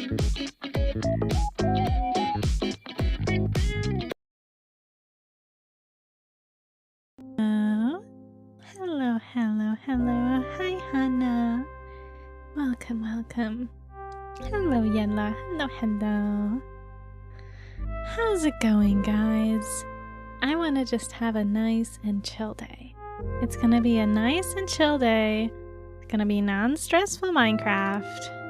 Hello, hello, hello. Hi, Hannah. Welcome, welcome. Hello, Yella. Hello, hello. How's it going, guys? I want to just have a nice and chill day. It's gonna be a nice and chill day. It's gonna be non-stressful Minecraft.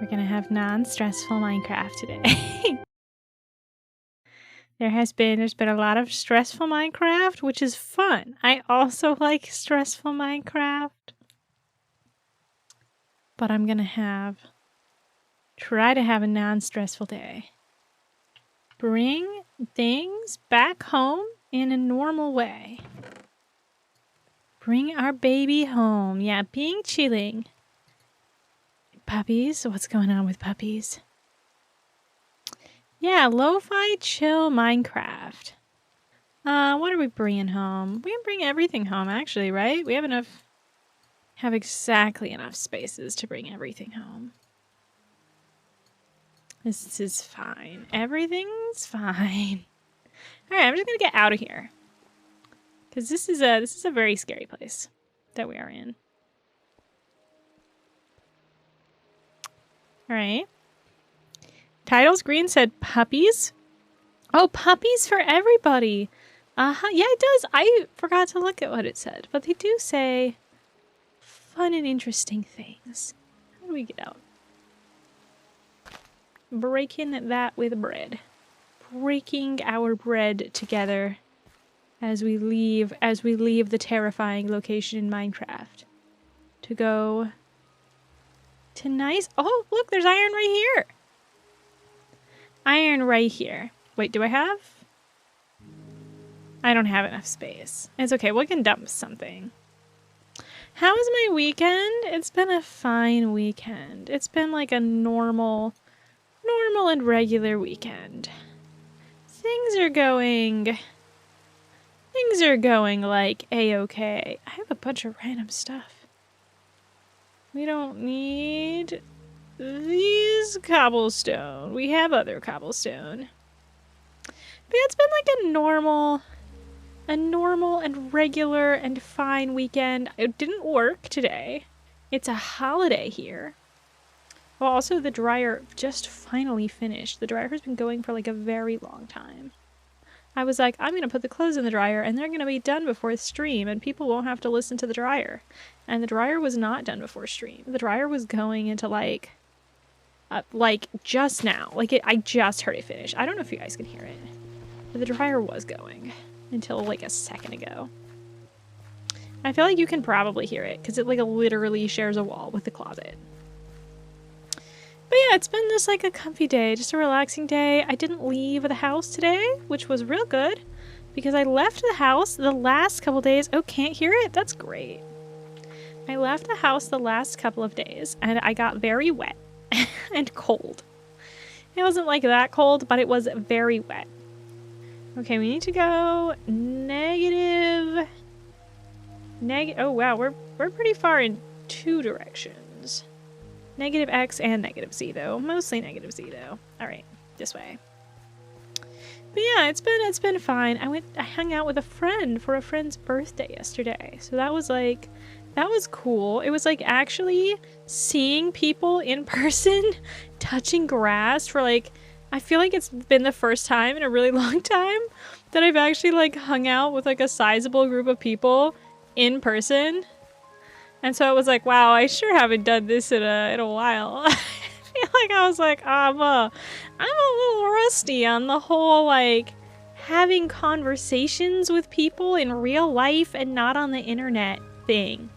We're gonna have non-stressful Minecraft today. There's been a lot of stressful Minecraft, which is fun. I also like stressful Minecraft. But I'm gonna try to have a non-stressful day. Bring things back home in a normal way. Bring our baby home. Yeah, being chilling. Puppies? What's going on with puppies? Yeah, lo-fi chill Minecraft. What are we bringing home? We can bring everything home, actually, right? We have exactly enough spaces to bring everything home. This is fine. Everything's fine. Alright, I'm just gonna get out of here. Because this is a very scary place that we are in. Alright. Titles Green said puppies. Oh, puppies for everybody. Uh-huh. Yeah, it does. I forgot to look at what it said. But they do say fun and interesting things. How do we get out? Breaking that with bread. Breaking our bread together as we leave the terrifying location in Minecraft. To go to nice... Oh, look, there's iron right here. Iron right here. Wait, do I have? I don't have enough space. It's okay, we can dump something. How was my weekend? It's been a fine weekend. It's been like a normal and regular weekend. Things are going like a-okay. I have a bunch of random stuff. We don't need these cobblestone. We have other cobblestone. But yeah, it's been like a normal and regular and fine weekend. It didn't work today. It's a holiday here. Well, also the dryer just finally finished. The dryer has been going for like a very long time. I was like, I'm going to put the clothes in the dryer and they're going to be done before stream and people won't have to listen to the dryer. And the dryer was not done before stream. The dryer was going into like just now. I just heard it finish. I don't know if you guys can hear it. But the dryer was going until like a second ago. I feel like you can probably hear it because it like literally shares a wall with the closet. But yeah, it's been just like a comfy day, just a relaxing day. I didn't leave the house today, which was real good because I left the house the last couple days. Oh, can't hear it? That's great. I left the house the last couple of days and I got very wet and cold. It wasn't like that cold, but it was very wet. Okay, we need to go negative. Oh wow, we're pretty far in two directions. Negative X and negative Z though. Mostly negative Z though. Alright, this way. But yeah, it's been fine. I hung out with a friend for a friend's birthday yesterday. So that was cool. It was like actually seeing people in person touching grass for like, I feel like it's been the first time in a really long time that I've actually like hung out with like a sizable group of people in person. And so I was like, wow, I sure haven't done this in a while. I feel like I was like, I'm a little rusty on the whole like having conversations with people in real life and not on the internet thing.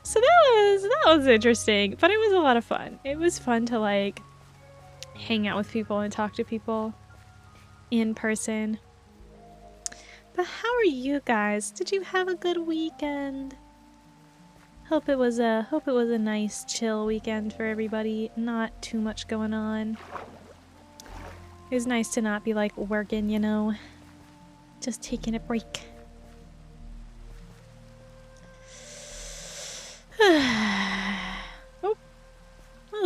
So that was interesting, but it was a lot of fun. It was fun to like hang out with people and talk to people in person. But how are you guys? Did you have a good weekend? Hope it was a nice chill weekend for everybody. Not too much going on. It was nice to not be like working, you know. Just taking a break.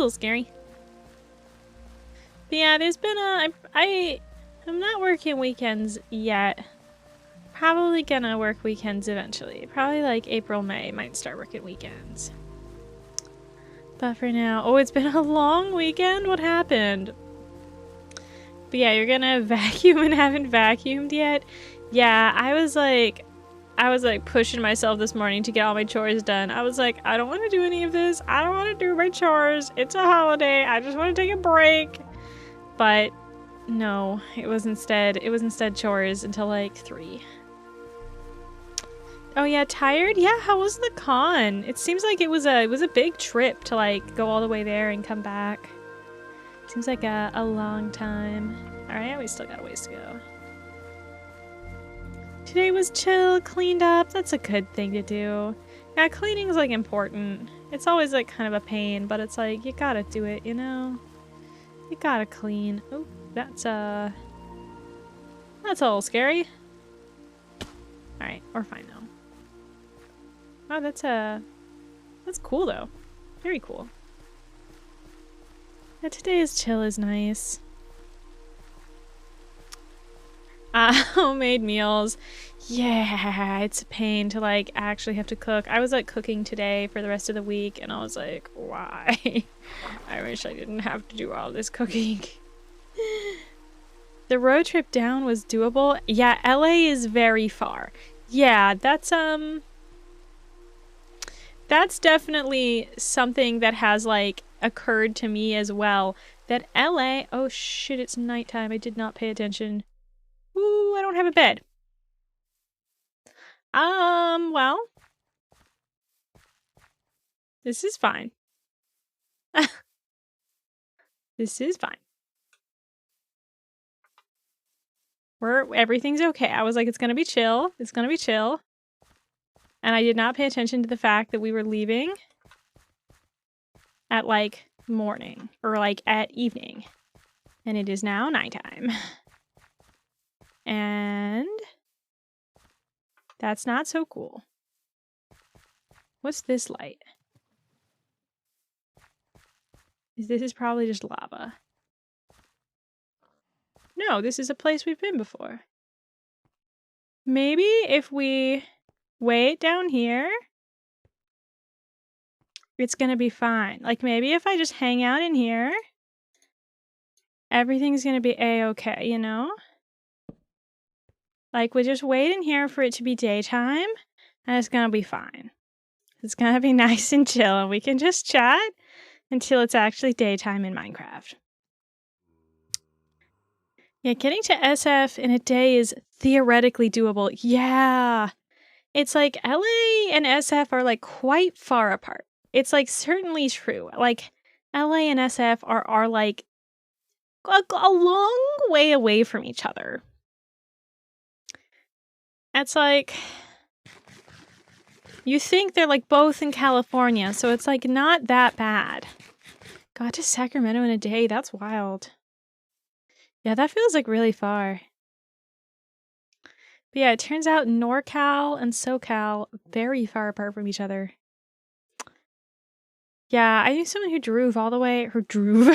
Oh, little scary. But yeah, there's been I'm not working weekends yet. Probably gonna work weekends eventually. Probably like April, May, might start working weekends. But for now, oh, it's been a long weekend? What happened? But yeah, you're gonna vacuum and haven't vacuumed yet? Yeah, I was like pushing myself this morning to get all my chores done. I was like, I don't want to do any of this. I don't want to do my chores. It's a holiday. I just want to take a break. But no, it was instead chores until like 3. Oh yeah, tired? Yeah, how was the con? It seems like it was a big trip to like go all the way there and come back. Seems like a long time. Alright, we still got a ways to go. Today was chill, cleaned up. That's a good thing to do. Yeah, cleaning is like important. It's always like kind of a pain, but it's like you gotta do it, you know? You gotta clean. Oh, that's a little scary. Alright, we're fine now. Oh, that's cool though. Very cool. Yeah, today's chill is nice. Homemade meals. Yeah, it's a pain to like actually have to cook. I was like cooking today for the rest of the week and I was like, why? I wish I didn't have to do all this cooking. The road trip down was doable. Yeah, LA is very far. Yeah, that's definitely something that has like occurred to me as well. That LA, oh shit, it's nighttime. I did not pay attention. Ooh, I don't have a bed. Well, this is fine. This is fine. Everything's okay. I was like, it's gonna be chill. It's gonna be chill. And I did not pay attention to the fact that we were leaving at like morning or like at evening. And it is now nighttime. And that's not so cool. What's this light? This is probably just lava. No, this is a place we've been before. Maybe if we wait down here, it's gonna be fine. Like maybe if I just hang out in here, everything's gonna be a-okay, you know? Like we just wait in here for it to be daytime and it's gonna be fine. It's gonna be nice and chill and we can just chat until it's actually daytime in Minecraft. Yeah, getting to SF in a day is theoretically doable. Yeah. It's like LA and SF are like quite far apart. It's like certainly true. Like LA and SF are like a long way away from each other. It's like you think they're like both in California, so it's like not that bad. Got to Sacramento in a day, that's wild. Yeah, that feels like really far. But yeah, it turns out NorCal and SoCal very far apart from each other. Yeah, I knew someone who drove all the way, I know someone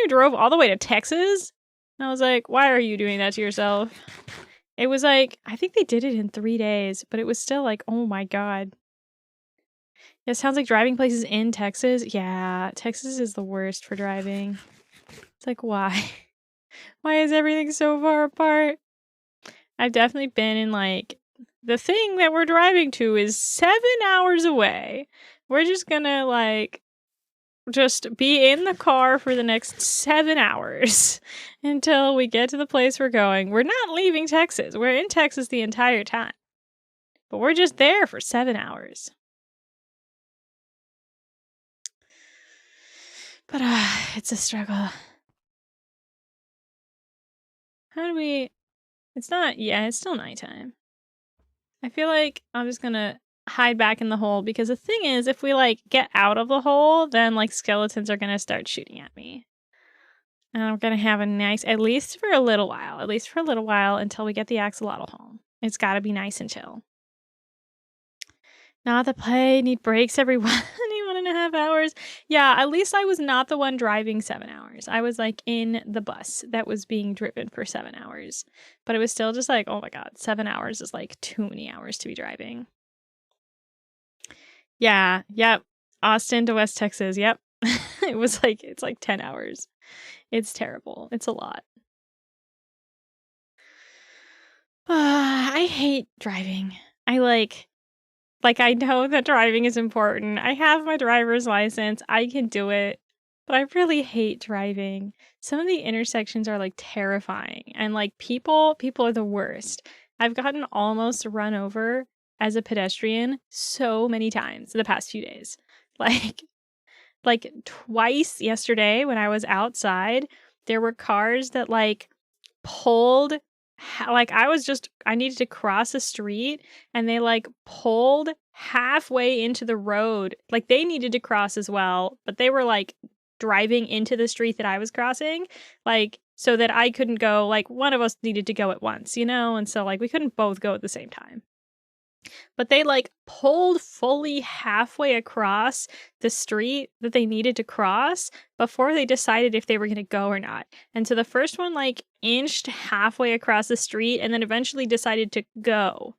who drove all the way to Texas. And I was like, why are you doing that to yourself? It was like, I think they did it in 3 days, but it was still like, oh my god. It sounds like driving places in Texas. Yeah, Texas is the worst for driving. It's like, why? Why is everything so far apart? I've definitely been in like, the thing that we're driving to is 7 hours away. We're just gonna like, just be in the car for the next 7 hours until we get to the place we're going. We're not leaving Texas. We're in Texas the entire time. But we're just there for 7 hours. But it's a struggle. How do we... It's not... Yeah, it's still nighttime. I feel like I'm just gonna hide back in the hole because the thing is, if we like get out of the hole, then like skeletons are gonna start shooting at me. And I'm gonna have a nice... At least for a little while. At least for a little while until we get the axolotl home. It's gotta be nice and chill. Not the play. Need breaks every 1. You want 1.5 hours. Yeah, at least I was not the one driving 7 hours. I was like in the bus that was being driven for 7 hours. But it was still just like, oh my god, 7 hours is like too many hours to be driving. Yeah, yep. Austin to West Texas, yep. It's like 10 hours. It's terrible. It's a lot. I hate driving. I I know that driving is important. I have my driver's license. I can do it. But I really hate driving. Some of the intersections are like terrifying. And like people are the worst. I've gotten almost run over as a pedestrian so many times in the past few days. Like twice yesterday when I was outside, there were cars that like pulled I needed to cross a street and they like pulled halfway into the road. Like they needed to cross as well, but they were like driving into the street that I was crossing, like so that I couldn't go, like one of us needed to go at once, you know? And so like we couldn't both go at the same time. But they like pulled fully halfway across the street that they needed to cross before they decided if they were going to go or not. And so the first one like inched halfway across the street and then eventually decided to go.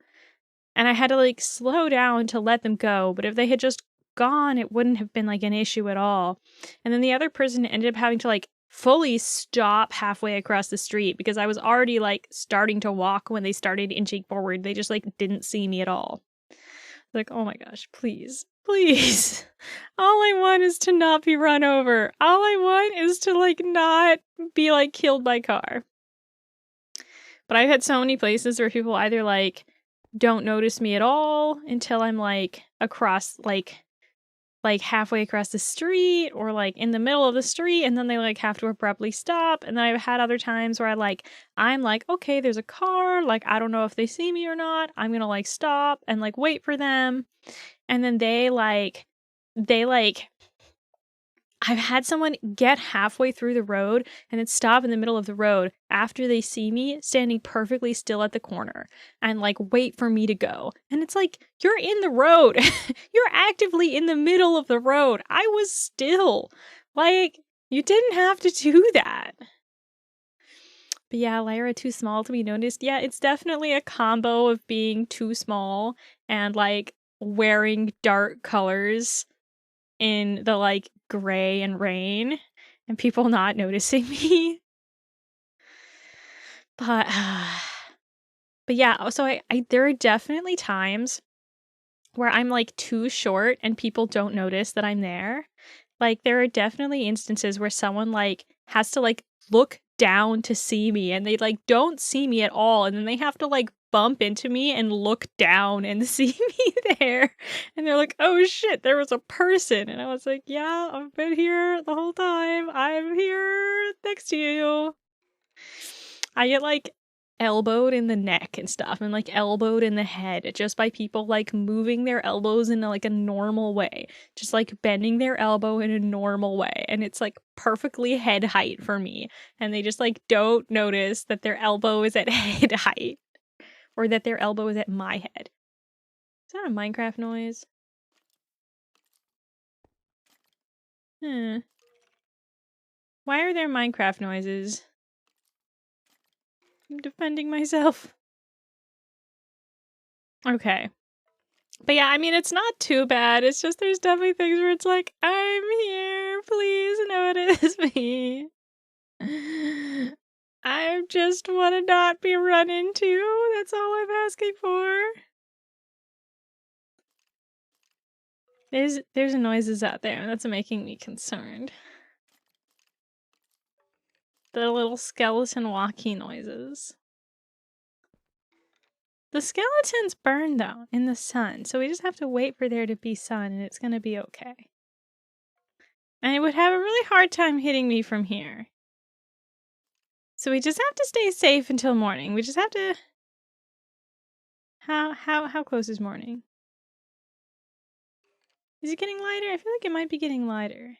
And I had to like slow down to let them go. But if they had just gone, it wouldn't have been like an issue at all. And then the other person ended up having to like fully stop halfway across the street because I was already like starting to walk when they started inching forward. They just like didn't see me at all. Like, oh my gosh, please, please. All I want is to not be run over. All I want is to like not be like killed by car. But I've had so many places where people either like don't notice me at all until I'm like across like halfway across the street or like in the middle of the street and then they like have to abruptly stop. And then I've had other times where I'm like, okay, there's a car, like I don't know if they see me or not. I'm gonna like stop and like wait for them. And then they I've had someone get halfway through the road and then stop in the middle of the road after they see me standing perfectly still at the corner and like wait for me to go. And it's like, you're in the road. You're actively in the middle of the road. I was still. Like, you didn't have to do that. But yeah, Lyra too small to be noticed. Yeah, it's definitely a combo of being too small and like wearing dark colors in the like gray and rain and people not noticing me. But yeah, so I there are definitely times where I'm like too short and people don't notice that I'm there. Like there are definitely instances where someone like has to like look down to see me and they like don't see me at all and then they have to like bump into me and look down and see me there and they're like, oh shit, there was a person. And I was like, yeah, I've been here the whole time. I'm here next to you. I get like elbowed in the neck and stuff and like elbowed in the head just by people like moving their elbows in like a normal way, just like bending their elbow in a normal way, and it's like perfectly head height for me and they just like don't notice that their elbow is at head height or that their elbow is at my head. Is that a Minecraft noise? Why are there Minecraft noises? I'm defending myself. Okay. But yeah, I mean, it's not too bad. It's just there's definitely things where it's like, I'm here. Please notice me. I just want to not be run into. That's all I'm asking for. There's noises out there. That's making me concerned. The little skeleton walkie noises. The skeletons burn, though, in the sun, so we just have to wait for there to be sun, and it's gonna be okay. And it would have a really hard time hitting me from here. So we just have to stay safe until morning. We just have to... How close is morning? Is it getting lighter? I feel like it might be getting lighter.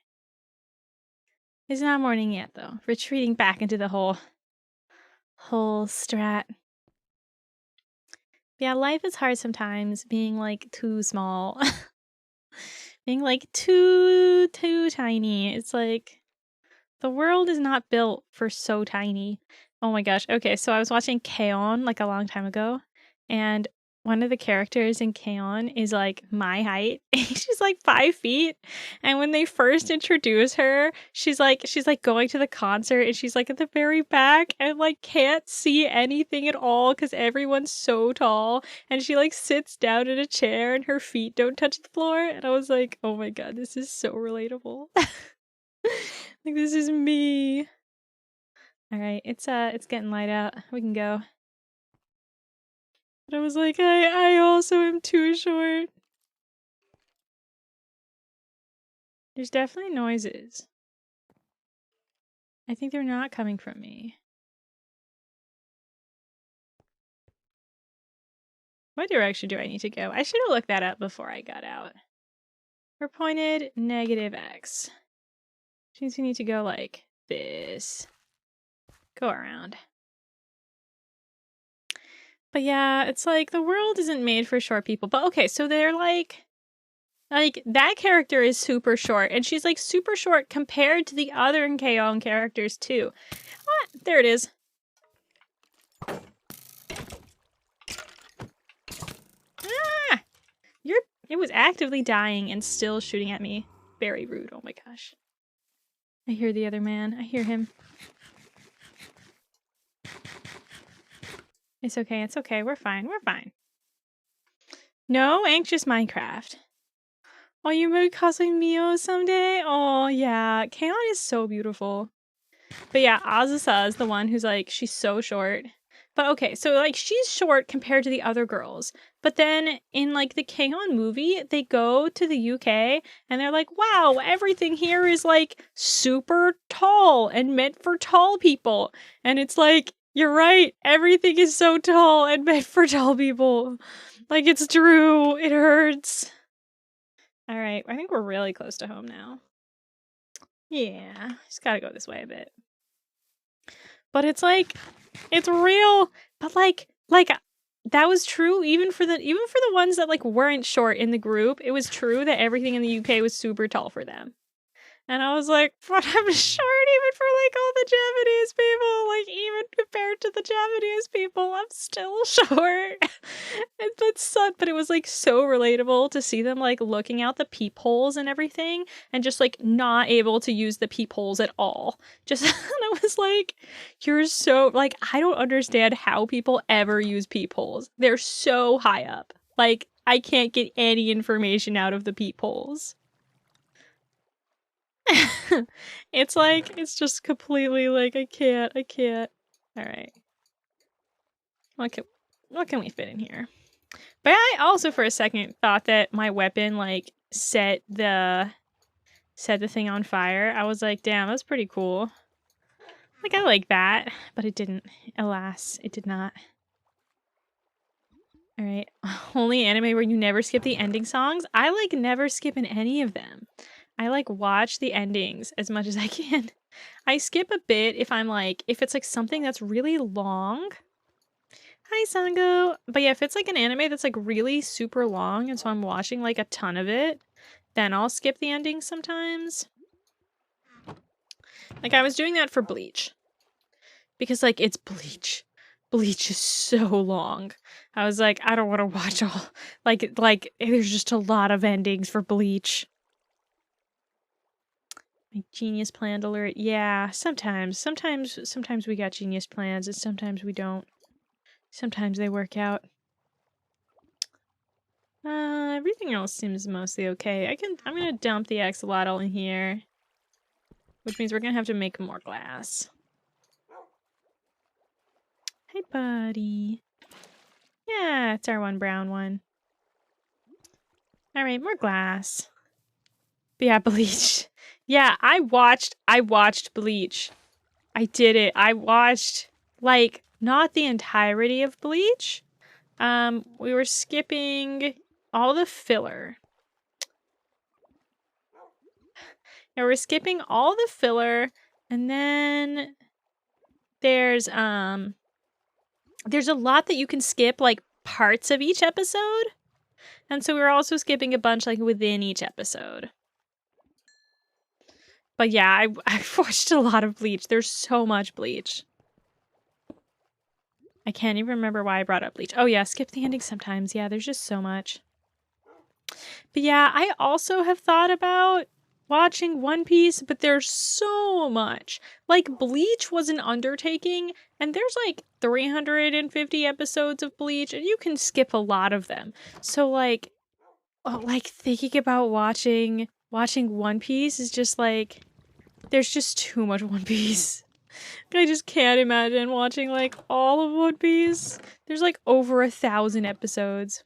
It's not morning yet, though. Retreating back into the whole strat. Yeah, life is hard sometimes, being, like, too small. being like too tiny. It's like the world is not built for so tiny. Oh my gosh. Okay, so I was watching K-On! Like a long time ago, and one of the characters in K-On! Is like my height. She's like 5 feet. And when they first introduce her, she's like going to the concert and she's like at the very back and like can't see anything at all because everyone's so tall. And she like sits down in a chair and her feet don't touch the floor. And I was like, oh my god, this is so relatable. Like this is me. Alright, it's getting light out. We can go. But I was like, I also am too short. There's definitely noises. I think they're not coming from me. What direction do I need to go? I should have looked that up before I got out. We're pointed -X. Which means we need to go like this. Go around. But yeah, it's like the world isn't made for short people. But okay, so they're like that character is super short, and she's like super short compared to the other K-On! Characters too. Ah, there it is. Ah! It was actively dying and still shooting at me. Very rude. Oh my gosh. I hear the other man. I hear him. It's okay. It's okay. We're fine. We're fine. No anxious Minecraft. Oh, you may be Mio someday? Oh, yeah. K-On! Is so beautiful. But yeah, Azusa is the one who's like, she's so short. But okay, so like she's short compared to the other girls. But then in like the K-On! Movie, they go to the UK and they're like, wow, everything here is like super tall and meant for tall people. And it's like, you're right, everything is so tall and meant for tall people. Like it's true, it hurts. All right, I think we're really close to home now. Yeah, just gotta go this way a bit. But it's like, it's real, but like that was true even for the ones that like weren't short in the group. It was true that everything in the UK was super tall for them. And I was like, but I'm short even for like all the Japanese people. Like even compared to the Japanese people, I'm still short. But it was like so relatable to see them like looking out the peepholes and everything and just like not able to use the peepholes at all. Just and I was like, you're so like, I don't understand how people ever use peepholes. They're so high up. Like I can't get any information out of the peepholes. It's like, it's just completely like, I can't. Alright. What can we fit in here? But I also for a second thought that my weapon like set the thing on fire. I was like, damn, that's pretty cool. Like I like that, but it didn't. Alas, it did not. Alright. Only anime where you never skip the ending songs? I like never skip in any of them. I like watch the endings as much as I can. I skip a bit if it's like something that's really long. Hi, Sango. But yeah, if it's like an anime that's like really super long and so I'm watching like a ton of it, then I'll skip the endings sometimes. Like I was doing that for Bleach. Because like it's Bleach. Bleach is so long. I was like, I don't want to watch all like there's just a lot of endings for Bleach. My genius plan alert. Yeah, sometimes we got genius plans and sometimes we don't. Sometimes they work out. Everything else seems mostly okay. I'm gonna dump the axolotl in here. Which means we're gonna have to make more glass. Hi, buddy. Yeah, it's our one brown one. Alright, more glass. But yeah, Bleach. Yeah, I watched Bleach. I did it. I watched, like, not the entirety of Bleach. We were skipping all the filler. Yeah, we're skipping all the filler, and then there's a lot that you can skip, like, parts of each episode. And so we were also skipping a bunch like within each episode. But yeah, I've watched a lot of Bleach. There's so much Bleach. I can't even remember why I brought up Bleach. Oh yeah, skip the ending sometimes. Yeah, there's just so much. But yeah, I also have thought about watching One Piece, but there's so much. Like, Bleach was an undertaking, and there's like 350 episodes of Bleach, and you can skip a lot of them. So like, thinking about watching One Piece is just like, there's just too much One Piece. I just can't imagine watching like all of One Piece. There's like over 1,000 episodes.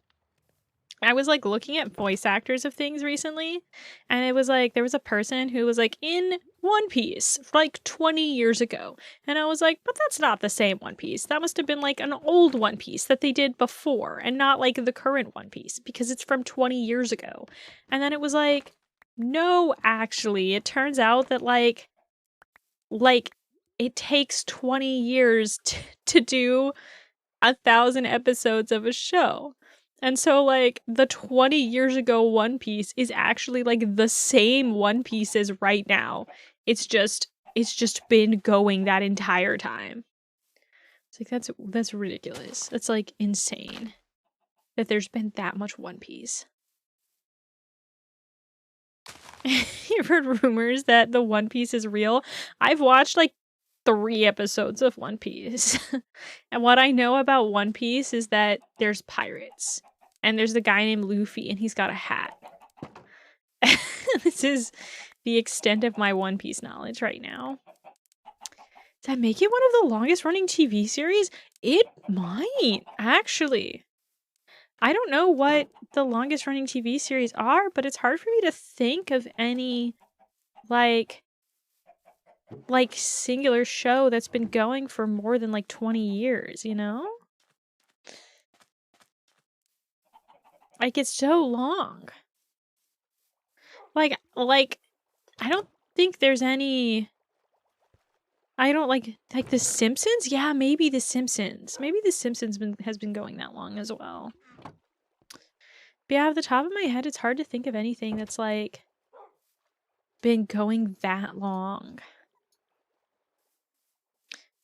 I was like looking at voice actors of things recently, and it was like there was a person who was like in One Piece like 20 years ago. And I was like, but that's not the same One Piece. That must have been like an old One Piece that they did before and not like the current One Piece because it's from 20 years ago. And then it was like, no, actually, it turns out that like it takes 20 years to do 1,000 episodes of a show. And so, like, the 20 years ago One Piece is actually, like, the same One Piece as right now. It's just been going that entire time. It's like, that's ridiculous. That's, like, insane that there's been that much One Piece. You've heard rumors that the One Piece is real? I've watched, like, 3 episodes of One Piece. And what I know about One Piece is that there's pirates. And there's the guy named Luffy, and he's got a hat. This is the extent of my One Piece knowledge right now. Does that make it one of the longest running TV series? It might, actually. I don't know what the longest running TV series are, but it's hard for me to think of any, like singular show that's been going for more than, like, 20 years, you know? Like, it's so long. Like, I don't think there's any... I don't like The Simpsons? Yeah, maybe The Simpsons. Maybe The Simpsons has been going that long as well. But yeah, off the top of my head, it's hard to think of anything that's, like, been going that long.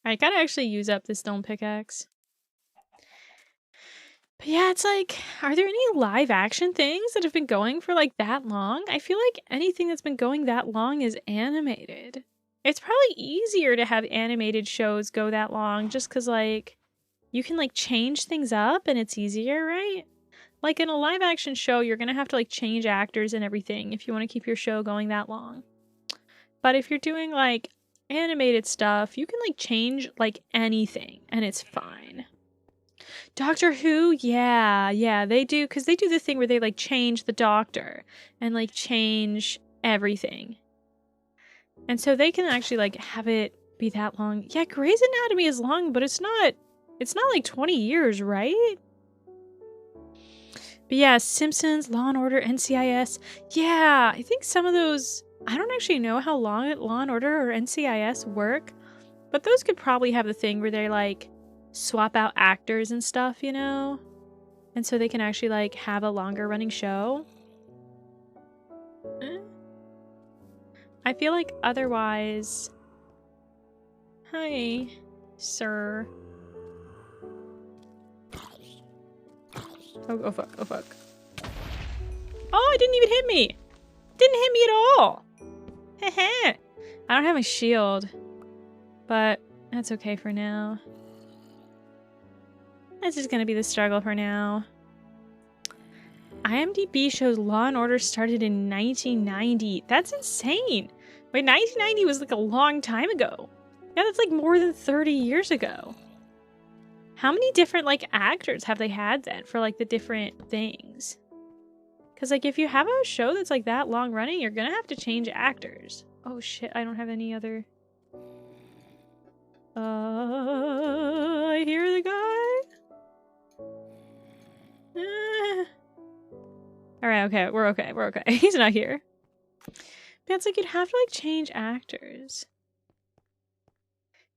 I gotta actually use up this stone pickaxe. But yeah, it's like, are there any live action things that have been going for like that long? I feel like anything that's been going that long is animated. It's probably easier to have animated shows go that long just because like you can like change things up and it's easier, right? Like in a live action show, you're gonna have to like change actors and everything if you want to keep your show going that long. But if you're doing like animated stuff, you can like change like anything and it's fine. Doctor Who? Yeah, they do, because they do the thing where they, like, change the Doctor and, like, change everything. And so they can actually, like, have it be that long. Yeah, Grey's Anatomy is long, but it's not, like, 20 years, right? But yeah, Simpsons, Law & Order, NCIS. Yeah, I think some of those, I don't actually know how long Law & Order or NCIS work, but those could probably have the thing where they're, like, swap out actors and stuff, you know? And so they can actually, like, have a longer running show. I feel like otherwise... Hi, sir. Oh fuck, oh fuck. Oh, it didn't even hit me! Didn't hit me at all! Heh. I don't have a shield. But that's okay for now. That's just gonna be the struggle for now. IMDb shows Law & Order started in 1990. That's insane! Wait, 1990 was like a long time ago. Yeah, that's like more than 30 years ago. How many different like actors have they had then for like the different things? Because like if you have a show that's like that long running, you're gonna have to change actors. Oh shit, I don't have any other... I hear the guy. Alright, okay, we're okay. He's not here. But it's like you'd have to like change actors.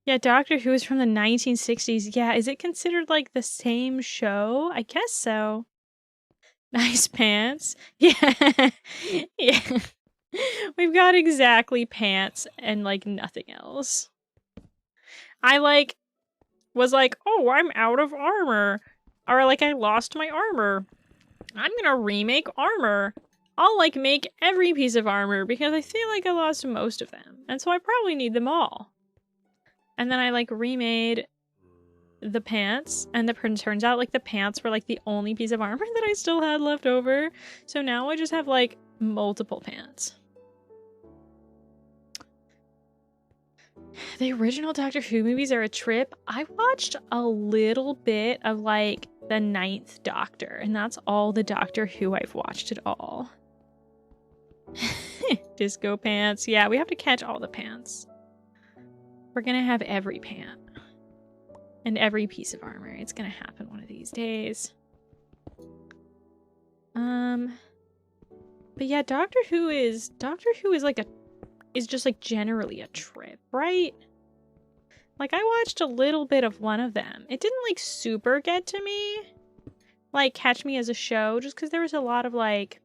Yeah, Doctor Who is from the 1960s. Yeah, is it considered like the same show? I guess so. Nice pants. Yeah. Yeah. We've got exactly pants and like nothing else. I like was like, oh, I'm out of armor. Or like I lost my armor. I'm gonna remake armor. I'll like make every piece of armor because I feel like I lost most of them. And so I probably need them all. And then I like remade the pants, and turns out like the pants were like the only piece of armor that I still had left over. So now I just have like multiple pants. The original Doctor Who movies are a trip. I watched a little bit of like the 9th Doctor, and that's all the Doctor Who I've watched at all. Disco pants. Yeah, we have to catch all the pants. We're gonna have every pant. And every piece of armor. It's gonna happen one of these days. But yeah, Doctor Who is like is just like generally a trip, right? Like I watched a little bit of one of them. It didn't like super get to me, like catch me as a show, just because there was a lot of like,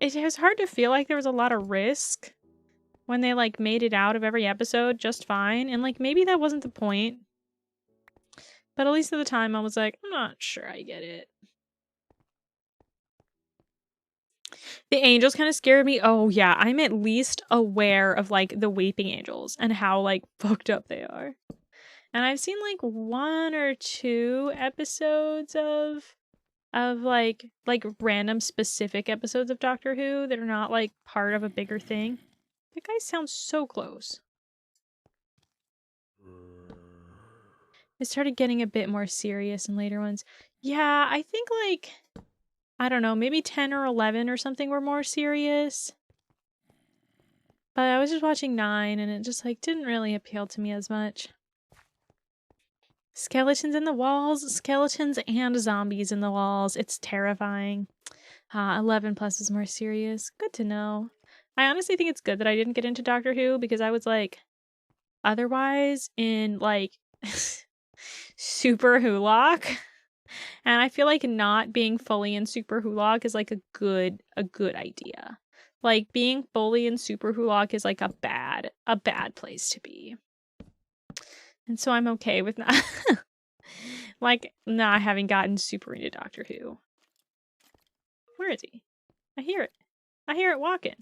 it was hard to feel like there was a lot of risk when they like made it out of every episode just fine, and like maybe that wasn't the point. But at least at the time I was like, I'm not sure I get it. The angels kind of scared me. Oh yeah, I'm at least aware of like the weeping angels and how like fucked up they are. And I've seen like 1 or 2 episodes of like random specific episodes of Doctor Who that are not like part of a bigger thing. That guy sounds so close. It started getting a bit more serious in later ones. Yeah, I think like, I don't know, maybe 10 or 11 or something were more serious. But I was just watching 9 and it just like didn't really appeal to me as much. Skeletons in the walls, skeletons and zombies in the walls. It's terrifying. 11 plus is more serious. Good to know. I honestly think it's good that I didn't get into Doctor Who because I was like, otherwise in like Super Hulock. And I feel like not being fully in Super Hulock is like a good idea. Like being fully in Super Hulock is like a bad place to be. And so I'm okay with not like not having gotten super into Doctor Who. Where is he? I hear it. I hear it walking.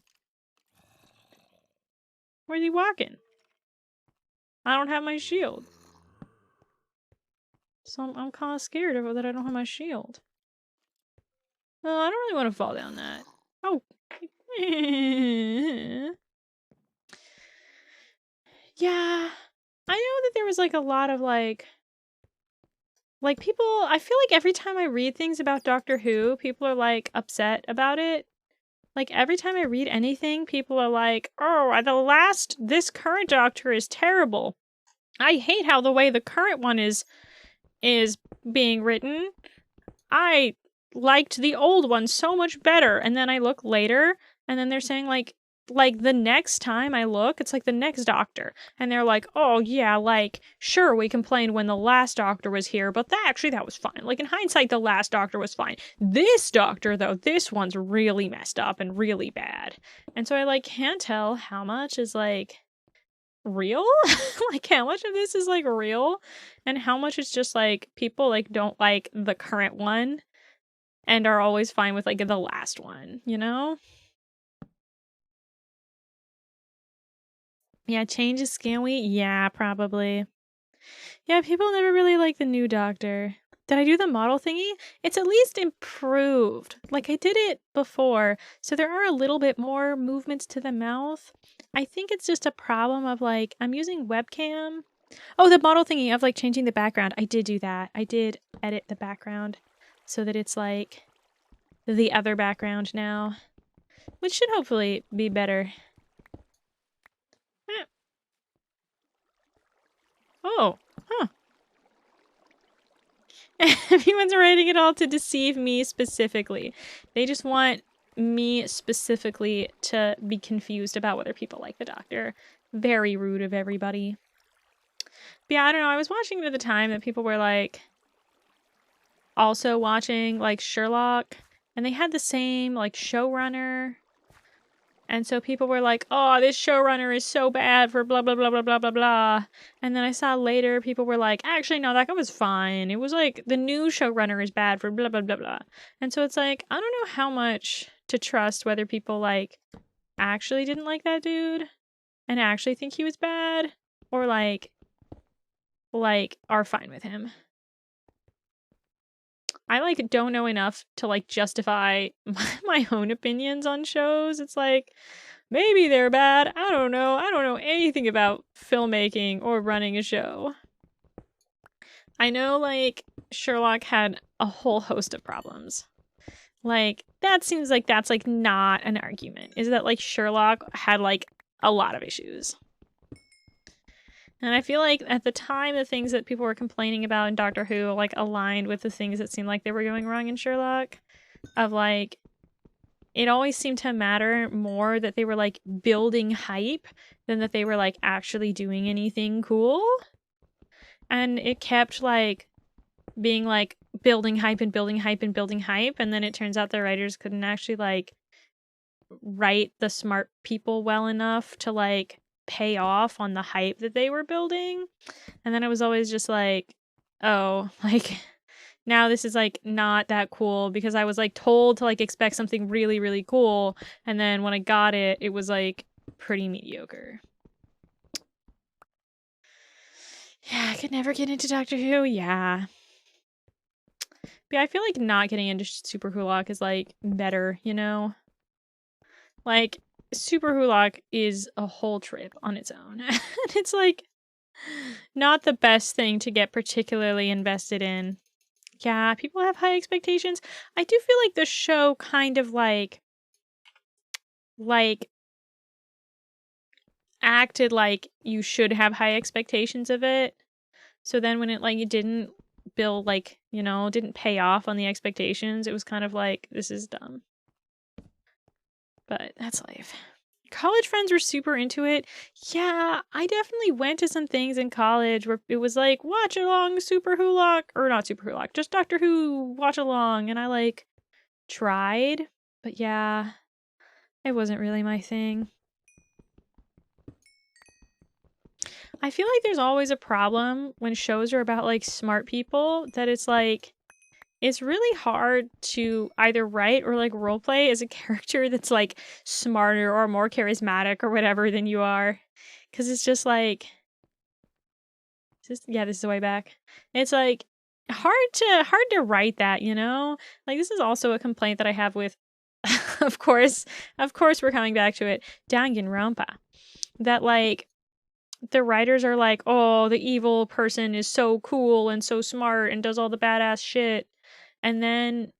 Where's he walking? I don't have my shield. So I'm kind of scared of it that I don't have my shield. Oh, I don't really want to fall down that. Oh. Yeah. I know that there was like a lot of like people, I feel like every time I read things about Doctor Who, people are like upset about it. Like every time I read anything, people are like, oh, this current Doctor is terrible. I hate how the way the current one is being written. I liked the old one so much better. And then I look later and then they're saying like the next time I look, it's like the next Doctor. And they're like, oh yeah, like, sure, we complained when the last Doctor was here, but that was fine. Like, in hindsight, the last Doctor was fine. This Doctor, though, this one's really messed up and really bad. And so I, like, can't tell how much is, like, real? Like, how much of this is, like, real? And how much is just, like, people, like, don't like the current one and are always fine with, like, the last one, you know? Yeah, change is scary. Yeah, probably. Yeah, people never really like the new Doctor. Did I do the model thingy? It's at least improved. Like, I did it before, so there are a little bit more movements to the mouth. I think it's just a problem of, like, I'm using webcam. Oh, the model thingy of, like, changing the background. I did do that. I did edit the background so that it's, like, the other background now, which should hopefully be better. Oh, huh. Everyone's writing it all to deceive me specifically. They just want me specifically to be confused about whether people like the Doctor. Very rude of everybody. But yeah, I don't know. I was watching it at the time that people were like, also watching like Sherlock, and they had the same like showrunner. And so people were like, oh, this showrunner is so bad for blah, blah, blah, blah, blah, blah, blah. And then I saw later people were like, actually, no, that guy was fine. It was like the new showrunner is bad for blah, blah, blah, blah. And so it's like, I don't know how much to trust whether people like actually didn't like that dude and actually think he was bad or like are fine with him. I like don't know enough to like justify my own opinions on shows. It's like maybe they're bad. I don't know. I don't know anything about filmmaking or running a show. I know like Sherlock had a whole host of problems. Like that seems like that's like not an argument. Is that like Sherlock had like a lot of issues. And I feel like at the time, the things that people were complaining about in Doctor Who, like, aligned with the things that seemed like they were going wrong in Sherlock. Of, like, it always seemed to matter more that they were, like, building hype than that they were, like, actually doing anything cool. And it kept, like, being, like, building hype and building hype and building hype. And then it turns out the writers couldn't actually, like, write the smart people well enough to, like, pay off on the hype that they were building. And then it was always just like, oh, like now this is like not that cool because I was like told to like expect something really, really cool. And then when I got it, it was like pretty mediocre. Yeah, I could never get into Doctor Who. Yeah. But yeah, I feel like not getting into Super Hulock is like better, you know? Like, Super Hulock is a whole trip on its own. And it's like not the best thing to get particularly invested in. Yeah, people have high expectations. I do feel like the show kind of like acted like you should have high expectations of it. So then when it like it didn't build like, you know, didn't pay off on the expectations, it was kind of like this is dumb. But that's life. College friends were super into it. Yeah, I definitely went to some things in college where it was like, watch along Super Hulock, or not Super Hulock, just Doctor Who, watch along. And I like tried, but yeah, it wasn't really my thing. I feel like there's always a problem when shows are about like smart people that it's like, it's really hard to either write or like roleplay as a character that's like smarter or more charismatic or whatever than you are. Cause it's just like, yeah, this is the way back. It's like hard to write that, you know? Like this is also a complaint that I have with of course we're coming back to it, Danganronpa. That like the writers are like, oh, the evil person is so cool and so smart and does all the badass shit. And then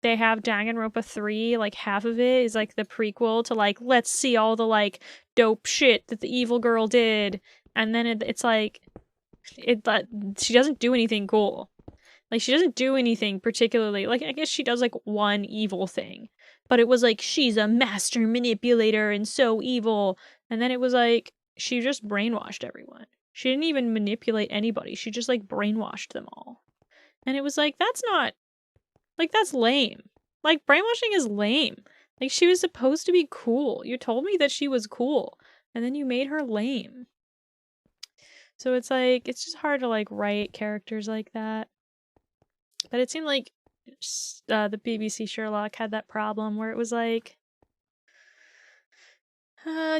they have Danganronpa 3, like half of it is like the prequel to like, let's see all the like dope shit that the evil girl did. And then it's like, she doesn't do anything cool. Like she doesn't do anything particularly, like I guess she does like one evil thing. But it was like, she's a master manipulator and so evil. And then it was like, she just brainwashed everyone. She didn't even manipulate anybody. She just like brainwashed them all. And it was like, that's not, like that's lame. Like brainwashing is lame. Like she was supposed to be cool. You told me that she was cool. And then you made her lame. So it's like, it's just hard to like write characters like that. But it seemed like the BBC Sherlock had that problem where it was like,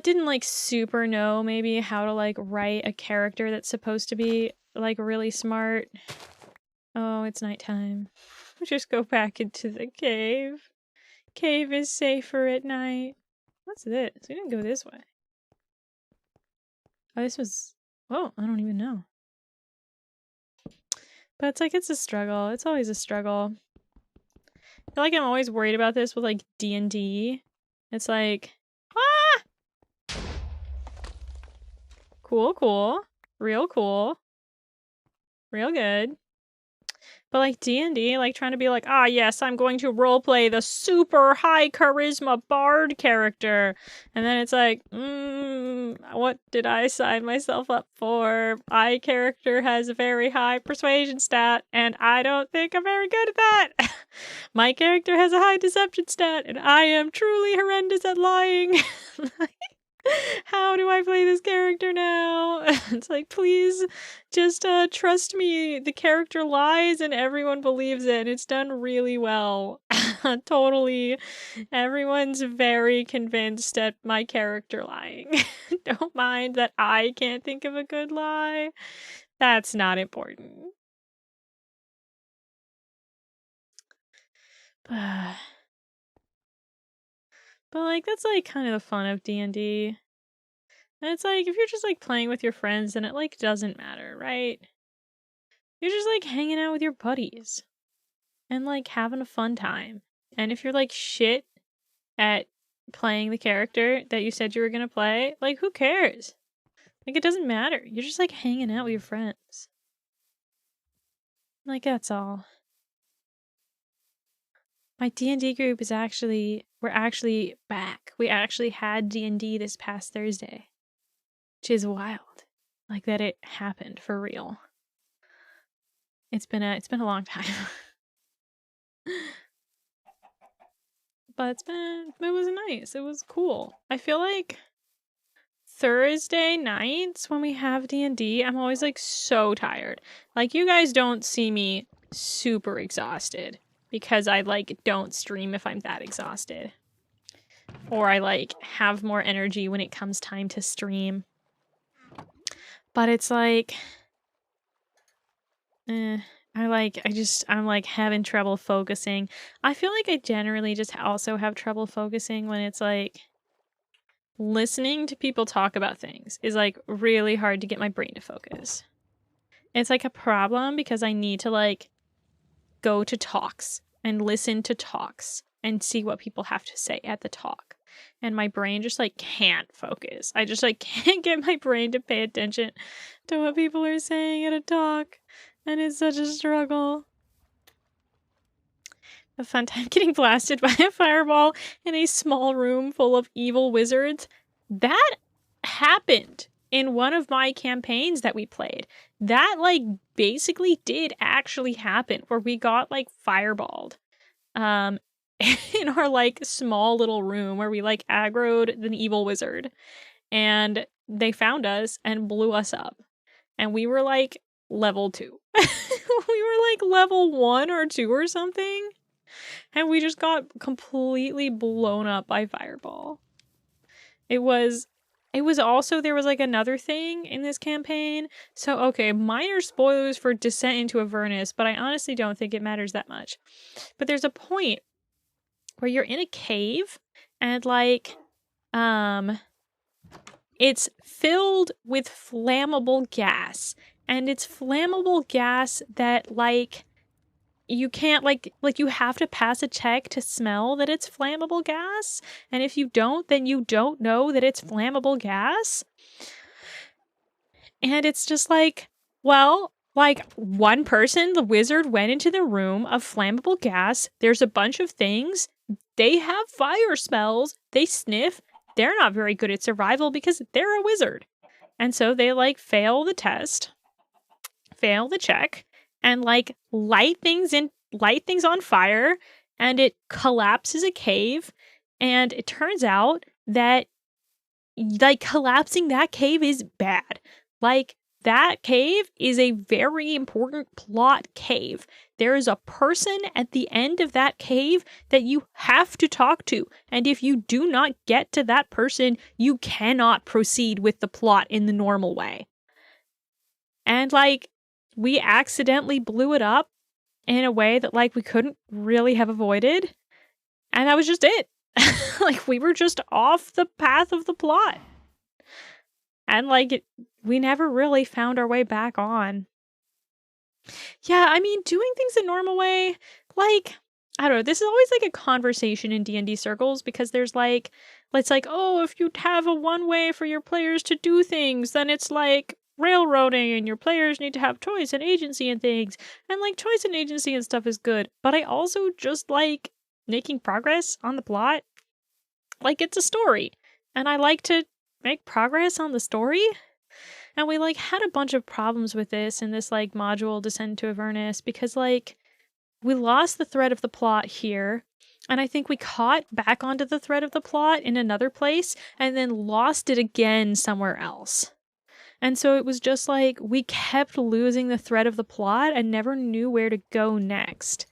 didn't like super know maybe how to like write a character that's supposed to be like really smart. Oh, it's nighttime. Just go back into the cave. Cave is safer at night. What's this? We didn't go this way. Oh, this was... Oh, I don't even know. But it's like, it's a struggle. It's always a struggle. I feel like I'm always worried about this with like D&D. It's like... Ah! Cool, cool. Real cool. Real good. But like D&D, like trying to be like, ah, yes, I'm going to roleplay the super high charisma bard character. And then it's like, what did I sign myself up for? My character has a very high persuasion stat, and I don't think I'm very good at that. My character has a high deception stat, and I am truly horrendous at lying. How do I play this character now? It's like, please just trust me. The character lies and everyone believes it. It's done really well. Totally. Everyone's very convinced at my character lying. Don't mind that I can't think of a good lie. That's not important. But like, that's like kind of the fun of D&D. And it's like, if you're just like playing with your friends, then it like doesn't matter, right? You're just like hanging out with your buddies and like having a fun time. And if you're like shit at playing the character that you said you were gonna play, like who cares? Like it doesn't matter. You're just like hanging out with your friends. Like that's all. My D&D group is we're actually back. We actually had D&D this past Thursday. Which is wild. Like that it happened for real. It's been a long time. But it was nice. It was cool. I feel like Thursday nights when we have D&D, I'm always like so tired. Like you guys don't see me super exhausted because I like don't stream if I'm that exhausted. Or I like have more energy when it comes time to stream. But it's like I'm like having trouble focusing. I feel like I generally just also have trouble focusing when it's like listening to people talk about things is like really hard to get my brain to focus. It's like a problem because I need to like go to talks and listen to talks and see what people have to say at the talk. And my brain just like can't focus. I just like can't get my brain to pay attention to what people are saying at a talk. And it's such a struggle. A fun time getting blasted by a fireball in a small room full of evil wizards. That happened in one of my campaigns that we played. That like basically did actually happen where we got like fireballed. In our like small little room where we like aggroed the evil wizard. And they found us and blew us up. And we were like level 2. We were like level 1 or 2 or something. And we just got completely blown up by fireball. It was also, there was like another thing in this campaign. So, okay, minor spoilers for Descent into Avernus, but I honestly don't think it matters that much. But there's a point where you're in a cave and like, it's filled with flammable gas. And it's flammable gas that like, you can't like you have to pass a check to smell that it's flammable gas. And if you don't, then you don't know that it's flammable gas. And it's just like, well, like one person, the wizard, went into the room of flammable gas. There's a bunch of things. They have fire spells. They sniff. They're not very good at survival because they're a wizard. And so they like fail the test, fail the check, and like light things on fire, and it collapses a cave. And it turns out that like collapsing that cave is bad. Like that cave is a very important plot cave. There is a person at the end of that cave that you have to talk to. And if you do not get to that person, you cannot proceed with the plot in the normal way. And like, we accidentally blew it up in a way that like we couldn't really have avoided. And that was just it. Like we were just off the path of the plot. And like we never really found our way back on. Yeah, I mean, doing things the normal way, like, I don't know, this is always like a conversation in D&D circles because there's like, it's like, oh, if you have a one way for your players to do things, then it's like railroading and your players need to have choice and agency and things. And like choice and agency and stuff is good. But I also just like making progress on the plot. Like it's a story. And I like to make progress on the story. And we like had a bunch of problems with this in this like module Descent to Avernus because like we lost the thread of the plot here. And I think we caught back onto the thread of the plot in another place and then lost it again somewhere else. And so it was just like we kept losing the thread of the plot and never knew where to go next.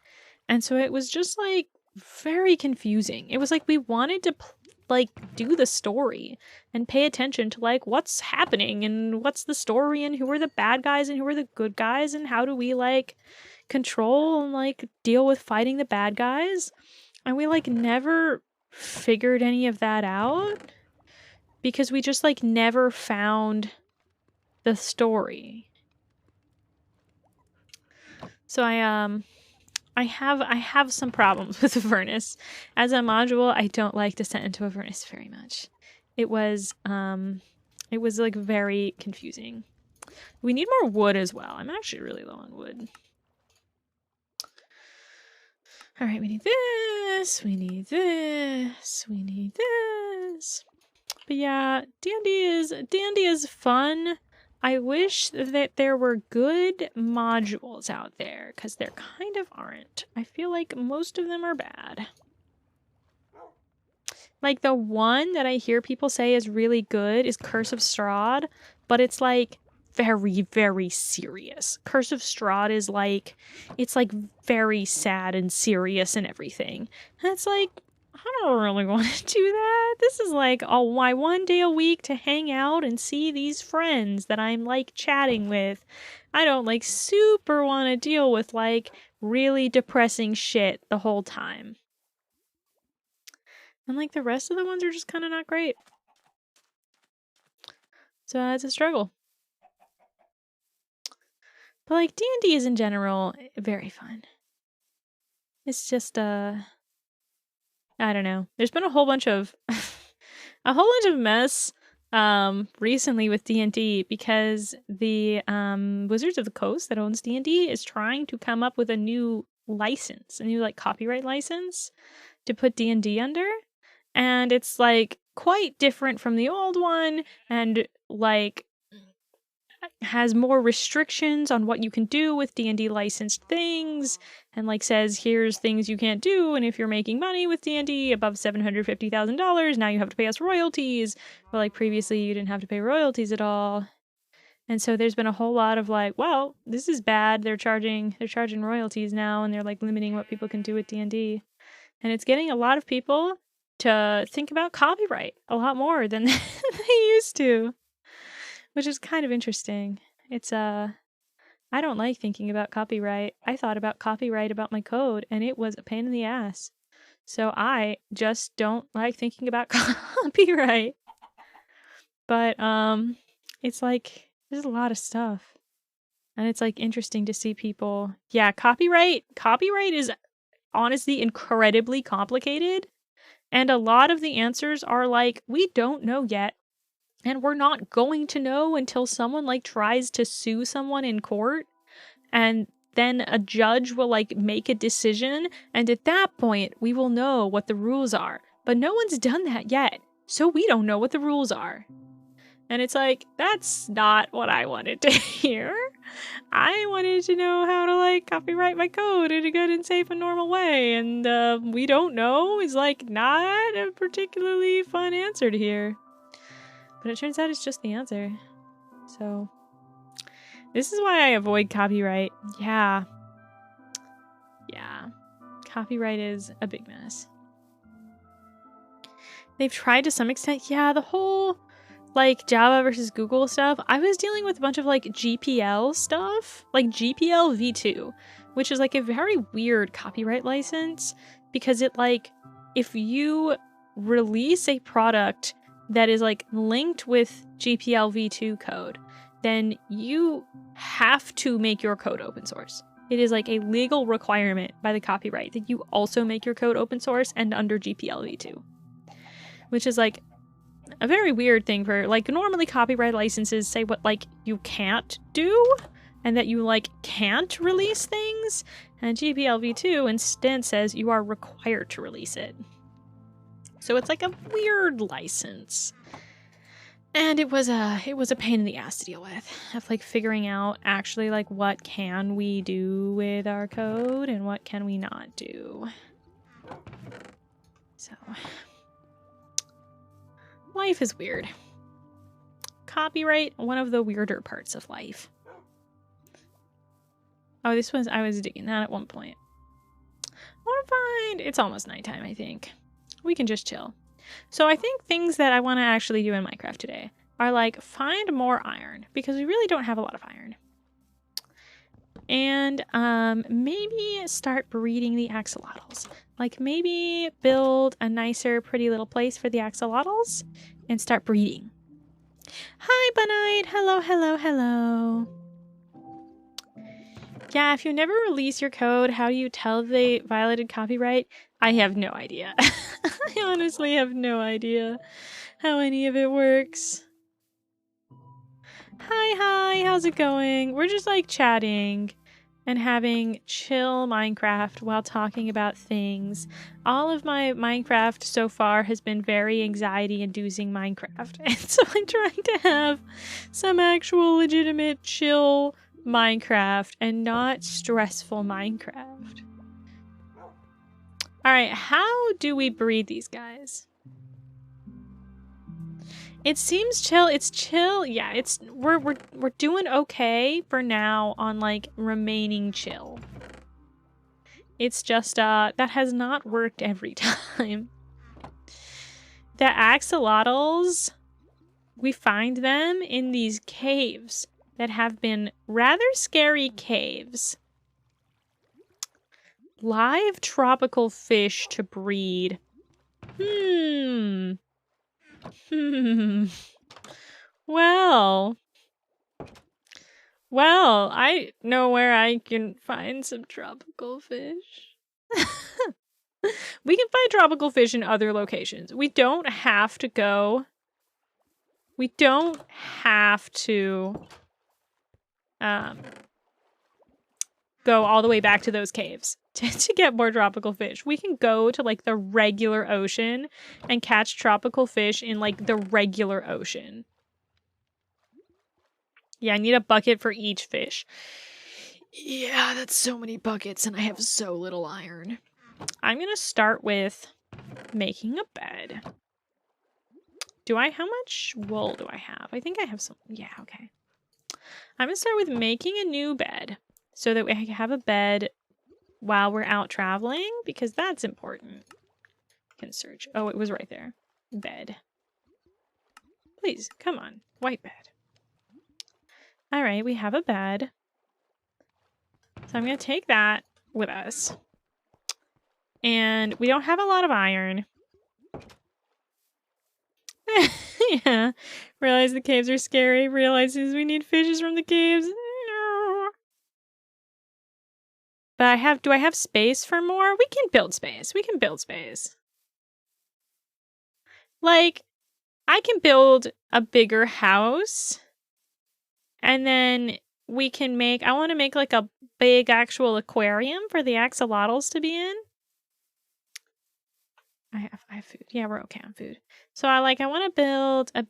And so it was just like very confusing. It was like we wanted to like do the story and pay attention to like what's happening and what's the story and who are the bad guys and who are the good guys and how do we like control and like deal with fighting the bad guys. And we like never figured any of that out because we just like never found the story. So I have some problems with Avernus. As a module, I don't like Descent into Avernus very much. It was like very confusing. We need more wood as well. I'm actually really low on wood. All right, we need this, we need this, we need this. But yeah, D&D is fun. I wish that there were good modules out there, because there kind of aren't. I feel like most of them are bad. Like the one that I hear people say is really good is Curse of Strahd, but it's like very, very serious. Curse of Strahd is like, it's like very sad and serious and everything. And it's like, I don't really want to do that. This is like my 1 day a week to hang out and see these friends that I'm like chatting with. I don't like super want to deal with like really depressing shit the whole time. And like the rest of the ones are just kind of not great. So it's a struggle. But like D&D is in general very fun. It's just I don't know. There's been a whole bunch of mess recently with D&D because the Wizards of the Coast that owns D&D is trying to come up with a new license, a new like copyright license to put D&D under. And it's like quite different from the old one and like has more restrictions on what you can do with D&D licensed things and like says here's things you can't do, and if you're making money with D&D above $750,000 now you have to pay us royalties, but like previously you didn't have to pay royalties at all. And so there's been a whole lot of like, well, this is bad, they're charging royalties now and they're like limiting what people can do with D&D, and it's getting a lot of people to think about copyright a lot more than they used to. Which is kind of interesting. It's, I don't like thinking about copyright. I thought about copyright about my code, and it was a pain in the ass. So I just don't like thinking about copyright. But, it's like, there's a lot of stuff. And it's, like, interesting to see people... Yeah, copyright is honestly incredibly complicated. And a lot of the answers are like, we don't know yet. And we're not going to know until someone like tries to sue someone in court, and then a judge will like make a decision, and at that point we will know what the rules are. But no one's done that yet, so we don't know what the rules are. And it's like, that's not what I wanted to hear. I wanted to know how to like copyright my code in a good and safe and normal way, and we don't know is like not a particularly fun answer to hear. But it turns out it's just the answer. So, this is why I avoid copyright. Yeah. Copyright is a big mess. They've tried to some extent. Yeah, the whole, like, Java versus Google stuff. I was dealing with a bunch of, like, GPL stuff. Like, GPL v2. Which is, like, a very weird copyright license. Because it, like, if you release a product that is like linked with GPL v2 code, then you have to make your code open source. It is like a legal requirement by the copyright that you also make your code open source and under GPL v2. Which is like a very weird thing for, like, normally copyright licenses say what, like, you can't do and that you, like, can't release things, and GPLv2 instead says you are required to release it. So it's like a weird license. And it was a pain in the ass to deal with, of like figuring out actually like what can we do with our code and what can we not do. So life is weird. Copyright, one of the weirder parts of life. Oh, this was, I was digging that at one point. We're fine. It's almost nighttime, I think. We can just chill. So I think things that I want to actually do in Minecraft today are like find more iron, because we really don't have a lot of iron. And maybe start breeding the axolotls. Like maybe build a nicer, pretty little place for the axolotls and start breeding. Hi, Bunite. Hello, hello, hello. Yeah, if you never release your code, how do you tell they violated copyright? I have no idea. I honestly have no idea how any of it works. Hi, how's it going? We're just like chatting and having chill Minecraft while talking about things. All of my Minecraft so far has been very anxiety-inducing Minecraft. And so I'm trying to have some actual legitimate chill Minecraft and not stressful Minecraft. Alright, how do we breed these guys? It seems chill. It's chill. Yeah, it's we're doing okay for now on like remaining chill. It's just that has not worked every time. The axolotls, we find them in these caves that have been rather scary caves. Live tropical fish to breed. Well, I know where I can find some tropical fish. We can find tropical fish in other locations. We don't have to go. We don't have to go all the way back to those caves to get more tropical fish. We can go to like the regular ocean and catch tropical fish in like the regular ocean. Yeah, I need a bucket for each fish. Yeah, that's so many buckets and I have so little iron. I'm gonna start with making a bed. How much wool do I have? I think I have some. Yeah, okay. I'm gonna start with making a new bed so that we can have a bed while we're out traveling, because that's important. Can search. Oh, it was right there. Bed. Please, come on. White bed. Alright, we have a bed. So I'm gonna take that with us. And we don't have a lot of iron. Yeah. Realize the caves are scary. Realizes we need fishes from the caves. No. But do I have space for more? We can build space. We can build space. Like, I can build a bigger house. And then we can I want to make like a big actual aquarium for the axolotls to be in. I have food. Yeah, we're okay on food. So I want to build a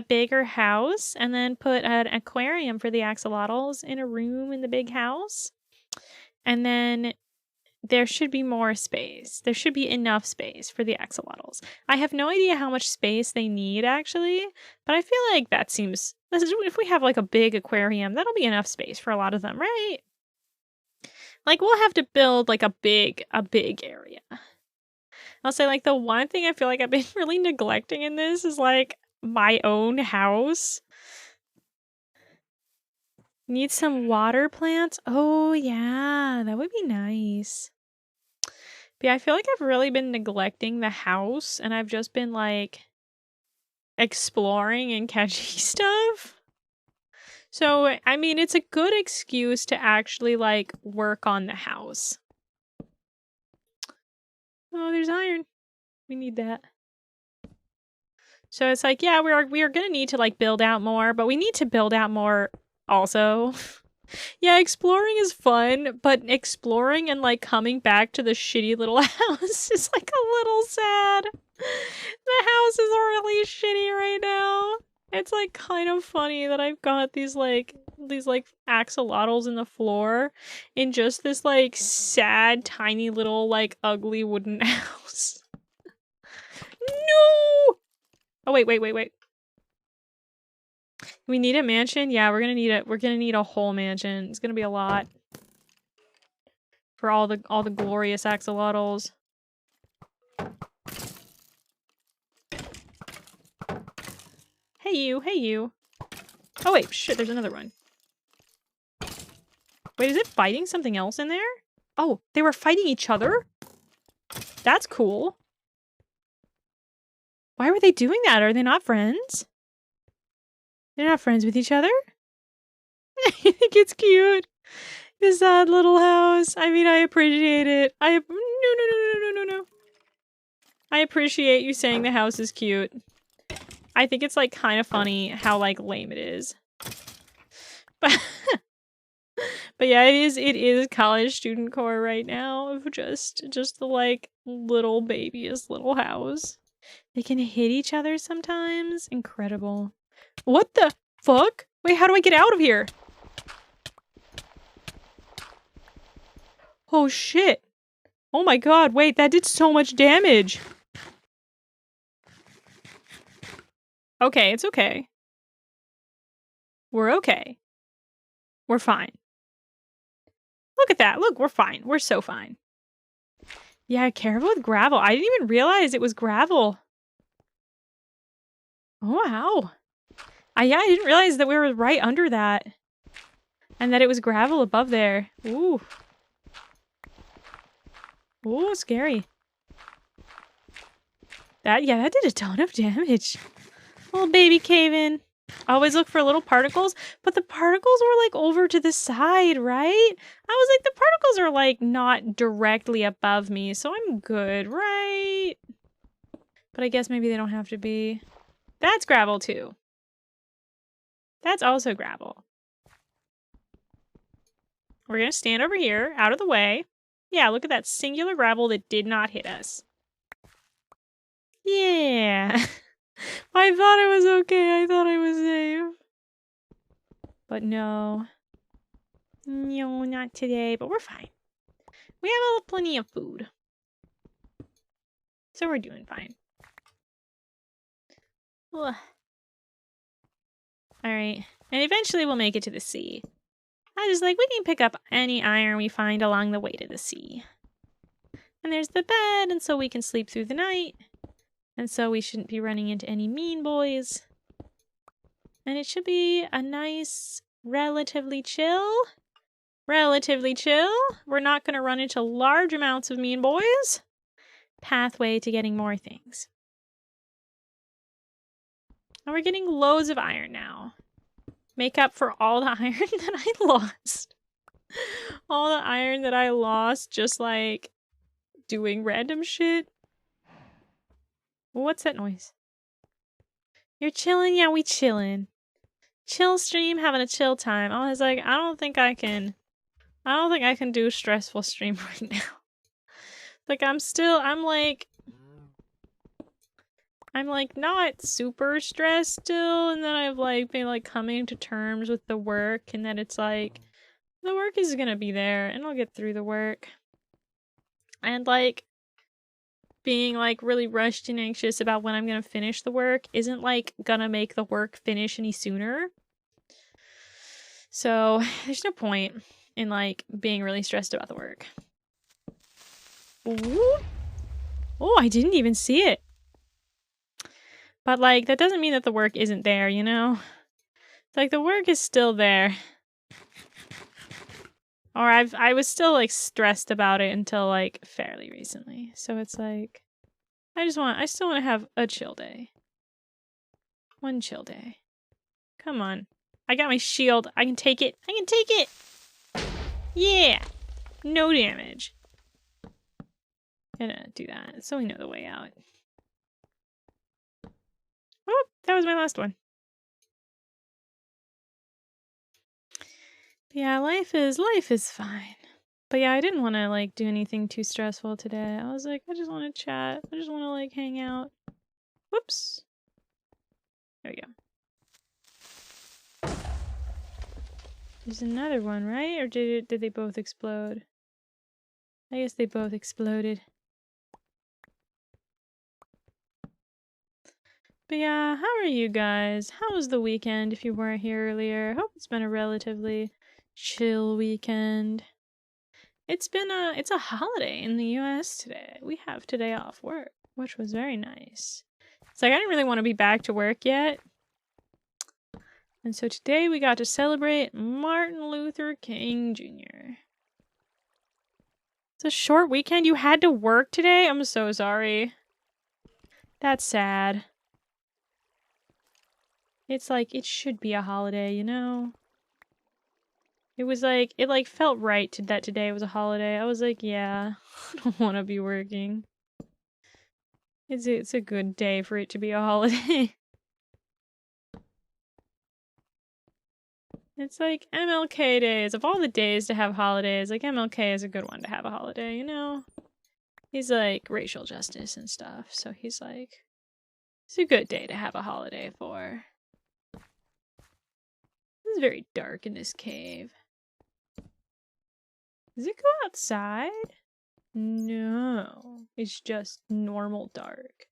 bigger house and then put an aquarium for the axolotls in a room in the big house. And then there should be more space. There should be enough space for the axolotls. I have no idea how much space they need actually, but I feel like that seems, if we have like a big aquarium, that'll be enough space for a lot of them, right? Like we'll have to build like a big area. I'll say like the one thing I feel like I've been really neglecting in this is like my own house. Need some water plants? Oh yeah, that would be nice. But yeah, I feel like I've really been neglecting the house and I've just been like exploring and catching stuff. So, I mean, it's a good excuse to actually like work on the house. Oh, there's iron. We need that. So it's like, yeah, we are gonna need to like build out more, but we need to build out more also. Yeah, exploring is fun, but exploring and like coming back to the shitty little house is like a little sad. The house is really shitty right now. It's like kind of funny that I've got these axolotls in the floor in just this like sad tiny little like ugly wooden house. No! Oh wait. We need a mansion? Yeah, we're gonna need a whole mansion. It's gonna be a lot. For all the glorious axolotls. Hey you. Oh wait, shit, there's another one. Wait, is it fighting something else in there? Oh, they were fighting each other? That's cool. Why were they doing that? Are they not friends? They're not friends with each other? I think it's cute. This sad little house. I mean, I appreciate it. No. I appreciate you saying the house is cute. I think it's like kind of funny how like lame it is. But but yeah, it is college student core right now of just the like little babyest little house. They can hit each other sometimes. Incredible. What the fuck? Wait, how do I get out of here? Oh shit. Oh my god, wait, that did so much damage. Okay, it's okay. We're okay. We're fine. Look at that. Look, we're fine. We're so fine. Yeah, careful with gravel. I didn't even realize it was gravel. Oh, wow. Yeah, I didn't realize that we were right under that. And that it was gravel above there. Ooh. Ooh, scary. That did a ton of damage. Little baby cave-in. Always look for little particles, but the particles were like over to the side, right? I was like, the particles are like not directly above me, so I'm good, right? But I guess maybe they don't have to be. That's gravel too. That's also gravel. We're gonna stand over here, out of the way. Yeah, look at that singular gravel that did not hit us. Yeah. I thought it was okay. I thought I was safe. But no. No, not today. But we're fine. We have plenty of food. So we're doing fine. Alright. And eventually we'll make it to the sea. I just like, we can pick up any iron we find along the way to the sea. And there's the bed, and so we can sleep through the night. And so we shouldn't be running into any mean boys. And it should be a nice, relatively chill. We're not going to run into large amounts of mean boys. Pathway to getting more things. And we're getting loads of iron now. Make up for all the iron that I lost. All the iron that I lost just like doing random shit. What's that noise? You're chilling? Yeah, we chilling. Chill stream, having a chill time. I was like, I don't think I can do a stressful stream right now. Like, I'm like not super stressed still, and then I've like been like coming to terms with the work, and that it's like, the work is gonna be there, and I'll get through the work. And like, being like really rushed and anxious about when I'm gonna finish the work isn't like gonna make the work finish any sooner. So there's no point in like being really stressed about the work. Ooh. Oh, I didn't even see it. But like, that doesn't mean that the work isn't there, you know? It's like, the work is still there. Or I was still like stressed about it until like fairly recently. So it's like, I still want to have a chill day. One chill day. Come on. I got my shield. I can take it. Yeah. No damage. Gonna do that so we know the way out. was my last one. But yeah, life is fine. But yeah, I didn't want to like do anything too stressful today. I was like, I just want to chat. I just want to like hang out. Whoops. There we go. There's another one, right? Or did they both explode? I guess they both exploded. But yeah, how are you guys? How was the weekend if you weren't here earlier? Hope it's been a relatively chill weekend. It's a holiday in the US today. We have today off work, which was very nice. It's like I didn't really want to be back to work yet. And so today we got to celebrate Martin Luther King Jr. It's a short weekend. You had to work today? I'm so sorry. That's sad. It's like, it should be a holiday, you know? It was like, it like felt right that today was a holiday. I was like, yeah, I don't want to be working. It's a good day for it to be a holiday. It's like MLK days. Of all the days to have holidays, like MLK is a good one to have a holiday, you know? He's like racial justice and stuff, so he's like, it's a good day to have a holiday for. It's very dark in this cave. Does it go outside? No, it's just normal dark.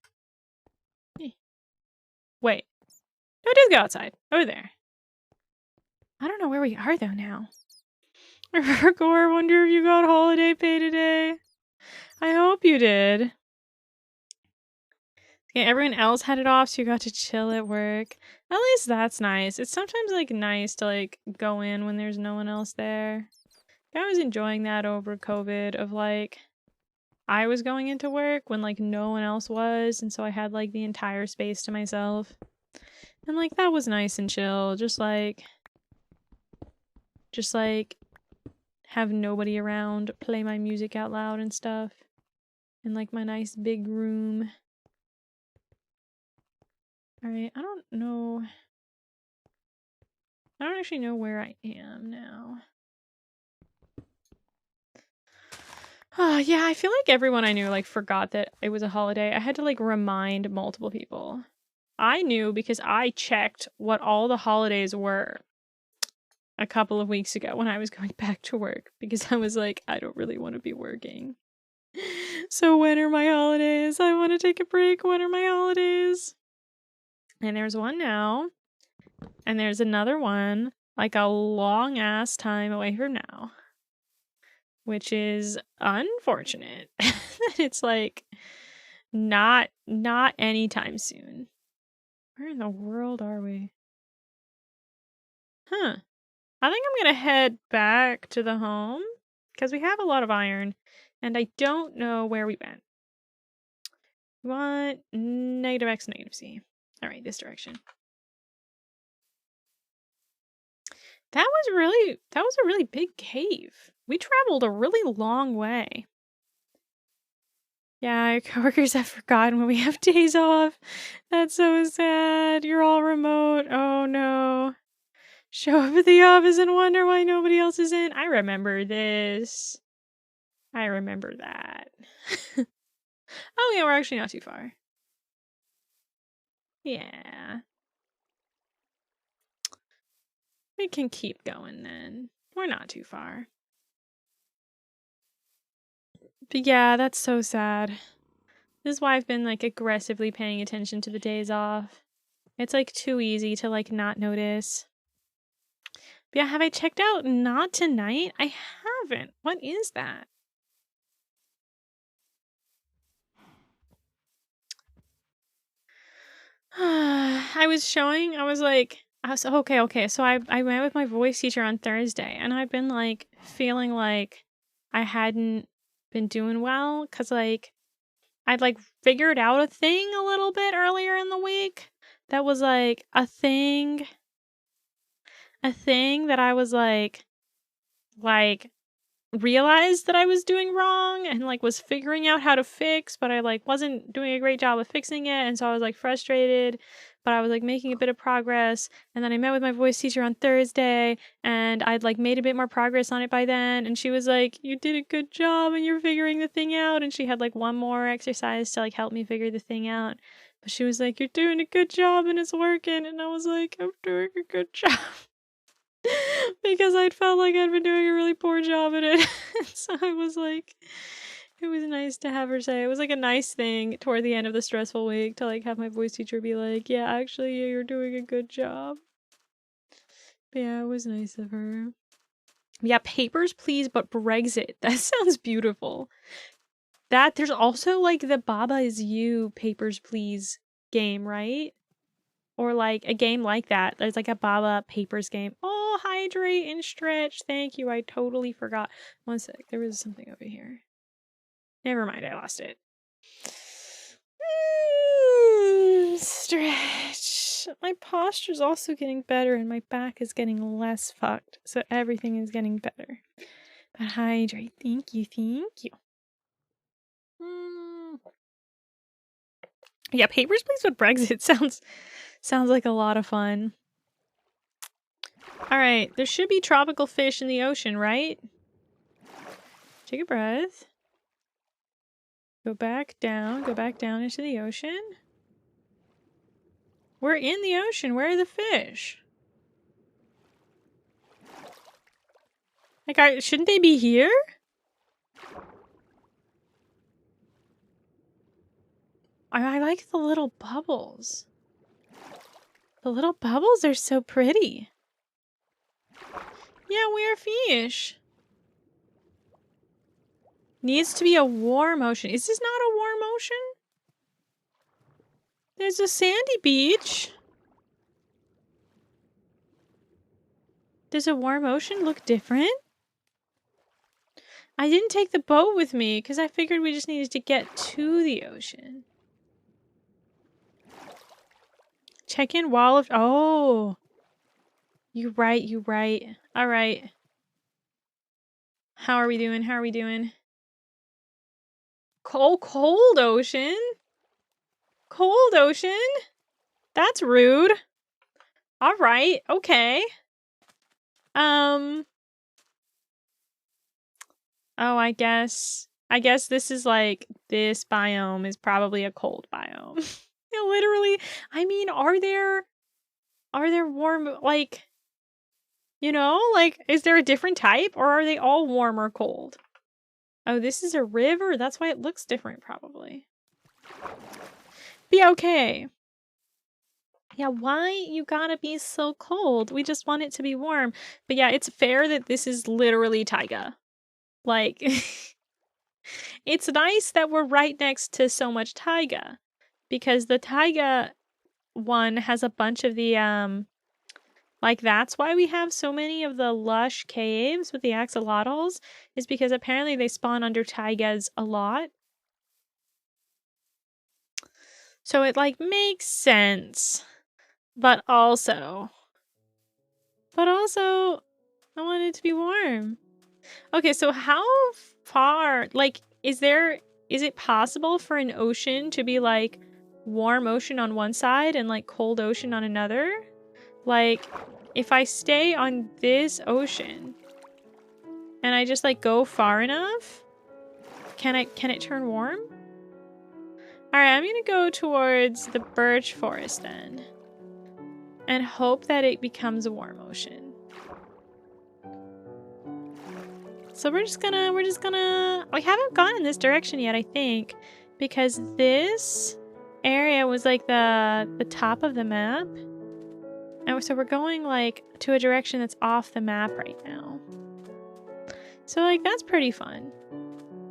Wait. No, it does go outside. Over there. I don't know where we are, though, now. Rigor, wonder if you got holiday pay today. I hope you did. Okay, everyone else had it off, so you got to chill at work. At least that's nice. It's sometimes, like, nice to, like, go in when there's no one else there. I was enjoying that over COVID of, like, I was going into work when, like, no one else was, and so I had, like, the entire space to myself. And, like, that was nice and chill. Just, like, have nobody around, play my music out loud and stuff. In, like, my nice big room. Alright, I don't know. I don't actually know where I am now. Yeah, I feel like everyone I knew, like, forgot that it was a holiday. I had to, like, remind multiple people. I knew because I checked what all the holidays were a couple of weeks ago when I was going back to work because I was like, I don't really want to be working. So when are my holidays? I want to take a break. When are my holidays? And there's one now. And there's another one like a long ass time away from now. Which is unfortunate. It's like not anytime soon. Where in the world are we? Huh. I think I'm gonna head back to the home because we have a lot of iron and I don't know where we went. We want negative X, negative C. All right, this direction. That was a really big cave. We traveled a really long way. Yeah, our coworkers have forgotten when we have days off. That's so sad. You're all remote. Oh no. Show up at the office and wonder why nobody else is in. I remember this. I remember that. Oh yeah, we're actually not too far. Yeah. We can keep going then. We're not too far. But yeah, that's so sad. This is why I've been like aggressively paying attention to the days off. It's like too easy to like not notice. But yeah, have I checked out Not Tonight? I haven't. What is that? I was okay. So I went with my voice teacher on Thursday and I've been like feeling like I hadn't been doing well because like I'd like figured out a thing a little bit earlier in the week that was like a thing that I was like realized that I was doing wrong and like was figuring out how to fix, but I like wasn't doing a great job of fixing it, and so I was like frustrated, but I was like making a bit of progress. And then I met with my voice teacher on Thursday, and I'd like made a bit more progress on it by then. And she was like, "You did a good job and you're figuring the thing out." And she had like one more exercise to like help me figure the thing out. But she was like, "You're doing a good job and it's working." And I was like, "I'm doing a good job." Because I'd felt like I'd been doing a really poor job at it. So I was like, it was nice to have her say. It was like a nice thing toward the end of the stressful week to like have my voice teacher be like, "Yeah, actually, you're doing a good job." But yeah, it was nice of her. Yeah, Papers, Please, but Brexit. That sounds beautiful. There's also like the Baba Is You Papers, Please game, right? Or like a game like that. There's like a Baba Papers game. Oh, hydrate and stretch. Thank you. I totally forgot. One sec. There was something over here. Never mind. I lost it. Stretch. My posture's also getting better and my back is getting less fucked. So everything is getting better. But hydrate. Thank you. Thank you. Yeah, Papers, Please with Brexit sounds like a lot of fun. All right, there should be tropical fish in the ocean, right? Take a breath. Go back down into the ocean. We're in the ocean. Where are the fish? Like, shouldn't they be here? I like the little bubbles. The little bubbles are so pretty. Yeah, we are fish. Needs to be a warm ocean. Is this not a warm ocean? There's a sandy beach. Does a warm ocean look different? I didn't take the boat with me because I figured we just needed to get to the ocean. Check in wall of... Oh. You right. All right. How are we doing? Cold ocean? Cold ocean? That's rude. All right. Okay. Oh, I guess this is like, this biome is probably a cold biome. Yeah, literally. I mean, are there warm, like, you know, like, is there a different type or are they all warm or cold? Oh, this is a river? That's why it looks different, probably. Be okay. Yeah, why you gotta be so cold? We just want it to be warm. But yeah, it's fair that this is literally taiga. Like, it's nice that we're right next to so much taiga. Because the taiga one has a bunch of the, like, that's why we have so many of the lush caves with the axolotls, is because apparently they spawn under taigas a lot. So it, like, makes sense. But also, I want it to be warm. Okay, so how far, like, is it possible for an ocean to be, like, warm ocean on one side and, like, cold ocean on another? Like, if I stay on this ocean and I just, like, go far enough, can it turn warm? Alright, I'm gonna go towards the birch forest then. And hope that it becomes a warm ocean. So we're just gonna, we haven't gone in this direction yet, I think, because this area was like the top of the map. And so we're going like to a direction that's off the map right now. So like, that's pretty fun.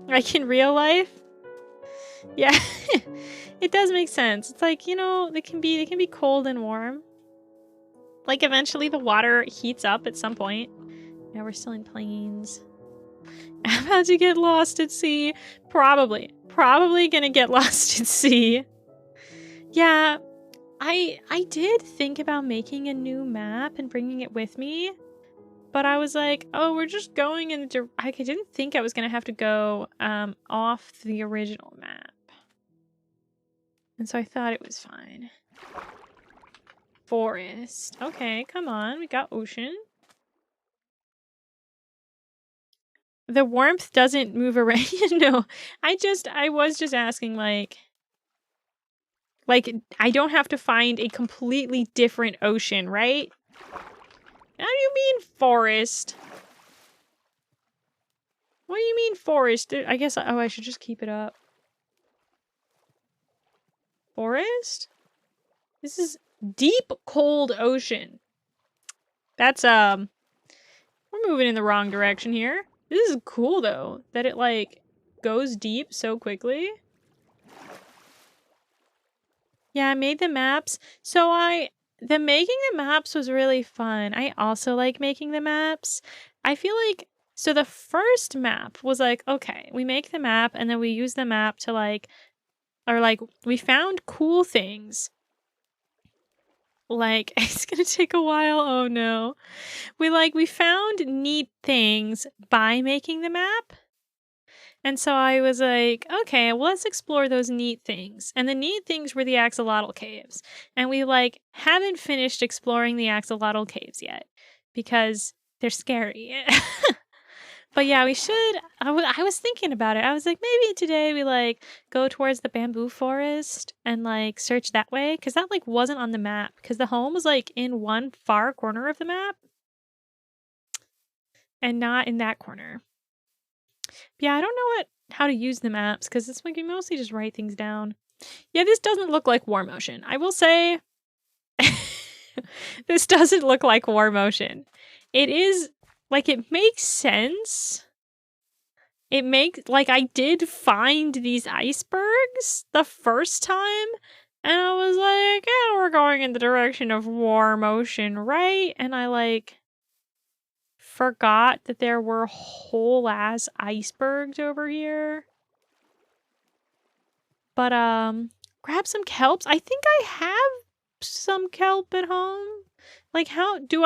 Like in real life. Yeah, it does make sense. It's like, you know, they can be cold and warm. Like, eventually the water heats up at some point. Yeah, we're still in plains. I'm about to get lost at sea. Probably gonna get lost at sea. Yeah, I did think about making a new map and bringing it with me. But I was like, oh, we're just going in the... I didn't think I was gonna have to go off the original map. And so I thought it was fine. forest. Okay, come on. We got ocean. The warmth doesn't move around. No, I was just asking, like, I don't have to find a completely different ocean, right? How do you mean forest? What do you mean forest? I guess, oh, I should just keep it up. Forest? This is deep, cold ocean. That's, we're moving in the wrong direction here. This is cool, though, that it, like, goes deep so quickly. Yeah, I made the maps. So the making the maps was really fun. I also like making the maps. I feel like, so the first map was like, okay, we make the map and then we use the map to like, or like, we found cool things. Like, it's gonna take a while. Oh no. We found neat things by making the map. And so I was like, okay, well, let's explore those neat things. And the neat things were the axolotl caves. And we like haven't finished exploring the axolotl caves yet because they're scary. But yeah, we should. I was thinking about it. I was like, maybe today we like go towards the bamboo forest and like search that way because that like wasn't on the map because the home was like in one far corner of the map and not in that corner. Yeah, I don't know how to use the maps because it's like you mostly just write things down. Yeah, this doesn't look like War Motion. I will say this doesn't look like War Motion. It is like it makes sense. It makes like I did find these icebergs the first time and I was like, yeah, we're going in the direction of War Motion, right? And I like forgot that there were whole ass icebergs over here. But grab some kelps. I think I have some kelp at home. Like how do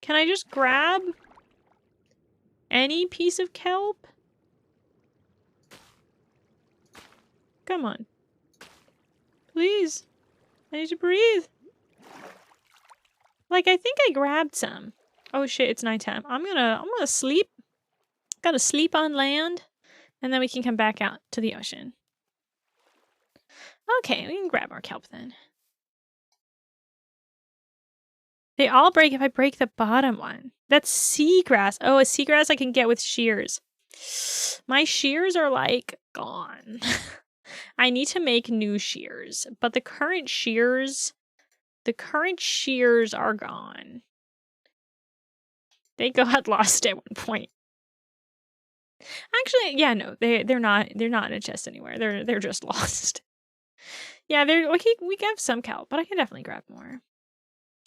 can I just grab any piece of kelp? Come on. Please. I need to breathe. Like I think I grabbed some. Oh shit, it's nighttime. I'm gonna sleep. Gotta sleep on land. And then we can come back out to the ocean. Okay, we can grab our kelp then. They all break if I break the bottom one. That's seagrass. Oh, a seagrass I can get with shears. My shears are like gone. I need to make new shears, but the current shears are gone. They got lost at one point. Actually, yeah, no, they're not in a chest anywhere. They're just lost. Yeah, we have some kelp, but I can definitely grab more.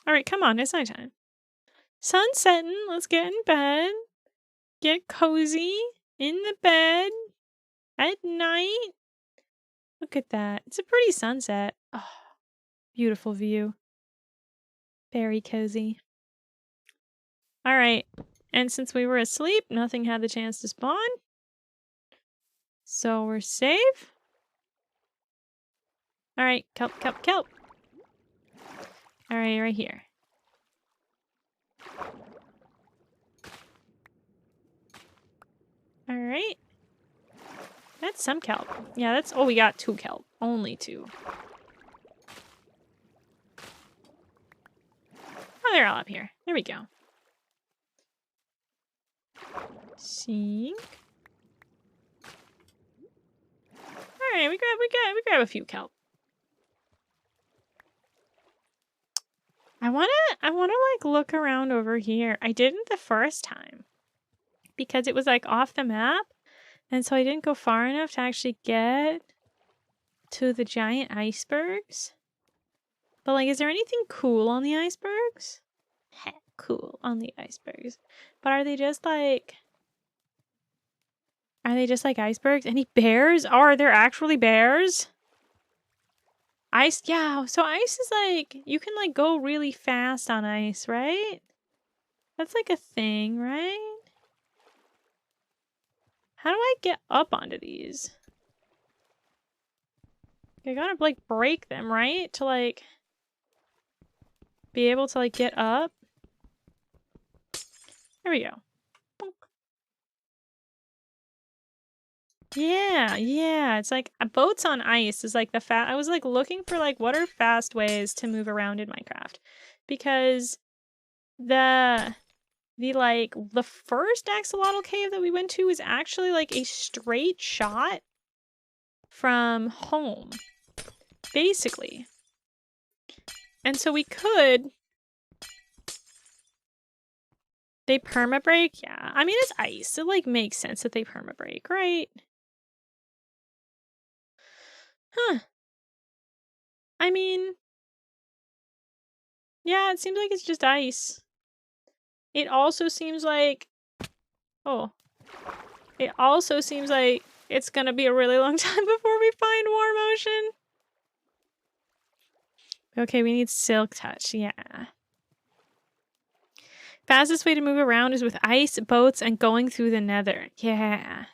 All right, come on, it's nighttime. Sun's setting. Let's get in bed. Get cozy in the bed at night. Look at that. It's a pretty sunset. Oh, beautiful view. Very cozy. All right. And since we were asleep, nothing had the chance to spawn. So we're safe. All right. Kelp, kelp, kelp. All right, right here. All right. That's some kelp. Yeah, that's... Oh, we got 2 kelp. Only 2. Oh, they're all up here. There we go. Sink. All right, we grab a few kelp. I wanna like look around over here. I didn't the first time because it was like off the map, and so I didn't go far enough to actually get to the giant icebergs. But like, is there anything cool on the icebergs? Heck, cool on the icebergs. But are they just like icebergs? Any bears? Oh, are there actually bears? Ice, yeah. So ice is like, you can like go really fast on ice, right? That's like a thing, right? How do I get up onto these? I gotta like break them, right? To like... be able to, like, get up. There we go. Bonk. Yeah, yeah. It's like boats on ice is like the I was like looking for like what are fast ways to move around in Minecraft, because the the first axolotl cave that we went to is actually like a straight shot from home, basically. And so we could. They perma-break? Yeah. I mean, it's ice. It, like, makes sense that they perma-break, right? Huh. I mean... Yeah, it seems like it's just ice. It also seems like... Oh. It also seems like it's gonna be a really long time before we find warm ocean. Okay, we need silk touch, yeah. Fastest way to move around is with ice, boats, and going through the nether. Yeah.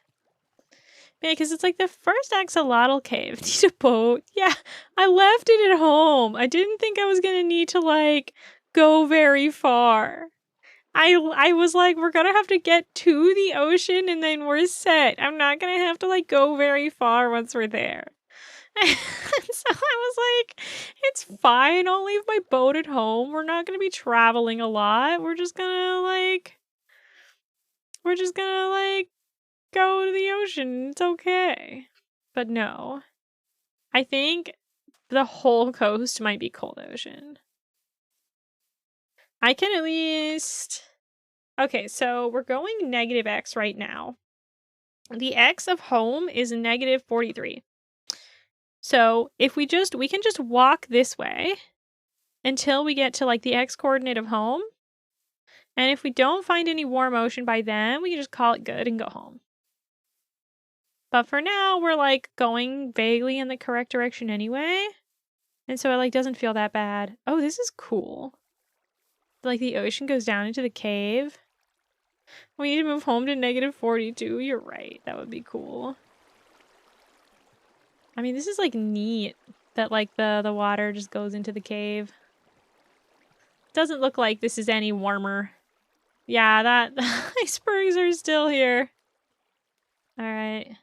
Yeah, because it's like the first axolotl cave. Need a boat. Yeah, I left it at home. I didn't think I was gonna need to, like, go very far. I was like, we're gonna have to get to the ocean and then we're set. I'm not gonna have to, like, go very far once we're there. And so I was like, it's fine. I'll leave my boat at home. We're not gonna be traveling a lot. We're just gonna, like, go to the ocean. It's okay. But no. I think the whole coast might be cold ocean. I can at least... Okay, so we're going negative X right now. The X of home is negative 43. So if we can just walk this way until we get to like the X coordinate of home. And if we don't find any warm ocean by then, we can just call it good and go home. But for now, we're like going vaguely in the correct direction anyway. And so it like doesn't feel that bad. Oh, this is cool. Like the ocean goes down into the cave. We need to move home to negative 42. You're right. That would be cool. I mean, this is like neat that like the water just goes into the cave. Doesn't look like this is any warmer. Yeah, the icebergs are still here. All right.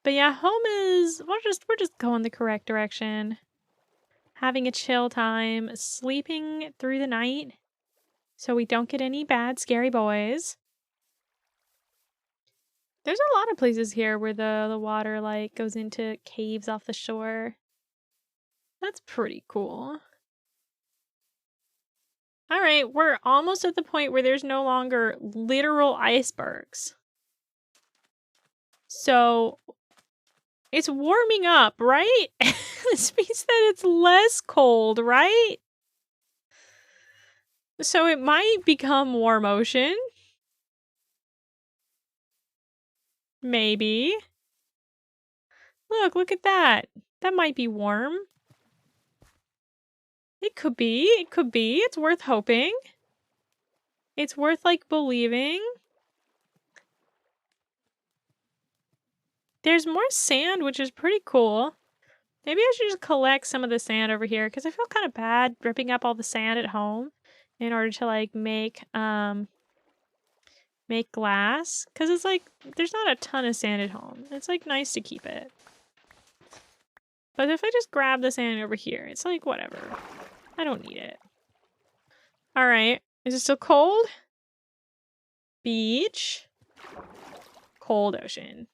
But yeah, home is we're just going the correct direction. Having a chill time, sleeping through the night so we don't get any bad scary boys. There's a lot of places here where the water like goes into caves off the shore. That's pretty cool. All right, we're almost at the point where there's no longer literal icebergs. So it's warming up, right? This means that it's less cold, right? So it might become warm ocean. Maybe. Look at that. That might be warm. It could be. It could be. It's worth hoping. It's worth, like, believing. There's more sand, which is pretty cool. Maybe I should just collect some of the sand over here, because I feel kind of bad ripping up all the sand at home in order to, like, make glass. Because it's, like, there's not a ton of sand at home. It's, like, nice to keep it. But if I just grab the sand over here, it's, like, whatever. I don't need it. Alright. Is it still cold? Beach. Cold ocean.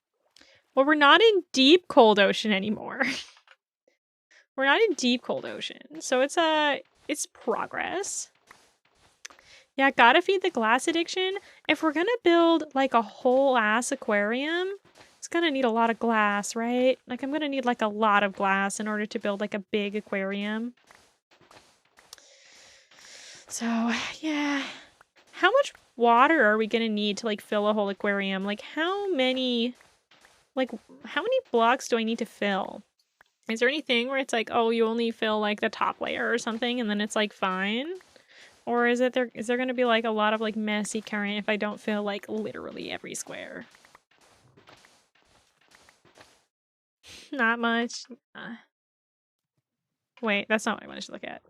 Well, we're not in deep cold ocean anymore. We're not in deep cold ocean. So it's progress. Yeah, gotta feed the glass addiction. If we're gonna build like a whole ass aquarium, it's gonna need a lot of glass, right? Like I'm gonna need like a lot of glass in order to build like a big aquarium. So, yeah. How much water are we gonna need to like fill a whole aquarium? Like how many blocks do I need to fill? Is there anything where it's like, oh, you only fill like the top layer or something and then it's like fine? Or is there gonna be like a lot of like messy current if I don't fill like literally every square? Not much. Wait, that's not what I wanted to look at.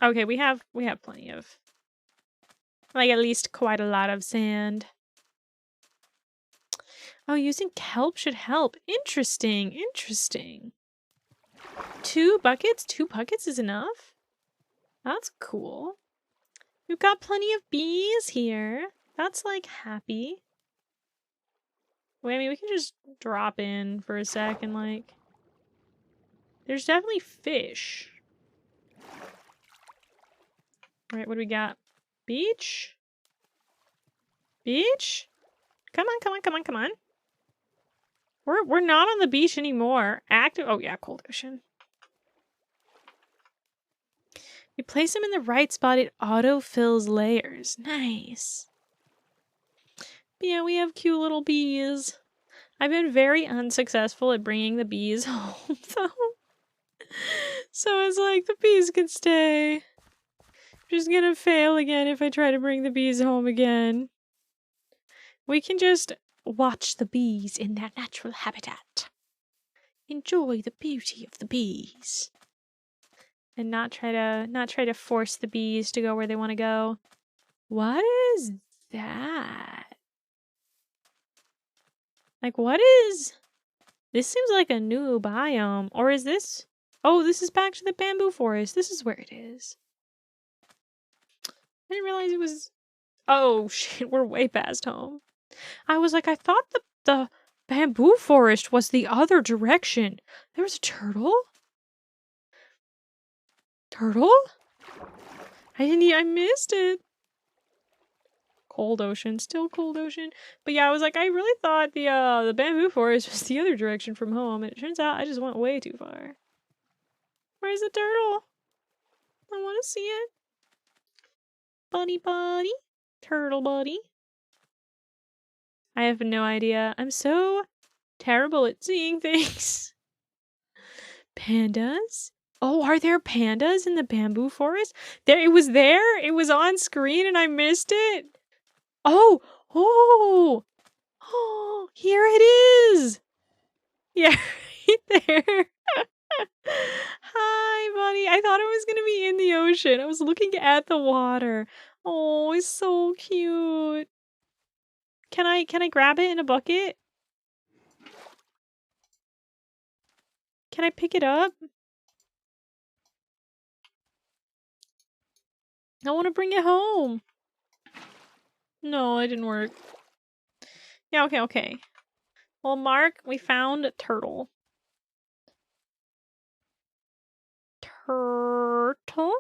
Okay, we have plenty of, like, at least quite a lot of sand. Oh, using kelp should help. Interesting, interesting. 2 buckets? 2 buckets is enough? That's cool. We've got plenty of bees here. That's, like, happy. Wait, I mean, we can just drop in for a sec and, like... There's definitely fish. Alright, what do we got? Beach? Beach? Come on, come on, come on, come on. We're not on the beach anymore. Active. Oh yeah, cold ocean. You place them in the right spot, it auto-fills layers. Nice. But yeah, we have cute little bees. I've been very unsuccessful at bringing the bees home, though. So it's like, the bees can stay. I'm just gonna fail again if I try to bring the bees home again. We can just watch the bees in their natural habitat. Enjoy the beauty of the bees. And not try to force the bees to go where they want to go. What is that? Like, what is... This seems like a new biome. Or is this... Oh, this is back to the bamboo forest. This is where it is. I didn't realize it was... Oh, shit. We're way past home. I was like, I thought the bamboo forest was the other direction. There was a turtle? Turtle? I missed it. Cold ocean, still cold ocean. But yeah, I was like, I really thought the bamboo forest was the other direction from home, and it turns out I just went way too far. Where's the turtle? I want to see it. Buddy. Turtle buddy. I have no idea. I'm so terrible at seeing things. Pandas? Oh, are there pandas in the bamboo forest? There, it was there? It was on screen and I missed it? Oh! Oh! Oh! Here it is! Yeah, right there. Hi, buddy. I thought it was gonna be in the ocean. I was looking at the water. Oh, it's so cute. Can I grab it in a bucket? Can I pick it up? I want to bring it home. No, it didn't work. Yeah, okay. Well, Mark, we found a turtle. Turtle?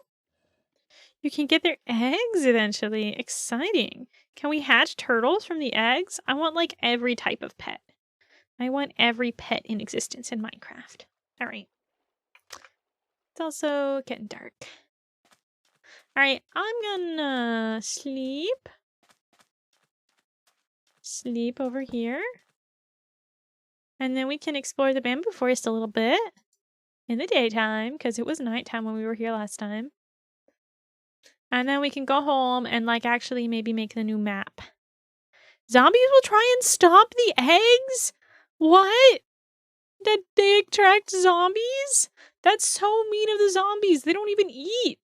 You can get their eggs eventually. Exciting. Can we hatch turtles from the eggs? I want, like, every type of pet. I want every pet in existence in Minecraft. Alright. It's also getting dark. Alright, I'm gonna sleep. Sleep over here. And then we can explore the bamboo forest a little bit. In the daytime, because it was nighttime when we were here last time. And then we can go home and, like, actually maybe make the new map. Zombies will try and stop the eggs? What? Did they attract zombies? That's so mean of the zombies. They don't even eat.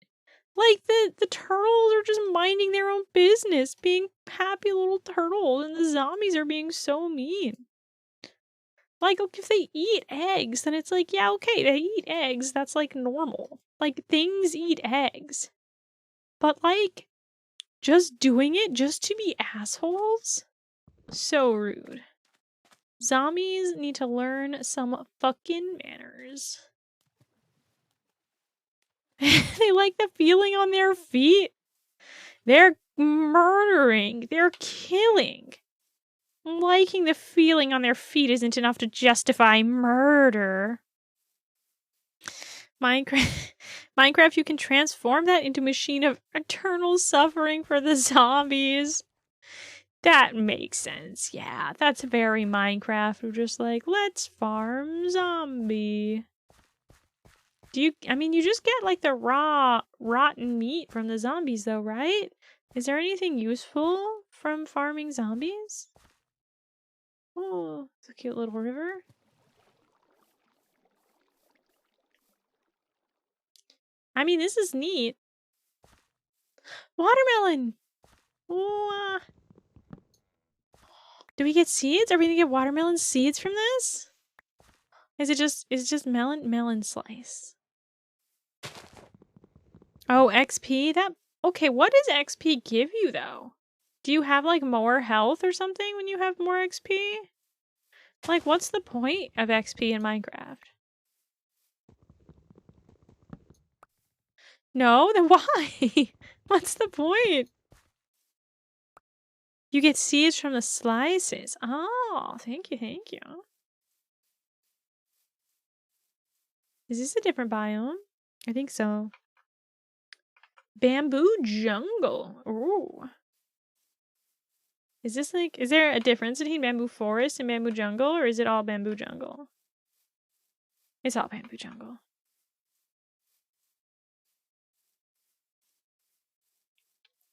Like, the turtles are just minding their own business, being happy little turtles, and the zombies are being so mean. Like, if they eat eggs, then it's like, yeah, okay, they eat eggs. That's, like, normal. Like, things eat eggs. But, like, just doing it just to be assholes? So rude. Zombies need to learn some fucking manners. They like the feeling on their feet. They're murdering. They're killing. Liking the feeling on their feet isn't enough to justify murder. Minecraft, you can transform that into a machine of eternal suffering for the zombies. That makes sense. Yeah, that's very Minecraft. We're just like, let's farm zombie. I mean, you just get, like, the raw, rotten meat from the zombies, though, right? Is there anything useful from farming zombies? Oh, it's a cute little river. I mean, this is neat. Watermelon! Ooh, do we get seeds? Are we gonna get watermelon seeds from this? Is it just melon slice? Oh, XP? Okay, what does XP give you though? Do you have like more health or something when you have more XP? Like, what's the point of XP in Minecraft? No, then why? What's the point? You get seeds from the slices. Oh, thank you, thank you. Is this a different biome? I think so. Bamboo jungle. Ooh. Is this like, is there a difference between bamboo forest and bamboo jungle, or is it all bamboo jungle? It's all bamboo jungle.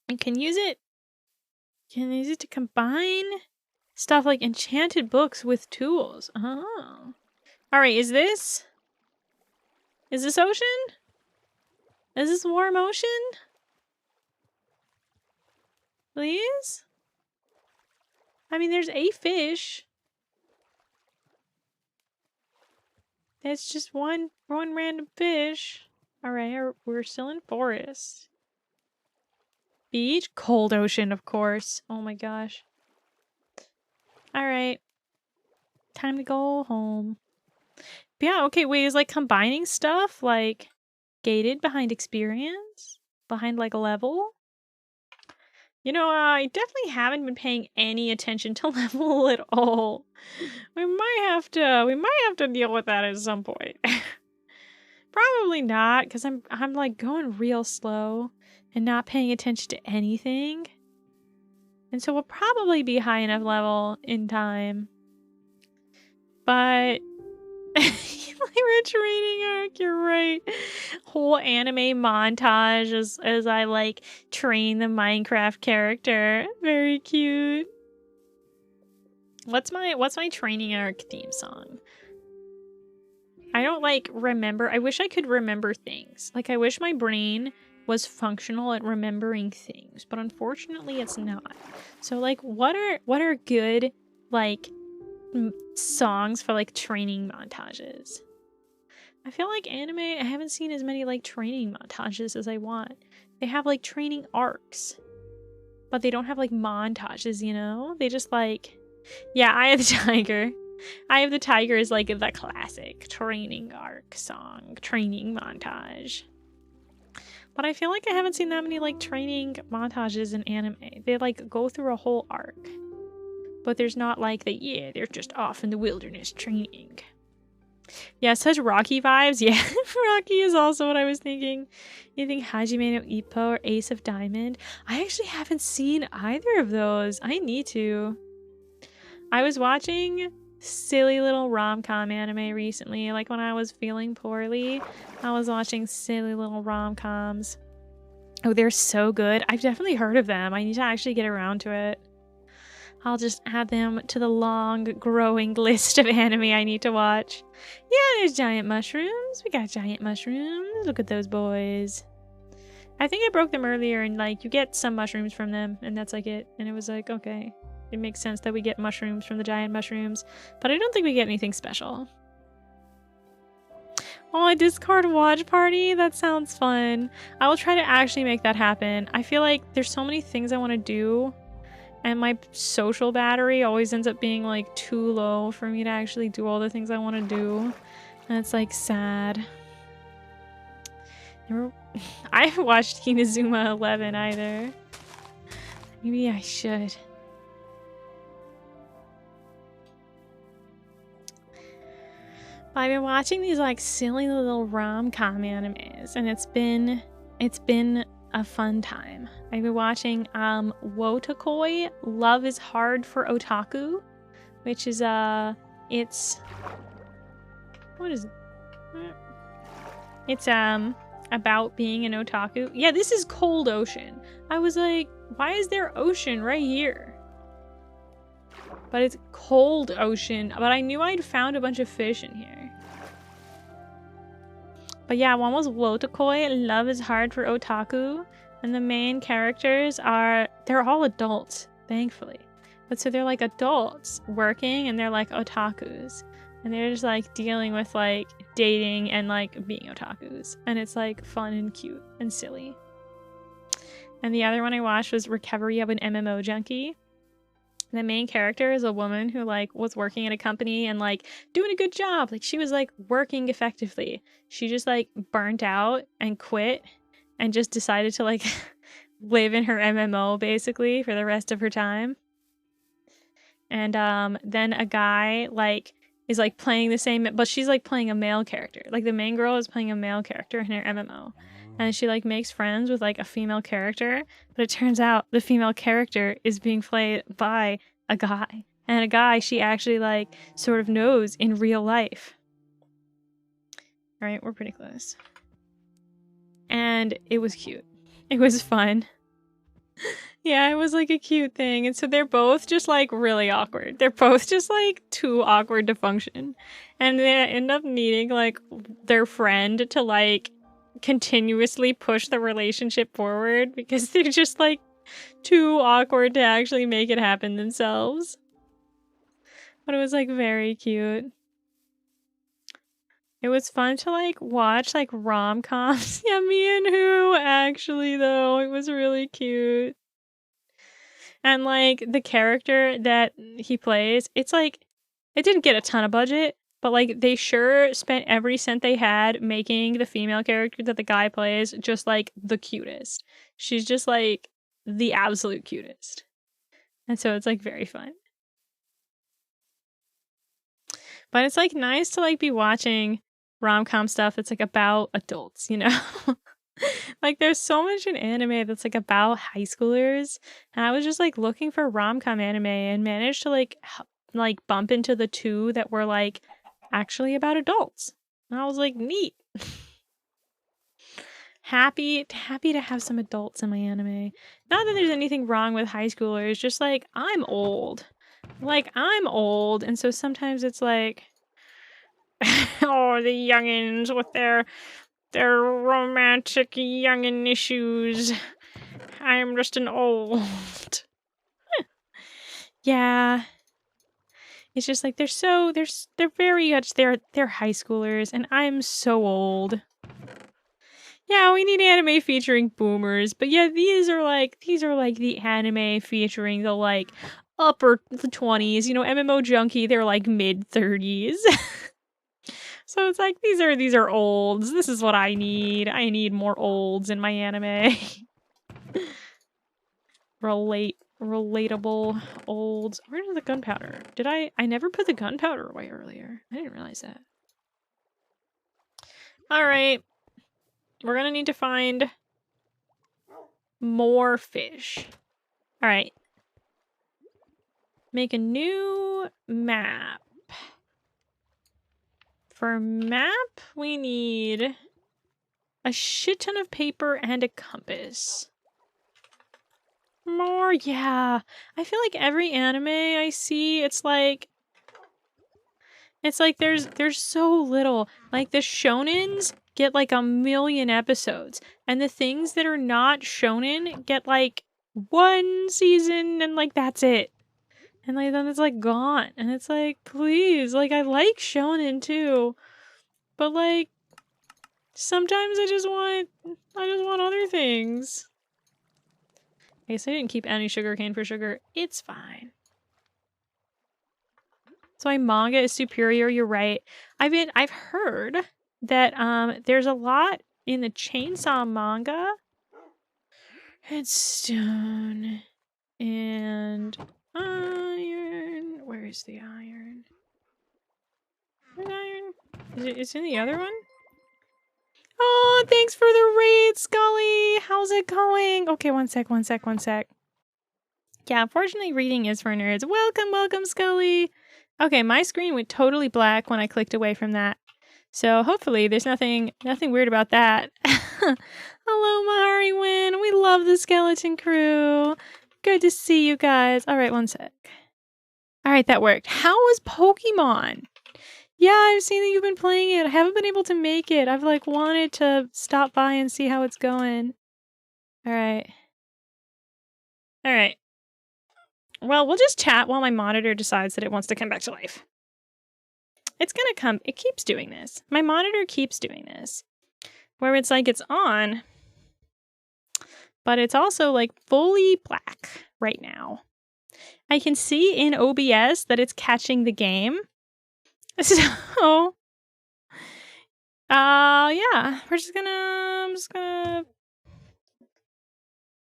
And can use it to combine stuff like enchanted books with tools. Oh. Alright, is this ocean? Is this warm ocean? Please? I mean, there's a fish. It's just one random fish. Alright, we're still in forest. Beach? Cold ocean, of course. Oh my gosh. Alright. Time to go home. But yeah, okay, wait, is like combining stuff like gated behind experience? Behind like a level? You know, I definitely haven't been paying any attention to level at all. We might have to deal with that at some point. Probably not, because I'm like going real slow and not paying attention to anything. And so we'll probably be high enough level in time. But we're training arc, you're right. Whole anime montage as I like train the Minecraft character. Very cute. What's my training arc theme song? I don't like remember. I wish I could remember things. Like I wish my brain was functional at remembering things, but unfortunately it's not. So like what are good like songs for like training montages? I feel like anime, I haven't seen as many like training montages as I want. They have like training arcs, but they don't have like montages, you know? They just like, yeah, Eye of the Tiger. Eye of the Tiger is like the classic training arc song, training montage. But I feel like I haven't seen that many like training montages in anime. They like go through a whole arc. But there's not like the, they're just off in the wilderness training. Yeah, such Rocky vibes. Yeah, Rocky is also what I was thinking. You think Hajime no Ippo or Ace of Diamond? I actually haven't seen either of those. I need to. I was watching silly little rom-com anime recently. Like when I was feeling poorly, I was watching silly little rom-coms. Oh, they're so good. I've definitely heard of them. I need to actually get around to it. I'll just add them to the long, growing list of anime I need to watch. Yeah, there's giant mushrooms. We got giant mushrooms. Look at those boys. I think I broke them earlier and, like, you get some mushrooms from them, and that's, like, it. And it was like, okay, it makes sense that we get mushrooms from the giant mushrooms, but I don't think we get anything special. Oh, a Discord watch party? That sounds fun. I will try to actually make that happen. I feel like there's so many things I want to do, and my social battery always ends up being like too low for me to actually do all the things I want to do. And it's like sad. I haven't watched Inazuma 11 either. Maybe I should. I've been watching these like silly little rom-com animes, and it's been a fun time. I've been watching Wotakoi, Love is Hard for Otaku, which is it's what is it? It's about being an otaku. Yeah, this is cold ocean. I was like, why is there ocean right here? But it's cold ocean. But I knew I'd found a bunch of fish in here. But yeah, one was Wotakoi, Love is Hard for Otaku. And the main characters they're all adults, thankfully. But so they're like adults working and they're like otakus. And they're just like dealing with like dating and like being otakus. And it's like fun and cute and silly. And the other one I watched was Recovery of an MMO Junkie. The main character is a woman who like was working at a company and like doing a good job. Like she was like working effectively. She just like burnt out and quit and just decided to like live in her MMO basically for the rest of her time. And then a guy like is like playing the same, but she's like playing a male character. Like the main girl is playing a male character in her MMO. And she like makes friends with like a female character, but it turns out the female character is being played by a guy. And a guy she actually like sort of knows in real life. All right, we're pretty close. And it was cute. It was fun. Yeah, it was like a cute thing. And so they're both just like really awkward. They're both just like too awkward to function. And they end up needing like their friend to like continuously push the relationship forward because they're just like too awkward to actually make it happen themselves. But it was like very cute. It was fun to like watch like rom-coms. Yeah, me and who actually though. It was really cute. And like the character that he plays, it's like it didn't get a ton of budget, but like they sure spent every cent they had making the female character that the guy plays just like the cutest. She's just like the absolute cutest. And so it's like very fun. But it's like nice to like be watching rom-com stuff that's like about adults, you know? Like there's so much in anime that's like about high schoolers, and I was just like looking for rom-com anime and managed to like bump into the two that were like actually about adults. And I was like, neat. Happy to have some adults in my anime. Not that there's anything wrong with high schoolers, just like I'm old. Like I'm old, and so sometimes it's like oh, the youngins with their romantic youngin issues. I'm just an old. Yeah. It's just like they're very much they're high schoolers and I'm so old. Yeah, we need anime featuring boomers, but yeah, these are like the anime featuring the like upper 20s, you know, MMO Junkie, they're like mid 30s. So it's like these are olds. This is what I need. I need more olds in my anime. Relatable olds. Where did the gunpowder? I never put the gunpowder away earlier. I didn't realize that. Alright. We're gonna need to find more fish. Alright. Make a new map. For map, we need a shit ton of paper and a compass. More, yeah. I feel like every anime I see, it's like there's so little. Like the shonens get like 1,000,000 episodes, and the things that are not shonen get like 1 season and like that's it. And like then it's like gone. And it's like, please, like I like shonen too. But like sometimes I just want other things. I guess I didn't keep any sugarcane for sugar. It's fine. So my manga is superior, you're right. I've heard that there's a lot in the Chainsaw manga. It's stone and iron. Where is the iron? Where's iron? Is it in the other one? Oh, thanks for the raid, Scully! How's it going? Okay, one sec. Yeah, unfortunately reading is for nerds. Welcome, Scully! Okay, my screen went totally black when I clicked away from that. So hopefully there's nothing weird about that. Hello, Mahari Win! We love the skeleton crew! Good to see you guys. Alright, one sec. Alright, that worked. How was Pokemon? Yeah, I've seen that you've been playing it. I haven't been able to make it. I've like wanted to stop by and see how it's going. All right. All right. Well, we'll just chat while my monitor decides that it wants to come back to life. It's gonna come. It keeps doing this. My monitor keeps doing this. Where it's like it's on, but it's also like fully black right now. I can see in OBS that it's catching the game. So, yeah, I'm just gonna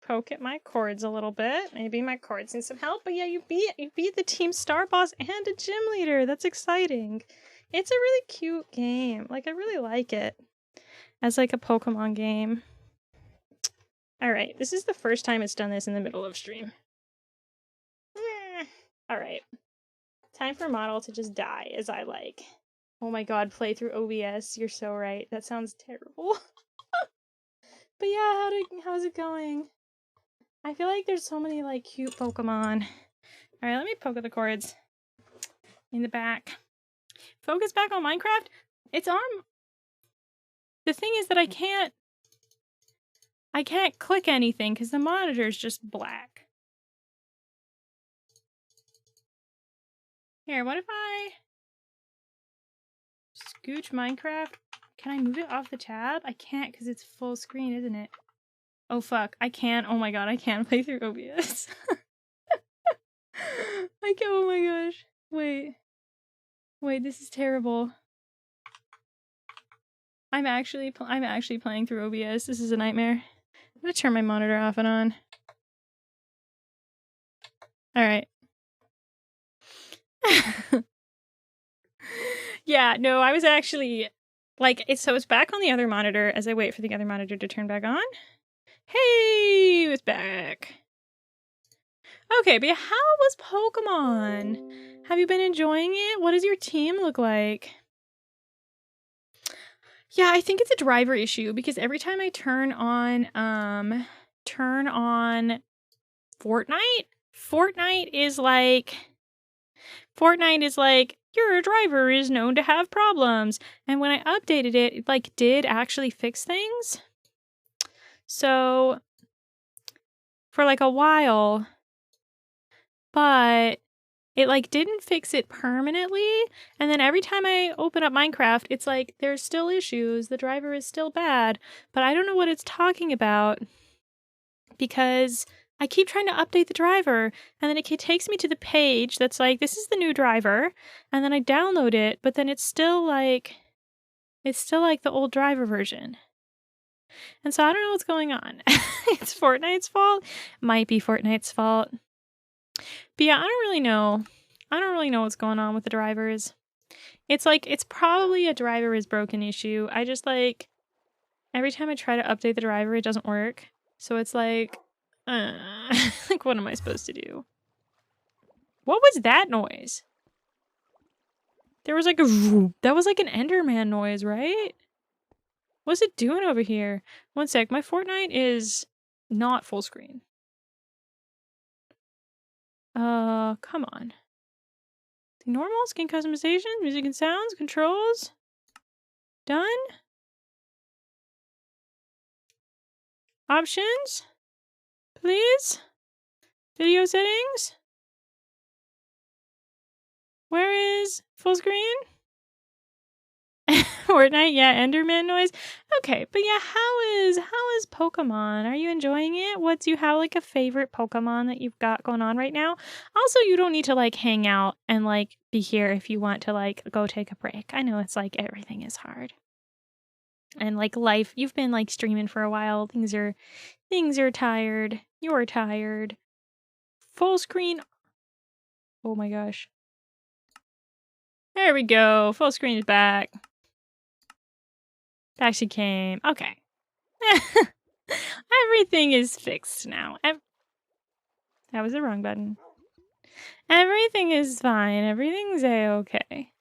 poke at my cords a little bit. Maybe my cords need some help. But yeah, you beat the team star boss and a gym leader. That's exciting. It's a really cute game. Like, I really like it as like a Pokemon game. All right, this is the first time it's done this in the middle of stream. All right, time for model to just die as I like. Oh my god, play through OBS. You're so right. That sounds terrible. But yeah, how's it going? I feel like there's so many like cute Pokemon. All right, let me poke at the cords in the back. Focus back on Minecraft. It's on. The thing is that I can't click anything because the monitor is just black. Here, what if I scooch Minecraft? Can I move it off the tab? I can't because it's full screen, isn't it? Oh fuck, I can't. Oh my god, I can't play through OBS. I can't. Oh my gosh. Wait, this is terrible. I'm actually playing through OBS. This is a nightmare. I'm gonna turn my monitor off and on. All right. Yeah, no, I was actually like it's back on the other monitor as I wait for the other monitor to turn back on. Hey, it's back. Okay, but how was Pokemon? Have you been enjoying it? What does your team look like? Yeah, I think it's a driver issue because every time I turn on Fortnite is like your driver is known to have problems. And when I updated it, it like did actually fix things. So for like a while, but it like didn't fix it permanently. And then every time I open up Minecraft, it's like there's still issues. The driver is still bad, but I don't know what it's talking about because I keep trying to update the driver and then it takes me to the page that's like, this is the new driver. And then I download it, but then it's still like the old driver version. And so I don't know what's going on. It's Fortnite's fault. Might be Fortnite's fault. But yeah, I don't really know. I don't really know what's going on with the drivers. It's like, it's probably a driver is broken issue. I just like, every time I try to update the driver, it doesn't work. So it's like, like, what am I supposed to do? What was that noise? There was like that was like an Enderman noise, right? What's it doing over here? One sec, my Fortnite is not full screen. Come on. The normal, skin customization, music and sounds, controls. Done. Options. Please. Video settings. Where is full screen? Fortnite, yeah, Enderman noise. Okay, but yeah, how is Pokemon? Are you enjoying it? Do you have like a favorite Pokemon that you've got going on right now? Also, you don't need to like hang out and like be here if you want to like go take a break. I know it's like everything is hard. And like life, you've been like streaming for a while. Things are tired. You're tired. Full screen. Oh my gosh. There we go. Full screen is back. Back she came. Okay. Everything is fixed now. That was the wrong button. Everything is fine. Everything's a-okay.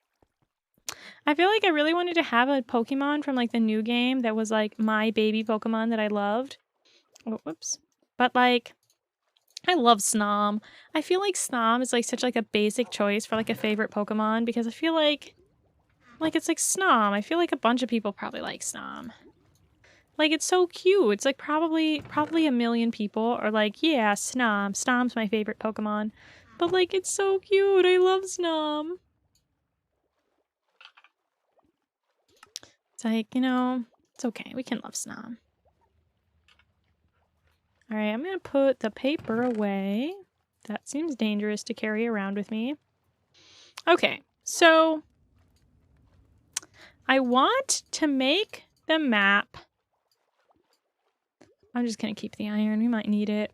I feel like I really wanted to have a Pokemon from like the new game that was like my baby Pokemon that I loved. Oh, whoops. But like, I love Snom. I feel like Snom is like such like a basic choice for like a favorite Pokemon because I feel like Like, it's like Snom. I feel like a bunch of people probably like Snom. Like, it's so cute. It's like probably a million people are like, yeah, Snom. Snom's my favorite Pokemon. But like, it's so cute. I love Snom. It's like, you know, it's okay. We can love Snom. Alright, I'm gonna put the paper away. That seems dangerous to carry around with me. Okay, so I want to make the map. I'm just gonna keep the iron. We might need it.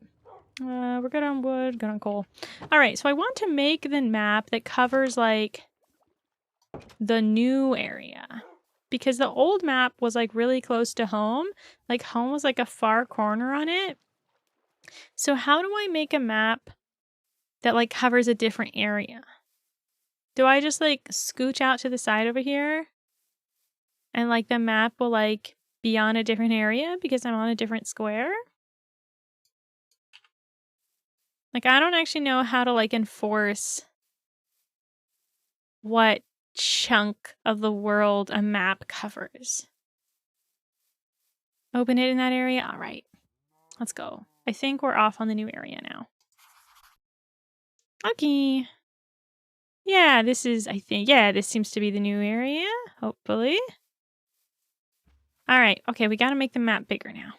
We're good on wood, good on coal. Alright, so I want to make the map that covers, like, the new area. Because the old map was, like, really close to home. Like, home was, like, a far corner on it. So how do I make a map that, like, covers a different area? Do I just, like, scooch out to the side over here? And, like, the map will, like, be on a different area because I'm on a different square? Like, I don't actually know how to, like, enforce what chunk of the world a map covers. Open it in that area? All right. Let's go. I think we're off on the new area now. Okay. Yeah, this is, I think, yeah, this seems to be the new area, hopefully. All right. Okay, we got to make the map bigger now.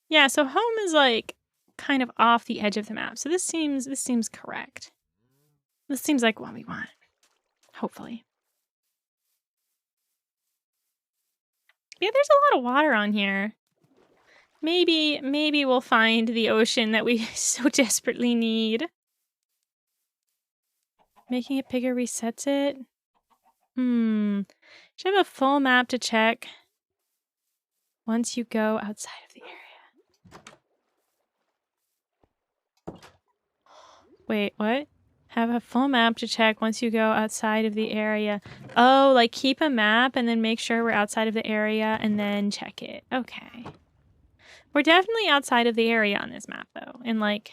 Yeah, so home is like kind of off the edge of the map. So this seems correct. This seems like what we want. Hopefully. Yeah, there's a lot of water on here. Maybe we'll find the ocean that we so desperately need. Making it bigger resets it. Should I have a full map to check once you go outside of the area? Wait, what? Have a full map to check once you go outside of the area. Oh, like keep a map and then make sure we're outside of the area and then check it. Okay. We're definitely outside of the area on this map, though, in, like,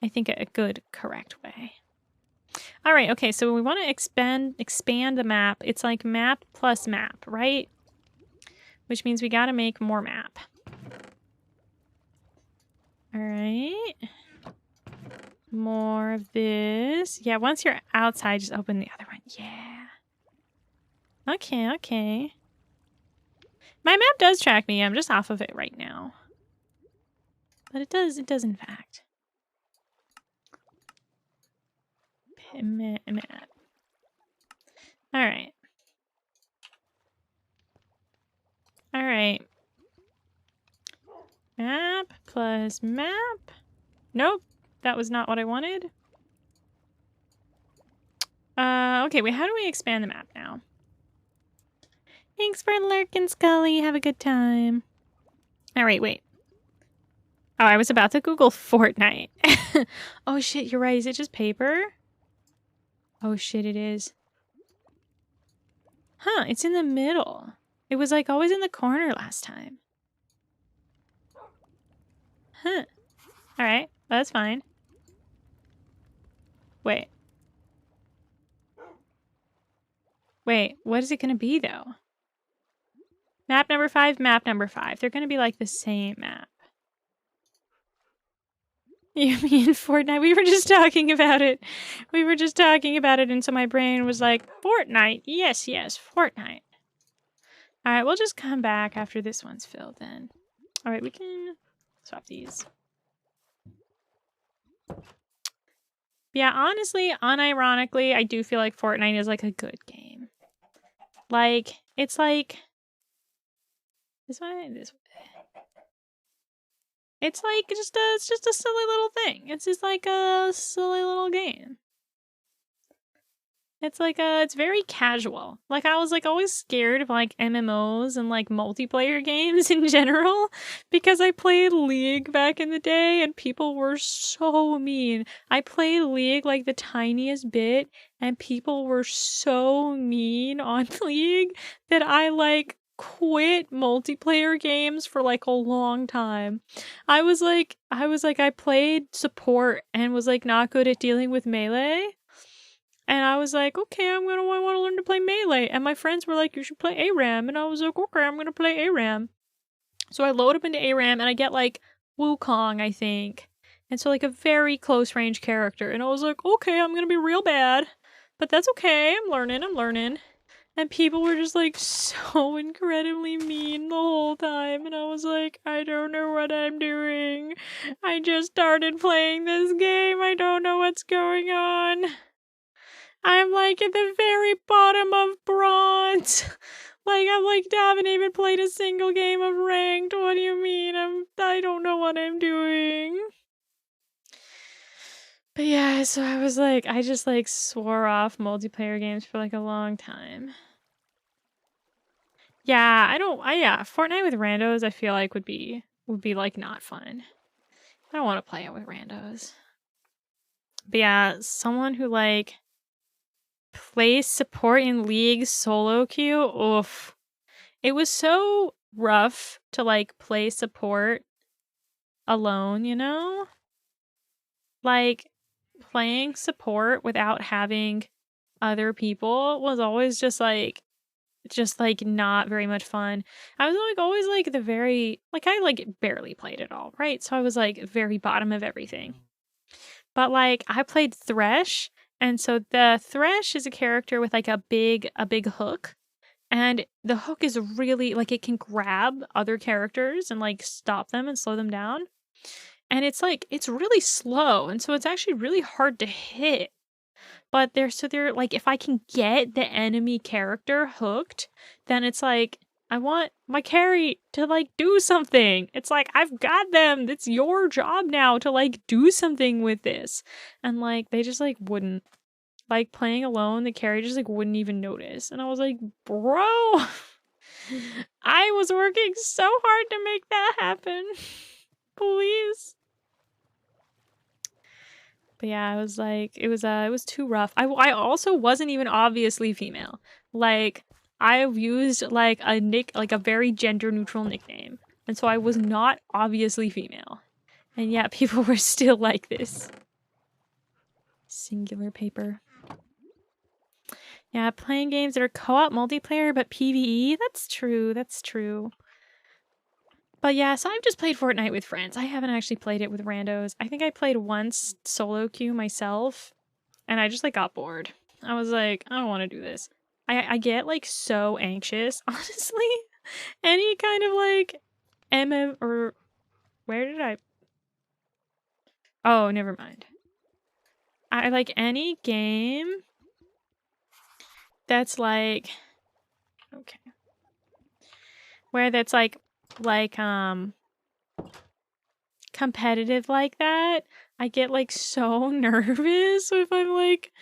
I think a good, correct way. All right, okay, so we want to expand the map. It's like map plus map, right? Which means we got to make more map. All right. More of this. Yeah, once you're outside, just open the other one. Yeah. Okay, okay. My map does track me. I'm just off of it right now. But it does in fact. Map. Alright. Alright. Map plus map. Nope. That was not what I wanted. Okay, wait, how do we expand the map now? Thanks for lurking, Scully. Have a good time. Alright, wait. Oh, I was about to Google Fortnite. Oh shit, you're right. Is it just paper? Oh shit, it is. Huh, it's in the middle. It was like always in the corner last time. Huh. Alright, that's fine. Wait. Wait, what is it gonna be though? Map number 5, map number 5. They're gonna be like the same map. You mean Fortnite? We were just talking about it. We were just talking about it, and so my brain was like, Fortnite. Yes, Fortnite. Alright, we'll just come back after this one's filled then. Alright, we can swap these. Yeah, honestly, unironically, I do feel like Fortnite is like a good game. Like, it's like... This way? This way. It's like it's just a silly little thing. It's just like a silly little game. It's like it's very casual. Like I was like always scared of like MMOs and like multiplayer games in general because I played League back in the day and people were so mean. I played League like the tiniest bit and people were so mean on League that I like quit multiplayer games for like a long time. I was like I played support and was like not good at dealing with melee. And I was like, okay, I want to learn to play melee. And my friends were like, you should play ARAM. And I was like, okay, I'm gonna play ARAM. So I load up into ARAM and I get like Wukong, I think. And so like a very close range character. And I was like, okay, I'm gonna be real bad. But that's okay, I'm learning. And people were just like so incredibly mean the whole time. And I was like, I don't know what I'm doing. I just started playing this game. I don't know what's going on. I'm like at the very bottom of bronze. Like I'm like haven't even played a single game of ranked. What do you mean? I don't know what I'm doing. But yeah, so I was like, I just like swore off multiplayer games for like a long time. Yeah, yeah, Fortnite with randos I feel like would be like not fun. I don't want to play it with randos. But yeah, someone who like plays support in League solo queue, oof. It was so rough to like play support alone, you know? Like playing support without having other people was always just like not very much fun. I was like always like the very like I like barely played at all, right? So I was like very bottom of everything. But like I played Thresh, and so the Thresh is a character with like a big hook. And the hook is really like it can grab other characters and like stop them and slow them down. And it's like it's really slow, and so it's actually really hard to hit. But they're like if I can get the enemy character hooked, then it's like I want my carry to like do something. It's like I've got them. It's your job now to like do something with this. And like they just like wouldn't. Like playing alone, the carry just like wouldn't even notice. And I was like, bro, I was working so hard to make that happen. Please. But yeah, I was like, it was too rough. I also wasn't even obviously female. Like I've used like a very gender neutral nickname. And so I was not obviously female. And yet people were still like this. Singular paper. Yeah, playing games that are co-op multiplayer but PvE, that's true. But yeah, so I've just played Fortnite with friends. I haven't actually played it with randos. I think I played once solo queue myself, and I just like got bored. I was like, I don't want to do this. I get like so anxious, honestly. Any kind of like or where did I? Oh, never mind. I like any game that's like okay. Where that's like competitive like that. I get like so nervous if I'm like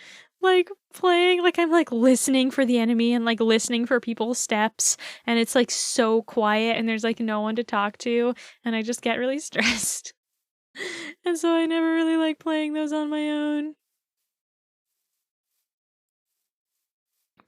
playing like I'm like listening for the enemy and like listening for people's steps and it's like so quiet and there's like no one to talk to and I just get really stressed. And so I never really like playing those on my own.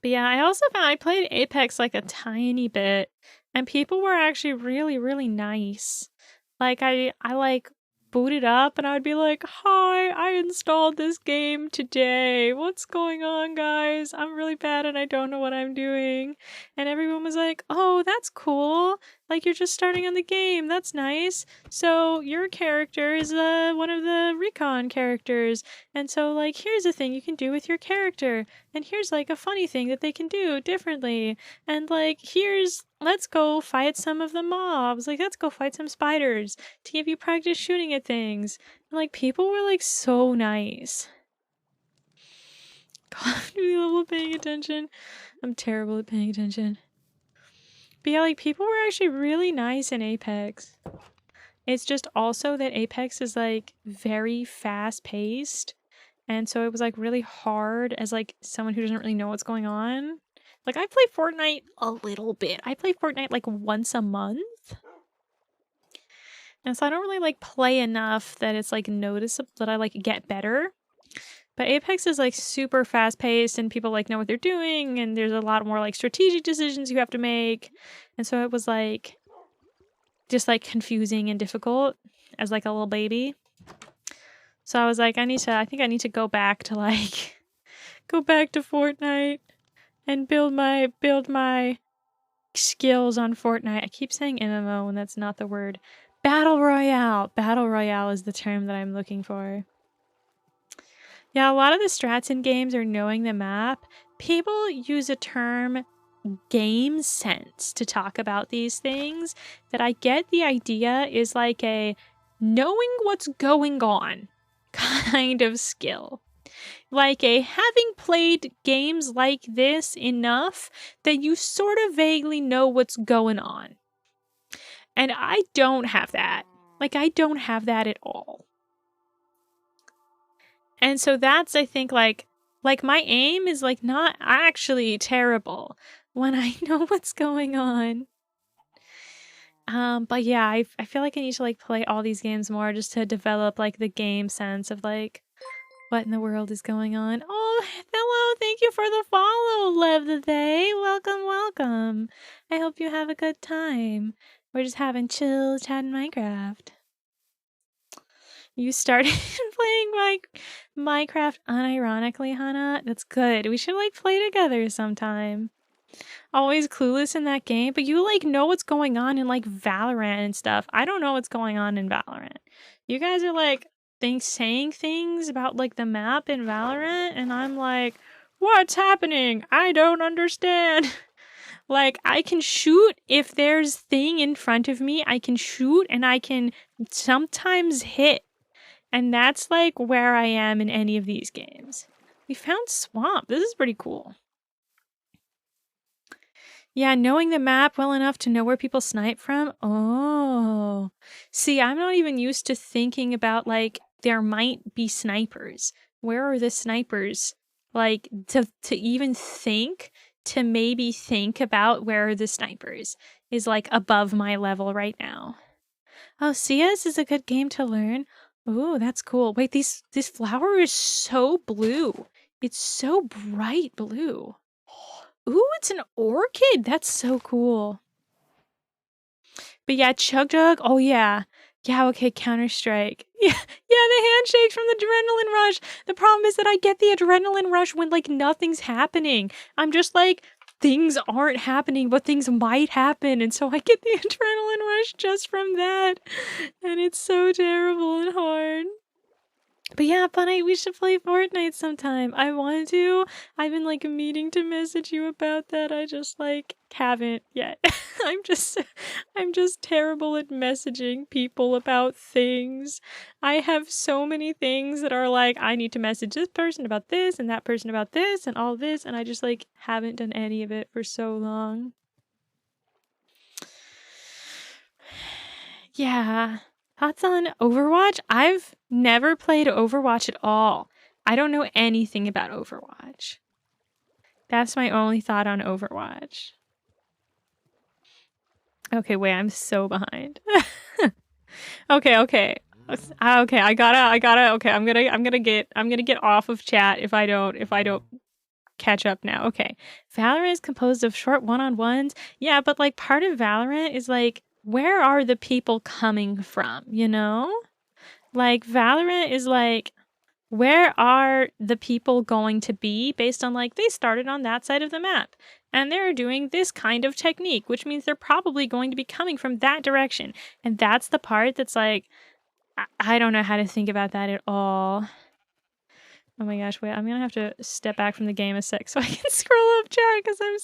But yeah, I also found I played Apex like a tiny bit and people were actually really, really nice. Like I like booted up and I'd be like, hi, I installed this game today. What's going on, guys? I'm really bad and I don't know what I'm doing. And everyone was like, oh, that's cool. Like you're just starting on the game. That's nice. So your character is one of the recon characters. And so like here's a thing you can do with your character. And here's like a funny thing that they can do differently. And like here's let's go fight some of the mobs. Like let's go fight some spiders to give you practice shooting at things. And like people were like so nice. God, be level paying attention. I'm terrible at paying attention. But yeah, like people were actually really nice in Apex. It's just also that Apex is like very fast paced. And so it was like really hard as like someone who doesn't really know what's going on. Like I play Fortnite a little bit. I play Fortnite like once a month. And so I don't really like play enough that it's like noticeable that I like get better. But Apex is like super fast paced and people like know what they're doing and there's a lot more like strategic decisions you have to make. And so it was like just like confusing and difficult as like a little baby. So I was like, I think I need to go back to like go back to Fortnite and build my skills on Fortnite. I keep saying MMO when that's not the word. Battle Royale. Battle Royale is the term that I'm looking for. Yeah, a lot of the strats in games are knowing the map. People use a term game sense to talk about these things that I get the idea is like a knowing what's going on kind of skill. Like a having played games like this enough that you sort of vaguely know what's going on. And I don't have that. Like, I don't have that at all. And so that's, I think, like my aim is like not actually terrible when I know what's going on. But yeah, I feel like I need to like play all these games more just to develop like the game sense of like what in the world is going on. Oh, hello, thank you for the follow, Lev the Day. Welcome, welcome. I hope you have a good time. We're just having chill chat in Minecraft. You started playing like Minecraft unironically, Hannah. That's good. We should like play together sometime. Always clueless in that game, but you like know what's going on in like Valorant and stuff. I don't know what's going on in Valorant. You guys are like saying things about like the map in Valorant, and I'm like, what's happening? I don't understand. Like, I can shoot if there's thing in front of me. I can shoot and I can sometimes hit. And that's like where I am in any of these games. We found swamp. This is pretty cool. Yeah, knowing the map well enough to know where people snipe from. Oh. See, I'm not even used to thinking about like there might be snipers. Where are the snipers? Like to even think, to maybe think about where are the snipers is like above my level right now. Oh, CS is a good game to learn. Ooh, that's cool. Wait, this flower is so blue. It's so bright blue. Ooh, it's an orchid. That's so cool. But yeah, Chug Jug. Oh yeah. Yeah, okay, Counter-Strike. Yeah, the handshakes from the adrenaline rush. The problem is that I get the adrenaline rush when like nothing's happening. I'm just like, things aren't happening, but things might happen. And so I get the adrenaline rush just from that. And it's so terrible and hard. But yeah, Bunny, we should play Fortnite sometime. I want to. I've been like meaning to message you about that. I just like haven't yet. I'm just terrible at messaging people about things. I have so many things that are like I need to message this person about this and that person about this and all this, and I just like haven't done any of it for so long. Yeah. Thoughts on Overwatch? I've never played Overwatch at all. I don't know anything about Overwatch. That's my only thought on Overwatch. Okay, wait, I'm so behind. Okay. Okay, I gotta, okay, I'm gonna get off of chat if I don't catch up now. Okay. Valorant is composed of short one-on-ones. Yeah, but like part of Valorant is like, where are the people coming from, you know? Like Valorant is like, where are the people going to be based on like they started on that side of the map and they're doing this kind of technique, which means they're probably going to be coming from that direction. And that's the part that's like, I don't know how to think about that at all. Oh my gosh, wait, I'm gonna have to step back from the game a sec so I can scroll up chat because I'm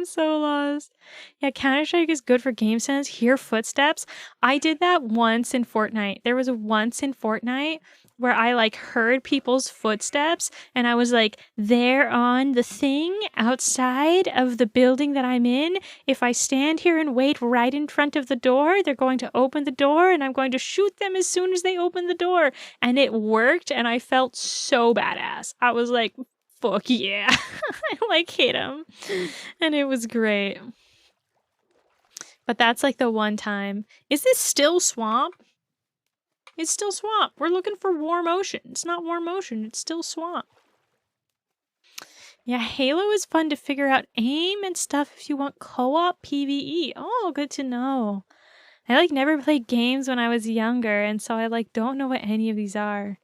so lost. Yeah, Counter-Strike is good for game sense. Hear footsteps. I did that once in Fortnite. There was once in Fortnite where I like heard people's footsteps and I was like, they're on the thing outside of the building that I'm in. If I stand here and wait right in front of the door, they're going to open the door and I'm going to shoot them as soon as they open the door. And it worked and I felt so badass. I was like, fuck yeah. I like hit him. And it was great. But that's like the one time. Is this still swamp? It's still swamp. We're looking for warm ocean. It's not warm ocean. It's still swamp. Yeah, Halo is fun to figure out aim and stuff if you want co-op PvE. Oh, good to know. I like never played games when I was younger, and so I like don't know what any of these are.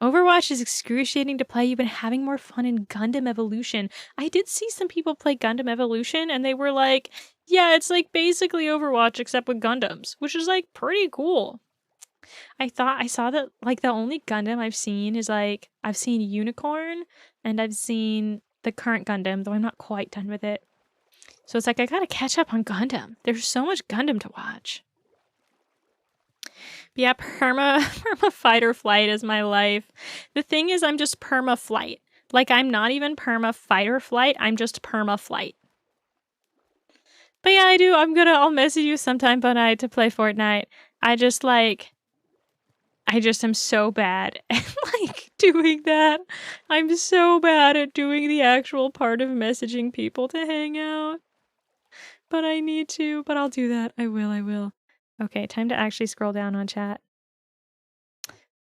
Overwatch is excruciating to play. You've been having more fun in Gundam Evolution. I did see some people play Gundam Evolution, and they were like, yeah, it's like basically Overwatch except with Gundams, which is like pretty cool. I saw that like the only Gundam I've seen is like I've seen Unicorn and I've seen the current Gundam, though I'm not quite done with it. So it's like I gotta catch up on Gundam. There's so much Gundam to watch. But yeah, perma fight or flight is my life. The thing is I'm just perma flight. Like I'm not even perma fight or flight, I'm just perma flight. But yeah, I'll message you sometime tonight to play Fortnite. I just am so bad at like doing that. I'm so bad at doing the actual part of messaging people to hang out. But I need to, but I'll do that. I will. Okay, time to actually scroll down on chat.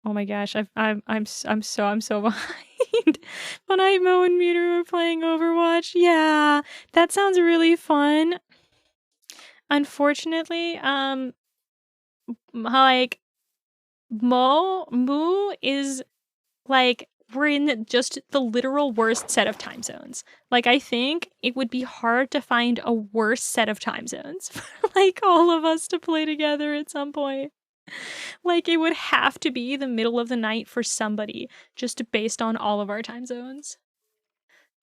Oh my gosh, I'm so behind. But Mo and Meter are playing Overwatch. Yeah, that sounds really fun. Unfortunately, like Moo is like we're in just the literal worst set of time zones. Like I think it would be hard to find a worse set of time zones for like all of us to play together at some point. Like it would have to be the middle of the night for somebody just based on all of our time zones.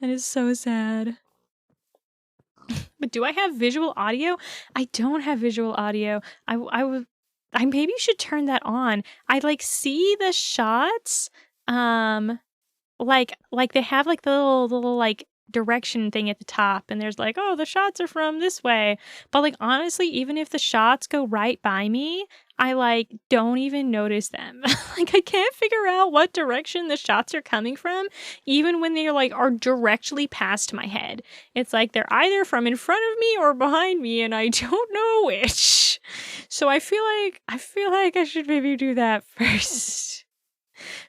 That is so sad. But do I have visual audio? I don't have visual audio. I maybe should turn that on. I like see the shots. Like they have like the little like direction thing at the top, and there's like, oh, the shots are from this way. But like honestly, even if the shots go right by me, I like don't even notice them. Like I can't figure out what direction the shots are coming from, even when they like are directly past my head. It's like they're either from in front of me or behind me, and I don't know which. So I feel like I should maybe do that first.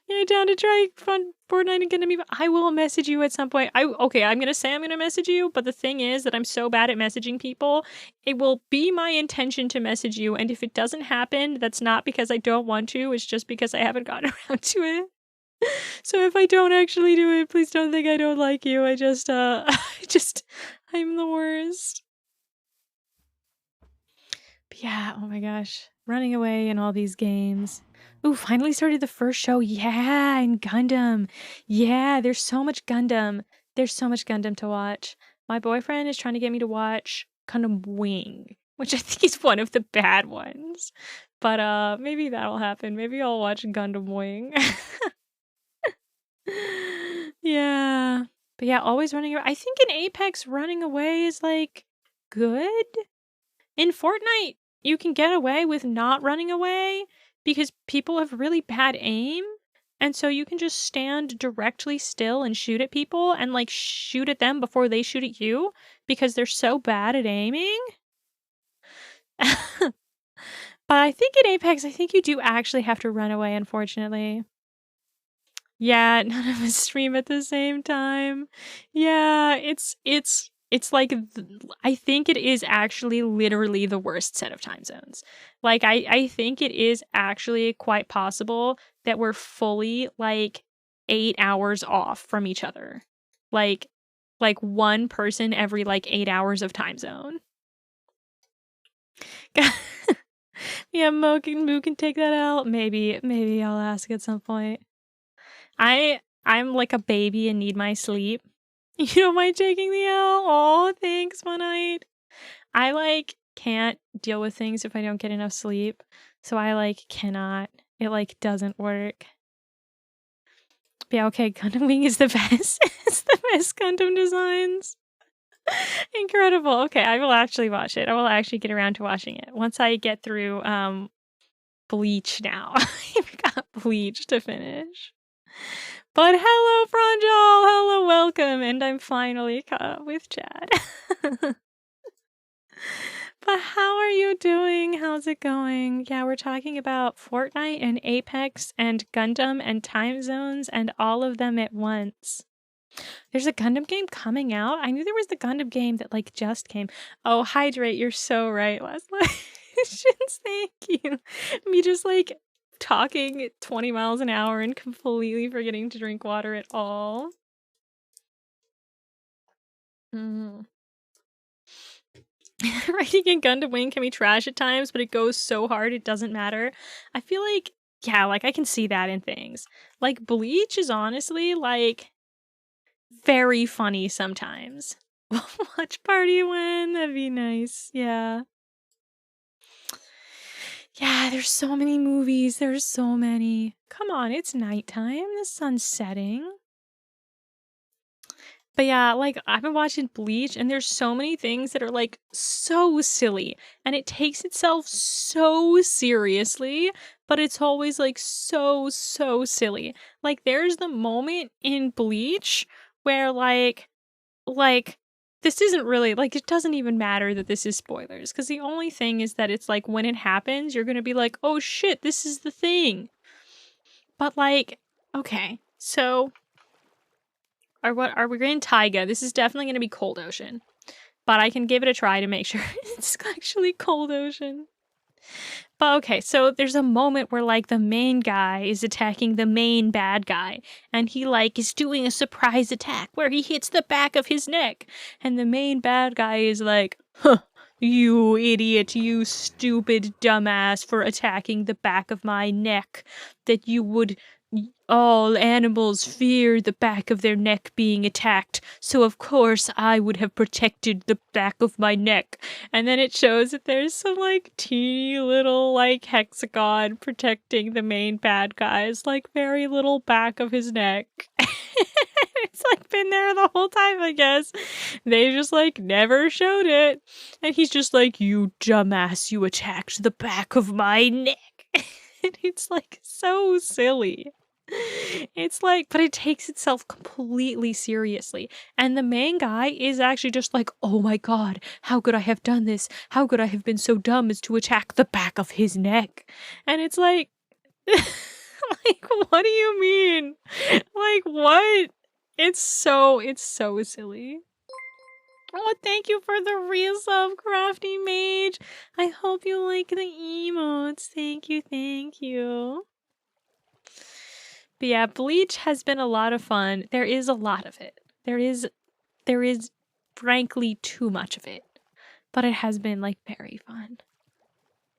Yeah, down to try fun Fortnite and Gundam Eva. I will message you at some point. I'm gonna say I'm gonna message you, but the thing is that I'm so bad at messaging people. It will be my intention to message you, and if it doesn't happen, that's not because I don't want to, it's just because I haven't gotten around to it. So if I don't actually do it, please don't think I don't like you. I'm the worst. But yeah, oh my gosh. Running away in all these games. Ooh, finally started the first show. Yeah, in Gundam. Yeah, there's so much Gundam. There's so much Gundam to watch. My boyfriend is trying to get me to watch Gundam Wing, which I think is one of the bad ones. But maybe that'll happen. Maybe I'll watch Gundam Wing. Yeah. But yeah, always running away. I think in Apex running away is like good. In Fortnite, you can get away with not running away because people have really bad aim. And so you can just stand directly still and shoot at people and like shoot at them before they shoot at you because they're so bad at aiming. But I think in Apex, I think you do actually have to run away, unfortunately. Yeah, none of us stream at the same time. Yeah, it's like I think it is actually literally the worst set of time zones. Like I think it is actually quite possible that we're fully like 8 hours off from each other. Like one person every like 8 hours of time zone. Yeah, Moo can take that out. Maybe I'll ask at some point. I'm like a baby and need my sleep. You don't mind taking the L? Oh, thanks, One Night. I like can't deal with things if I don't get enough sleep. So I like cannot. It like doesn't work. But yeah, okay, Gundam Wing is the best. It's the best Gundam designs. Incredible. Okay, I will actually watch it. I will actually get around to watching it once I get through Bleach now. I've got Bleach to finish. But hello, Franjal! Hello, welcome! And I'm finally caught up with Chad. But how are you doing? How's it going? Yeah, we're talking about Fortnite and Apex and Gundam and time zones and all of them at once. There's a Gundam game coming out. I knew there was the Gundam game that like just came. Oh, hydrate. You're so right, Leslie. Thank you. Me just like talking 20 miles an hour and completely forgetting to drink water at all. Writing in Gundam Wing can be trash at times, but it goes so hard it doesn't matter. I feel like, yeah, like I can see that in things. Like Bleach is honestly like very funny sometimes. Watch party when, that'd be nice. Yeah. Yeah, there's so many movies. There's so many. Come on, it's nighttime. The sun's setting. But yeah, like I've been watching Bleach and there's so many things that are like so silly and it takes itself so seriously, but it's always like so silly. Like there's the moment in Bleach where like this isn't really like it doesn't even matter that this is spoilers because the only thing is that it's like when it happens you're going to be like, "Oh shit, this is the thing." But like okay, so are we in Taiga? This is definitely going to be cold ocean. But I can give it a try to make sure it's actually cold ocean. But okay, so there's a moment where like the main guy is attacking the main bad guy. And he like is doing a surprise attack where he hits the back of his neck. And the main bad guy is like, "Huh, you idiot, you stupid dumbass for attacking the back of my neck. That you would... All animals fear the back of their neck being attacked, so of course I would have protected the back of my neck." And then it shows that there's some like teeny little like hexagon protecting the main bad guy's like very little back of his neck. It's like been there the whole time, I guess. They just like never showed it. And he's just like, "You dumbass, you attacked the back of my neck." And it's like so silly. It's like, but it takes itself completely seriously. And the main guy is actually just like, "Oh my god, how could I have done this? How could I have been so dumb as to attack the back of his neck?" And it's like, like, what do you mean? Like, what? It's so silly. Oh, thank you for the resub, Crafty Mage. I hope you like the emotes. Thank you, thank you. But yeah, Bleach has been a lot of fun. There is a lot of it. There is frankly too much of it. But it has been like very fun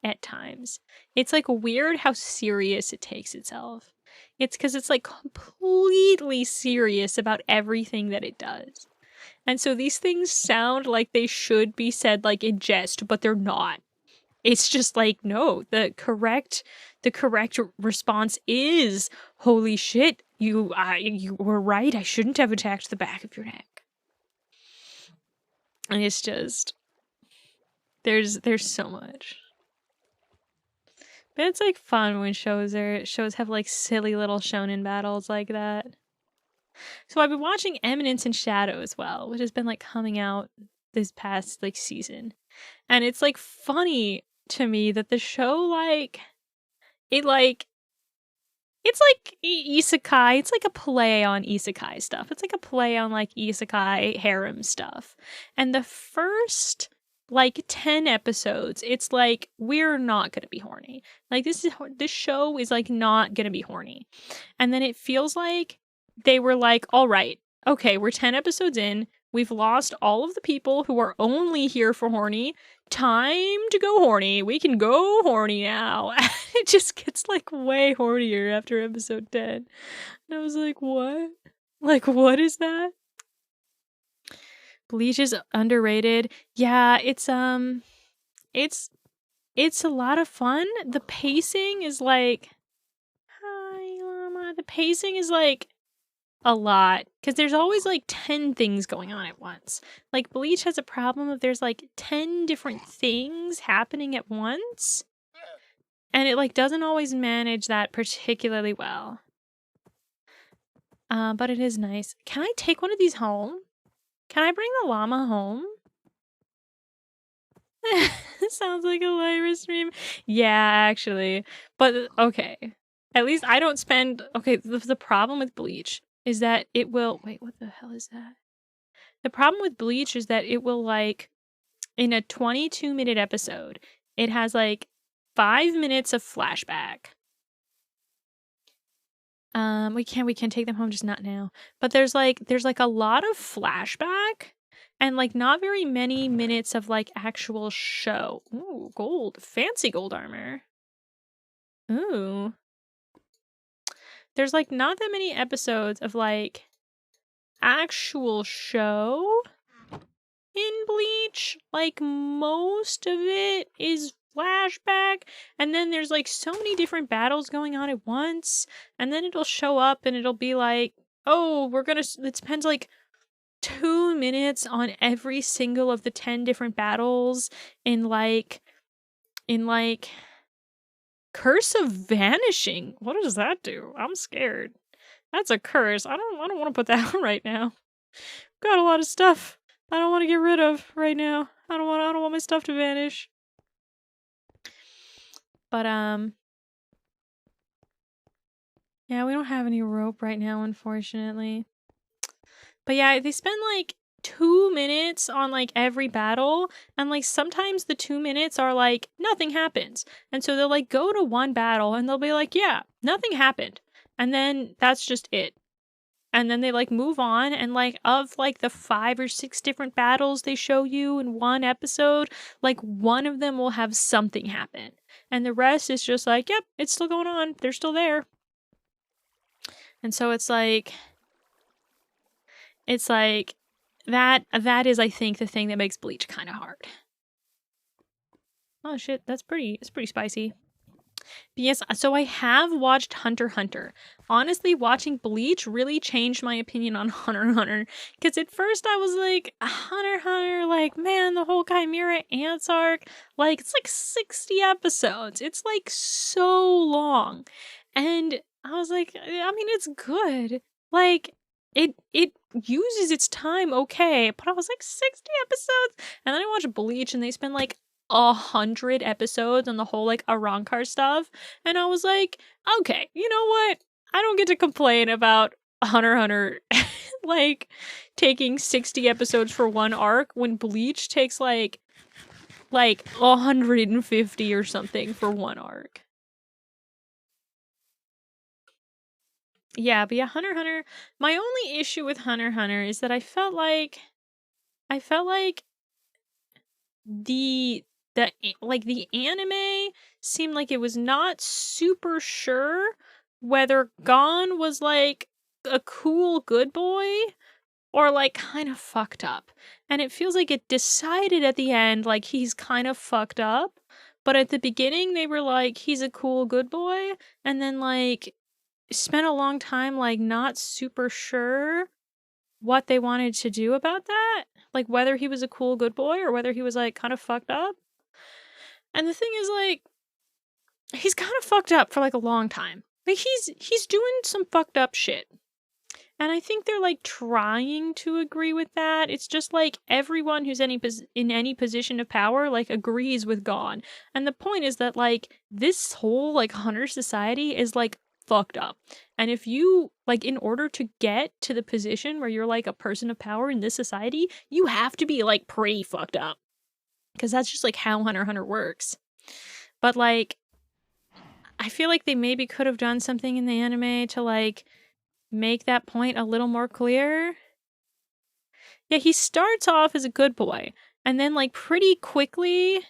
at times. It's like weird how serious it takes itself. It's because it's like completely serious about everything that it does. And so these things sound like they should be said like in jest, but they're not. It's just like, no, the correct response is, "Holy shit, you were right. I shouldn't have attacked the back of your neck." And it's just, there's so much. But it's like fun when shows have like silly little shonen battles like that. So I've been watching Eminence in Shadow as well, which has been like coming out this past like season. And it's like funny to me that the show like it's like isekai. It's like a play on isekai stuff. It's like a play on like isekai harem stuff. And the first like 10 episodes, it's like we're not going to be horny. Like this show is like not going to be horny. And then it feels like they were like, "All right, okay, we're 10 episodes in. We've lost all of the people who are only here for horny. Time to go horny. We can go horny now." It just gets like way hornier after episode 10. And I was like, what? Like, what is that? Bleach is underrated. Yeah, it's a lot of fun. The pacing is like, hi llama. The pacing is like a lot because there's always like 10 things going on at once. Like Bleach has a problem of there's like 10 different things happening at once, and it like doesn't always manage that particularly well. But it is nice. Can I take one of these home? Can I bring the llama home? Sounds like a Lyra stream. Yeah, actually. But okay. At least I don't spend okay, the problem with Bleach is that it will wait, what the hell is that? The problem with Bleach is that it will like in a 22-minute episode, it has like 5 minutes of flashback. We can take them home, just not now. But there's like a lot of flashback and like not very many minutes of like actual show. Ooh, gold. Fancy gold armor. Ooh. There's like not that many episodes of like actual show in Bleach. Like most of it is flashback, and then there's like so many different battles going on at once, and then it'll show up and it'll be like, oh, it spends like 2 minutes on every single of the 10 different battles in like Curse of Vanishing. What does that do? I'm scared. That's a curse. I don't want to put that on right now. Got a lot of stuff I don't want to get rid of right now. I don't want my stuff to vanish. But yeah, we don't have any rope right now, unfortunately. But yeah, they spend like 2 minutes on like every battle, and like sometimes the 2 minutes are like nothing happens. And so they'll like go to one battle and they'll be like, yeah, nothing happened. And then that's just it. And then they like move on, and like of like the 5 or 6 different battles they show you in one episode, like one of them will have something happen. And the rest is just like, yep, it's still going on. They're still there. And so it's like that is, I think, the thing that makes Bleach kind of hard. Oh shit, it's pretty spicy. But yes, so I have watched Hunter x Hunter. Honestly, watching Bleach really changed my opinion on Hunter x Hunter. Because at first I was like, Hunter x Hunter, like, man, the whole Chimera Ants arc, like, it's like 60 episodes. It's like so long. And I was like, I mean, it's good. Like, it uses its time okay, but I was like 60 episodes, and then I watched Bleach and they spend like 100 episodes on the whole like Arrancar stuff, and I was like, okay, you know what? I don't get to complain about Hunter x Hunter like taking 60 episodes for one arc when Bleach takes like 150 or something for one arc. Yeah, but yeah, Hunter x Hunter. My only issue with Hunter x Hunter is that I felt like the the anime seemed like it was not super sure whether Gon was like a cool good boy or like kind of fucked up. And it feels like it decided at the end like he's kind of fucked up, but at the beginning they were like he's a cool good boy, and then like spent a long time like not super sure what they wanted to do about that, like whether he was a cool good boy or whether he was like kind of fucked up. And the thing is, like, he's kind of fucked up for like a long time. Like he's doing some fucked up shit. And I think they're like trying to agree with that. It's just like everyone who's in any position of power like agrees with Gon. And the point is that like this whole like hunter society is like fucked up. And if you like in order to get to the position where you're like a person of power in this society, you have to be like pretty fucked up. Because that's just like how Hunter x Hunter works. But like I feel like they maybe could have done something in the anime to like make that point a little more clear. Yeah, he starts off as a good boy and then like pretty quickly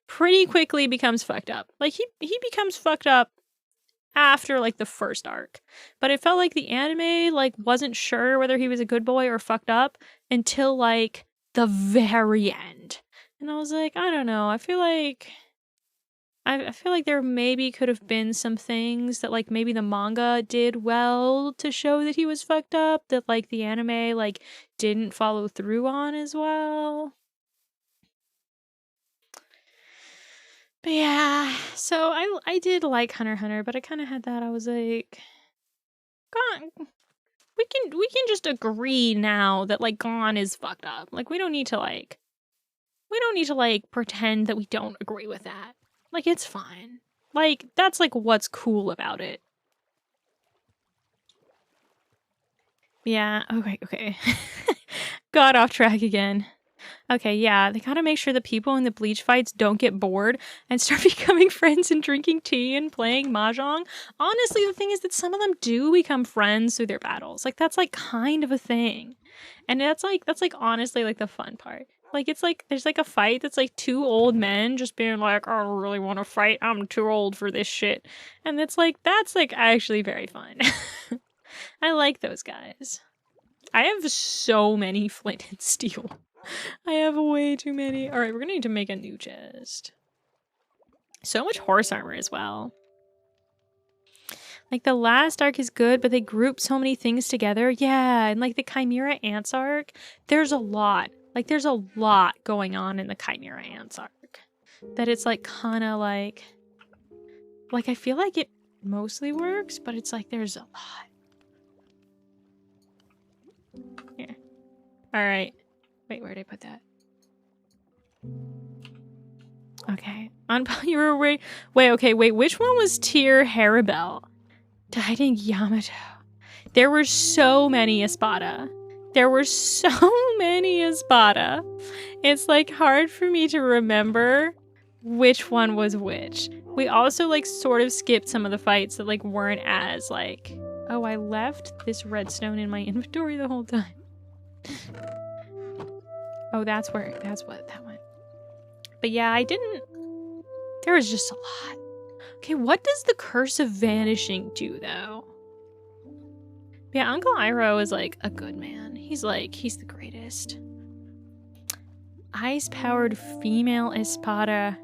becomes fucked up. Like he becomes fucked up after like the first arc. But it felt like the anime like wasn't sure whether he was a good boy or fucked up until like the very end. And I was like, I don't know. I feel like there maybe could have been some things that like maybe the manga did well to show that he was fucked up that like the anime like didn't follow through on as well. But yeah, so I did like Hunter x Hunter, but I kind of had that. I was like, Gon, we can just agree now that like Gon is fucked up. Like we don't need to like We don't need to, like, pretend that we don't agree with that. Like, it's fine. Like, that's, like, what's cool about it. Yeah, okay. Got off track again. Okay, yeah, they gotta make sure the people in the bleach fights don't get bored and start becoming friends and drinking tea and playing mahjong. Honestly, the thing is that some of them do become friends through their battles. Like, that's, like, kind of a thing. And that's, like, honestly, like, the fun part. Like, it's, like, there's, like, a fight that's, like, two old men just being like, I don't really want to fight. I'm too old for this shit. And it's, like, that's, like, actually very fun. I like those guys. I have so many flint and steel. I have way too many. Alright, we're gonna need to make a new chest. So much horse armor as well. Like, the last arc is good, but they group so many things together. Yeah, and like the Chimera Ants arc, there's a lot. Like, there's a lot going on in the Chimera Ants arc. That it's like kinda like I feel like it mostly works, but it's like there's a lot. Here. Alright. Wait, where did I put that? Okay. Unpopular wait, which one was Tyr Haribel? Diding Yamato. There were so many Espada. It's like hard for me to remember which one was which. We also like sort of skipped some of the fights that like weren't as like, oh, I left this redstone in my inventory the whole time. Oh, that went. But yeah, there was just a lot. Okay, what does the Curse of Vanishing do, though? Yeah, Uncle Iroh is, like, a good man. He's the greatest. Ice-powered female Espada.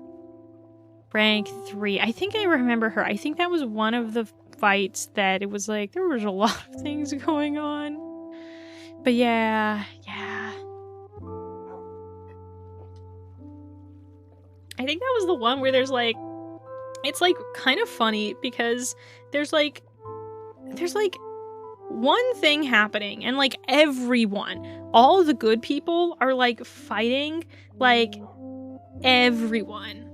Rank 3. I think I remember her. I think that was one of the fights that it was, like, there was a lot of things going on. But yeah. I think that was the one where there's, like, it's, like, kind of funny because there's, like, one thing happening and, like, everyone, all the good people are, like, fighting, like, everyone.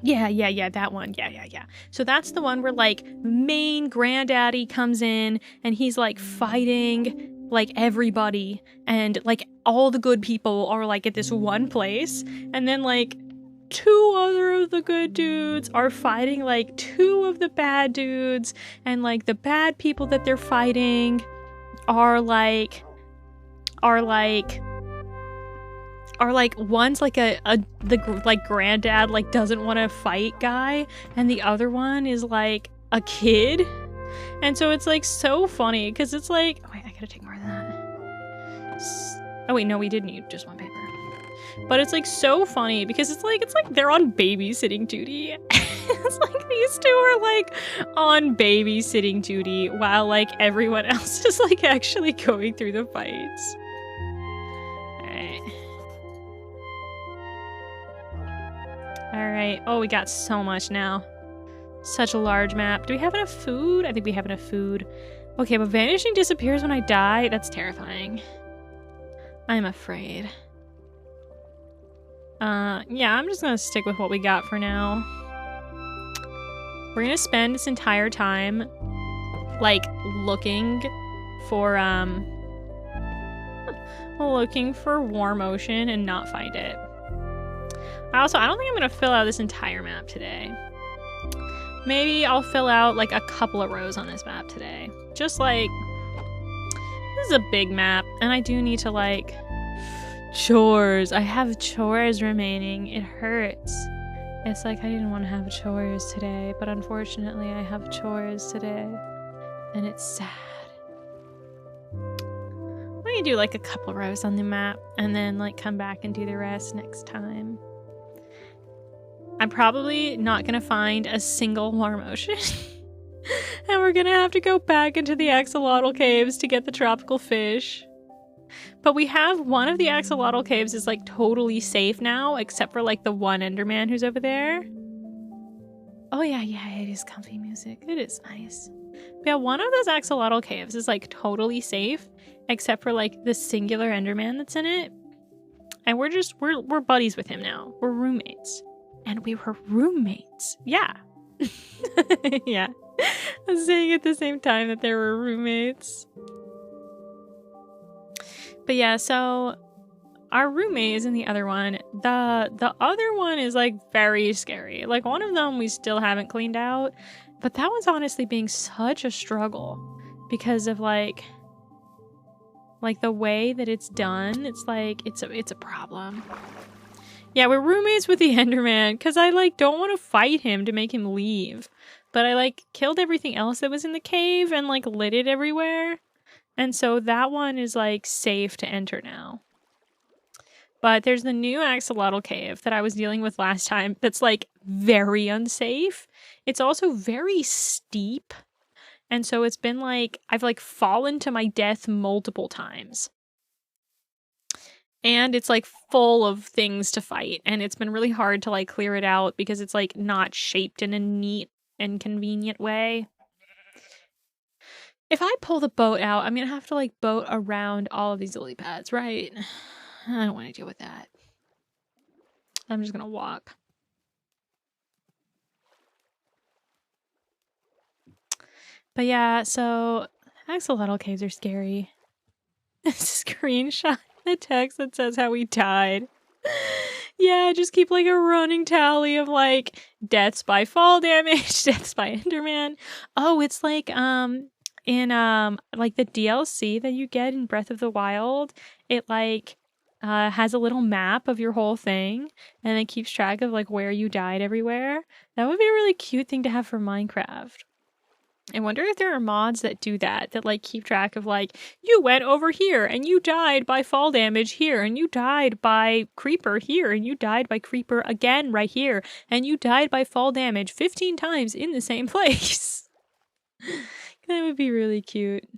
Yeah, that one. Yeah. So that's the one where, like, main granddaddy comes in and he's, like, fighting, like, everybody and, like, all the good people are, like, at this one place and then, like, two other of the good dudes are fighting like two of the bad dudes and like the bad people that they're fighting are like one's like the granddad like doesn't want to fight guy and the other one is like a kid. And so it's like so funny because it's like, oh wait, I gotta take more of that. Oh wait, no, we did need just one paper. But it's like so funny because it's like they're on babysitting duty. It's like these two are like on babysitting duty while like everyone else is like actually going through the fights. Alright. Oh, we got so much now. Such a large map. Do we have enough food? I think we have enough food. Okay, but vanishing disappears when I die. That's terrifying. I'm afraid. Yeah, I'm just gonna stick with what we got for now. We're gonna spend this entire time, like, looking for War Motion and not find it. I don't think I'm gonna fill out this entire map today. Maybe I'll fill out, like, a couple of rows on this map today. Just, like, this is a big map, and I do need to, like... Chores. I have chores remaining. It hurts. It's like I didn't want to have chores today, but unfortunately I have chores today. And it's sad. I'm gonna do like a couple rows on the map and then like come back and do the rest next time. I'm probably not gonna find a single War Motion. And we're gonna have to go back into the axolotl caves to get the tropical fish. But we have one of the axolotl caves is like totally safe now, except for like the one Enderman who's over there. Oh yeah, it is comfy music. It is nice. But yeah, one of those axolotl caves is like totally safe, except for like the singular Enderman that's in it. And we're buddies with him now. We're roommates. And we were roommates. Yeah. Yeah. I was saying at the same time that they were roommates. But yeah, so our roommate is in the other one. The other one is like very scary. Like one of them we still haven't cleaned out, but that one's honestly being such a struggle because of like the way that it's done. It's like it's a problem. Yeah, we're roommates with the Enderman because I like don't want to fight him to make him leave. But I like killed everything else that was in the cave and like lit it everywhere. And so that one is like safe to enter now. But there's the new axolotl cave that I was dealing with last time that's like very unsafe. It's also very steep. And so it's been like, I've like fallen to my death multiple times. And it's like full of things to fight. And it's been really hard to like clear it out because it's like not shaped in a neat and convenient way. If I pull the boat out, I'm gonna have to like boat around all of these lily pads, right? I don't want to deal with that. I'm just gonna walk. But yeah, so axolotl caves are scary. Screenshot the text that says how he died. Yeah, just keep like a running tally of like deaths by fall damage, deaths by Enderman. Oh, it's like in like the DLC that you get in Breath of the Wild. It like has a little map of your whole thing and it keeps track of like where you died everywhere. That would be a really cute thing to have for Minecraft. I wonder if there are mods that do that like keep track of like, you went over here and you died by fall damage here and you died by creeper here and you died by creeper again right here and you died by fall damage 15 times in the same place. That would be really cute.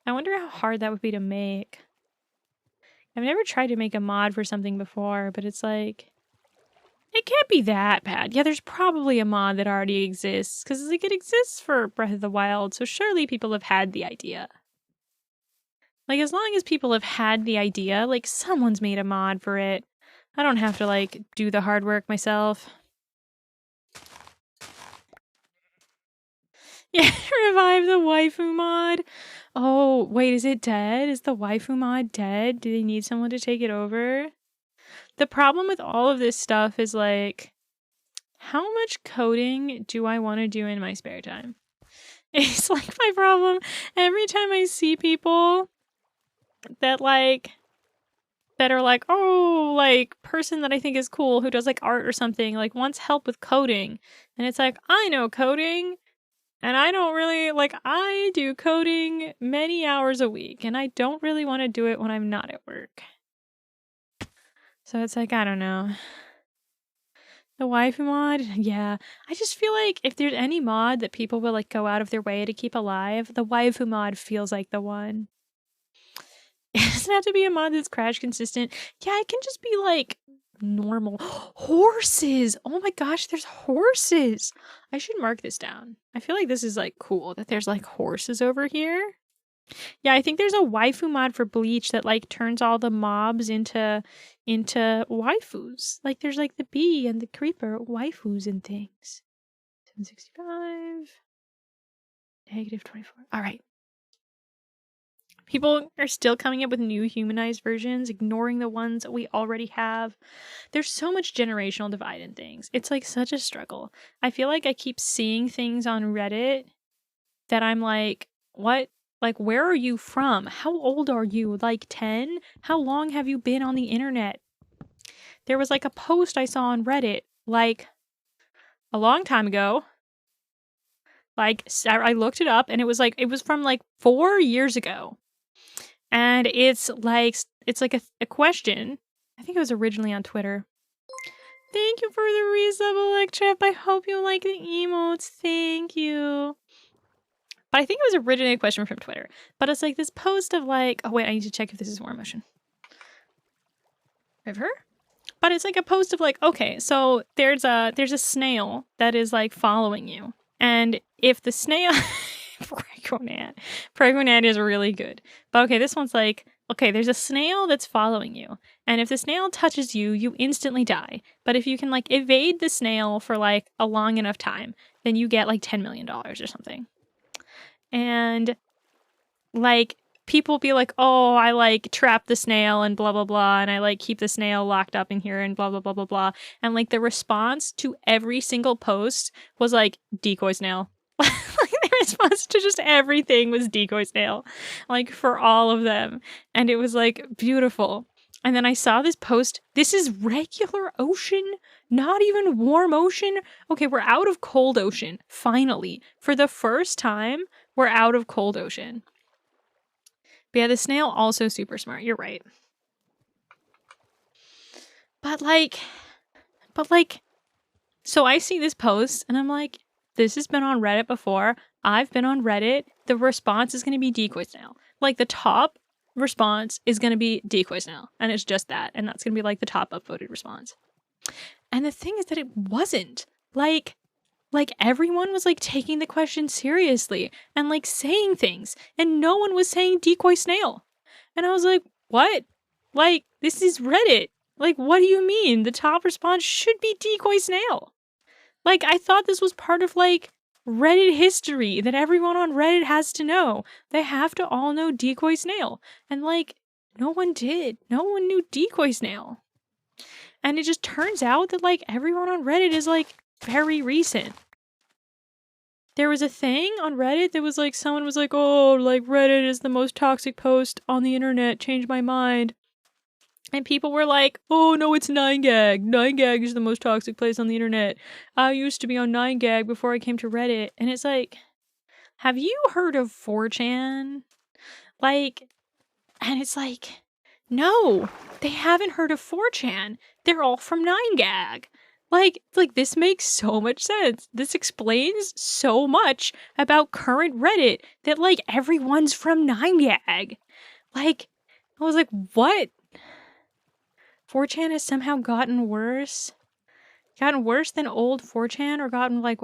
I wonder how hard that would be to make. I've never tried to make a mod for something before, but it's like, it can't be that bad. Yeah, there's probably a mod that already exists, because like, it exists for Breath of the Wild, so surely people have had the idea. Like, as long as people have had the idea, like, someone's made a mod for it. I don't have to, like, do the hard work myself. Yeah, revive the waifu mod. Oh, wait, is it dead? Is the waifu mod dead? Do they need someone to take it over? The problem with all of this stuff is like, how much coding do I want to do in my spare time? It's like my problem. Every time I see people that like, that are like, oh, like person that I think is cool who does like art or something, like wants help with coding. And it's like, I know coding. And I don't really, like, I do coding many hours a week. And I don't really want to do it when I'm not at work. So it's like, I don't know. The waifu mod? Yeah. I just feel like if there's any mod that people will like go out of their way to keep alive, the waifu mod feels like the one. It doesn't have to be a mod that's crash consistent. Yeah, it can just be like normal. Horses! Oh my gosh, there's horses! I should mark this down. I feel like this is like cool that there's like horses over here. Yeah, I think there's a waifu mod for Bleach that like turns all the mobs into waifus. Like there's like the bee and the creeper waifus and things. 765 -24. All right. People are still coming up with new humanized versions, ignoring the ones that we already have. There's so much generational divide in things. It's like such a struggle. I feel like I keep seeing things on Reddit that I'm like, what? Like, where are you from? How old are you? Like 10? How long have you been on the internet? There was like a post I saw on Reddit, like a long time ago. Like, I looked it up and it was from like 4 years ago. And it's like a question. I think it was originally on Twitter. Thank you for the resub, Electrip. I hope you like the emotes. Thank you. But I think it was originally a question from Twitter. But it's like this post of like, oh wait, I need to check if this is War Motion. River? But it's like a post of like, okay, so there's a snail that is like following you. And if the snail Pregonat is really good. But okay, this one's like, okay, there's a snail that's following you. And if the snail touches you, you instantly die. But if you can like evade the snail for like a long enough time, then you get like $10 million or something. And like people be like, oh, I like trap the snail and blah, blah, blah. And I like keep the snail locked up in here and blah, blah, blah, blah, blah. And like the response to every single post was like decoy snail. Like the response to just everything was decoy snail, like for all of them. And it was like beautiful. And then I saw this post. This is regular ocean, not even warm ocean. Okay, we're out of cold ocean. Finally, for the first time, we're out of cold ocean. But yeah, the snail also super smart. You're right. But like, so I see this post and I'm like, this has been on Reddit before. I've been on Reddit. The response is going to be decoy snail. Like the top response is going to be decoy snail. And it's just that. And that's going to be like the top upvoted response. And the thing is that it wasn't. Like everyone was like taking the question seriously and like saying things. And no one was saying decoy snail. And I was like, what? Like, this is Reddit. Like, what do you mean? The top response should be decoy snail. Like, I thought this was part of, like, Reddit history that everyone on Reddit has to know. They have to all know decoy snail. And, like, no one did. No one knew decoy snail. And it just turns out that, like, everyone on Reddit is, like, very recent. There was a thing on Reddit that was, like, someone was like, oh, like, Reddit is the most toxic post on the internet. Changed my mind. And people were like, oh no, it's 9gag. 9gag is the most toxic place on the internet. I used to be on 9gag before I came to Reddit. And it's like, have you heard of 4chan? Like, and it's like, no, they haven't heard of 4chan. They're all from 9gag. Like this makes so much sense. This explains so much about current Reddit that like everyone's from 9gag. Like, I was like, what? 4chan has somehow gotten worse? Gotten worse than old 4chan, or gotten like...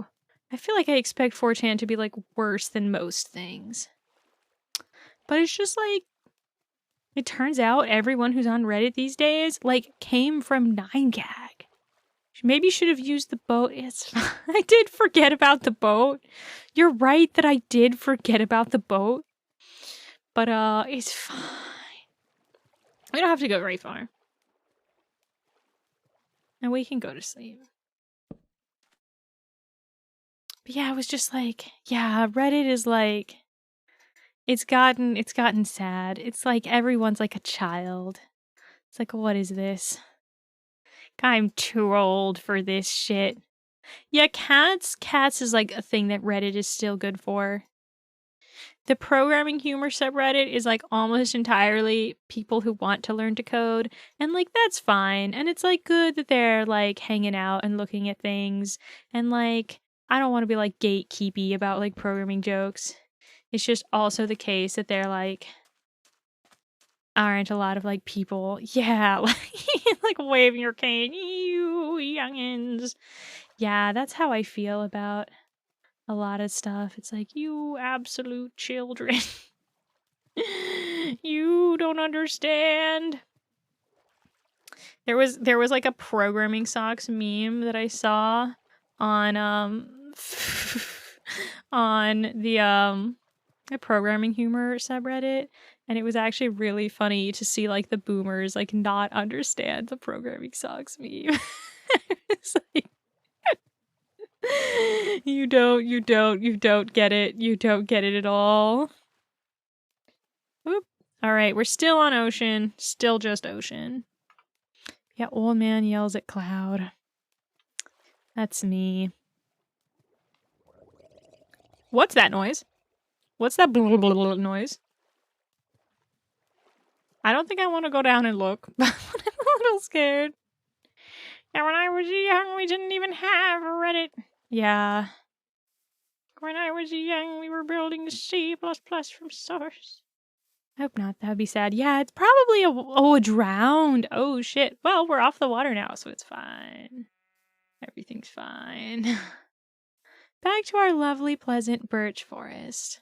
I feel like I expect 4chan to be like worse than most things. But it's just like... It turns out everyone who's on Reddit these days, like, came from 9gag. Maybe should have used the boat. I did forget about the boat. You're right that I did forget about the boat. But, it's fine. We don't have to go very far. And we can go to sleep. But yeah, I was just like, yeah, Reddit is like, it's gotten sad. It's like everyone's like a child. It's like, what is this? I'm too old for this shit. Yeah, cats is like a thing that Reddit is still good for. The programming humor subreddit is like almost entirely people who want to learn to code, and like that's fine. And it's like good that they're like hanging out and looking at things, and like I don't want to be like gatekeepy about like programming jokes. It's just also the case that there like aren't a lot of like people, yeah, like waving your cane, you youngins. Yeah, that's how I feel about a lot of stuff. It's like, you absolute children. You don't understand. There was like a programming socks meme that I saw on on the programming humor subreddit, and it was actually really funny to see like the boomers like not understand the programming socks meme. It's like, you don't get it. You don't get it at all. Oop. All right, we're still on ocean. Still just ocean. Yeah, old man yells at cloud. That's me. What's that noise? What's that blah, blah, blah noise? I don't think I want to go down and look. I'm a little scared. And when I was young, we didn't even have Reddit. Yeah. When I was young, we were building C++ from source. I hope not. That would be sad. Yeah, it's probably a drowned. Oh, shit. Well, we're off the water now, so it's fine. Everything's fine. Back to our lovely, pleasant birch forest.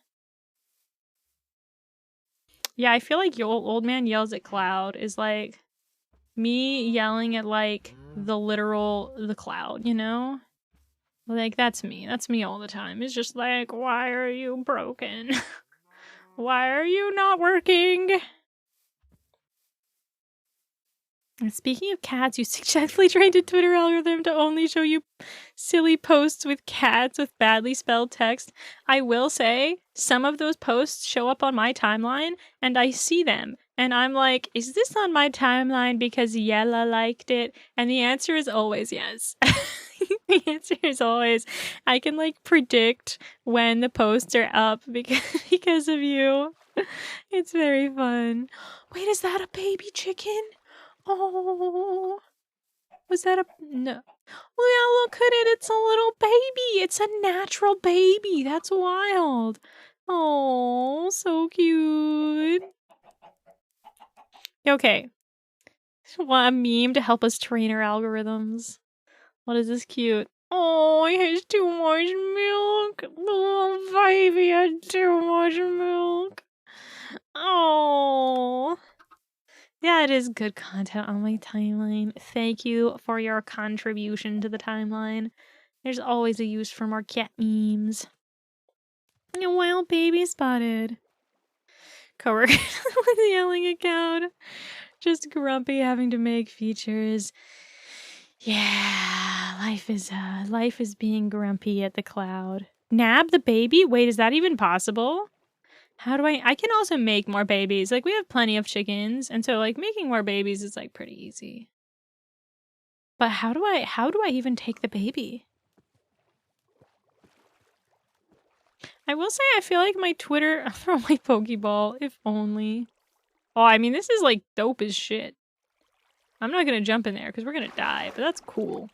Yeah, I feel like your old man yells at cloud is like me yelling at like the cloud, you know? Like that's me. That's me all the time. It's just like, why are you broken? Why are you not working? And speaking of cats, you successfully trained a Twitter algorithm to only show you silly posts with cats with badly spelled text. I will say, some of those posts show up on my timeline, and I see them. And I'm like, is this on my timeline because Yella liked it? And the answer is always yes. The answer is always, I can like predict when the posts are up because of you. It's very fun. Wait, is that a baby chicken? Oh, was that a no? Well, yeah, look at it. It's a little baby. It's a natural baby. That's wild. Oh, so cute. Okay. Want a meme to help us train our algorithms. What is this cute? Oh, he has too much milk. The little baby had too much milk. Oh. Yeah, it is good content on my timeline. Thank you for your contribution to the timeline. There's always a use for more cat memes. A wild baby spotted. Coworker was yelling at Cloud. Just grumpy having to make features. Yeah, life is being grumpy at the Cloud. Nab the baby? Wait, is that even possible? How do I can also make more babies. Like, we have plenty of chickens, and so, like, making more babies is, like, pretty easy. But how do I even take the baby? I will say I feel like my Twitter... I'll throw my Pokeball, if only. Oh, I mean, this is, like, dope as shit. I'm not gonna jump in there, because we're gonna die, but that's cool.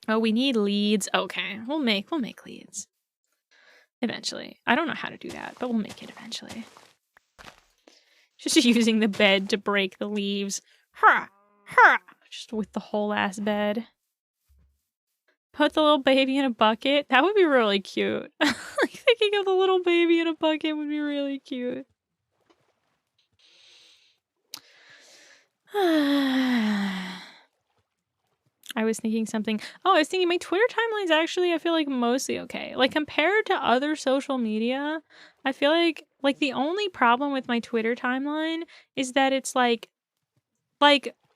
Oh, we need leads. Okay, we'll make leads. Eventually. I don't know how to do that, but we'll make it eventually. Just using the bed to break the leaves. Ha! Ha! Just with the whole ass bed. Put the little baby in a bucket. That would be really cute. Like, thinking of the little baby in a bucket would be really cute. I was thinking something. Oh, I was thinking my Twitter timeline's actually, I feel like, mostly okay. Like, compared to other social media, I feel like the only problem with my Twitter timeline is that it's like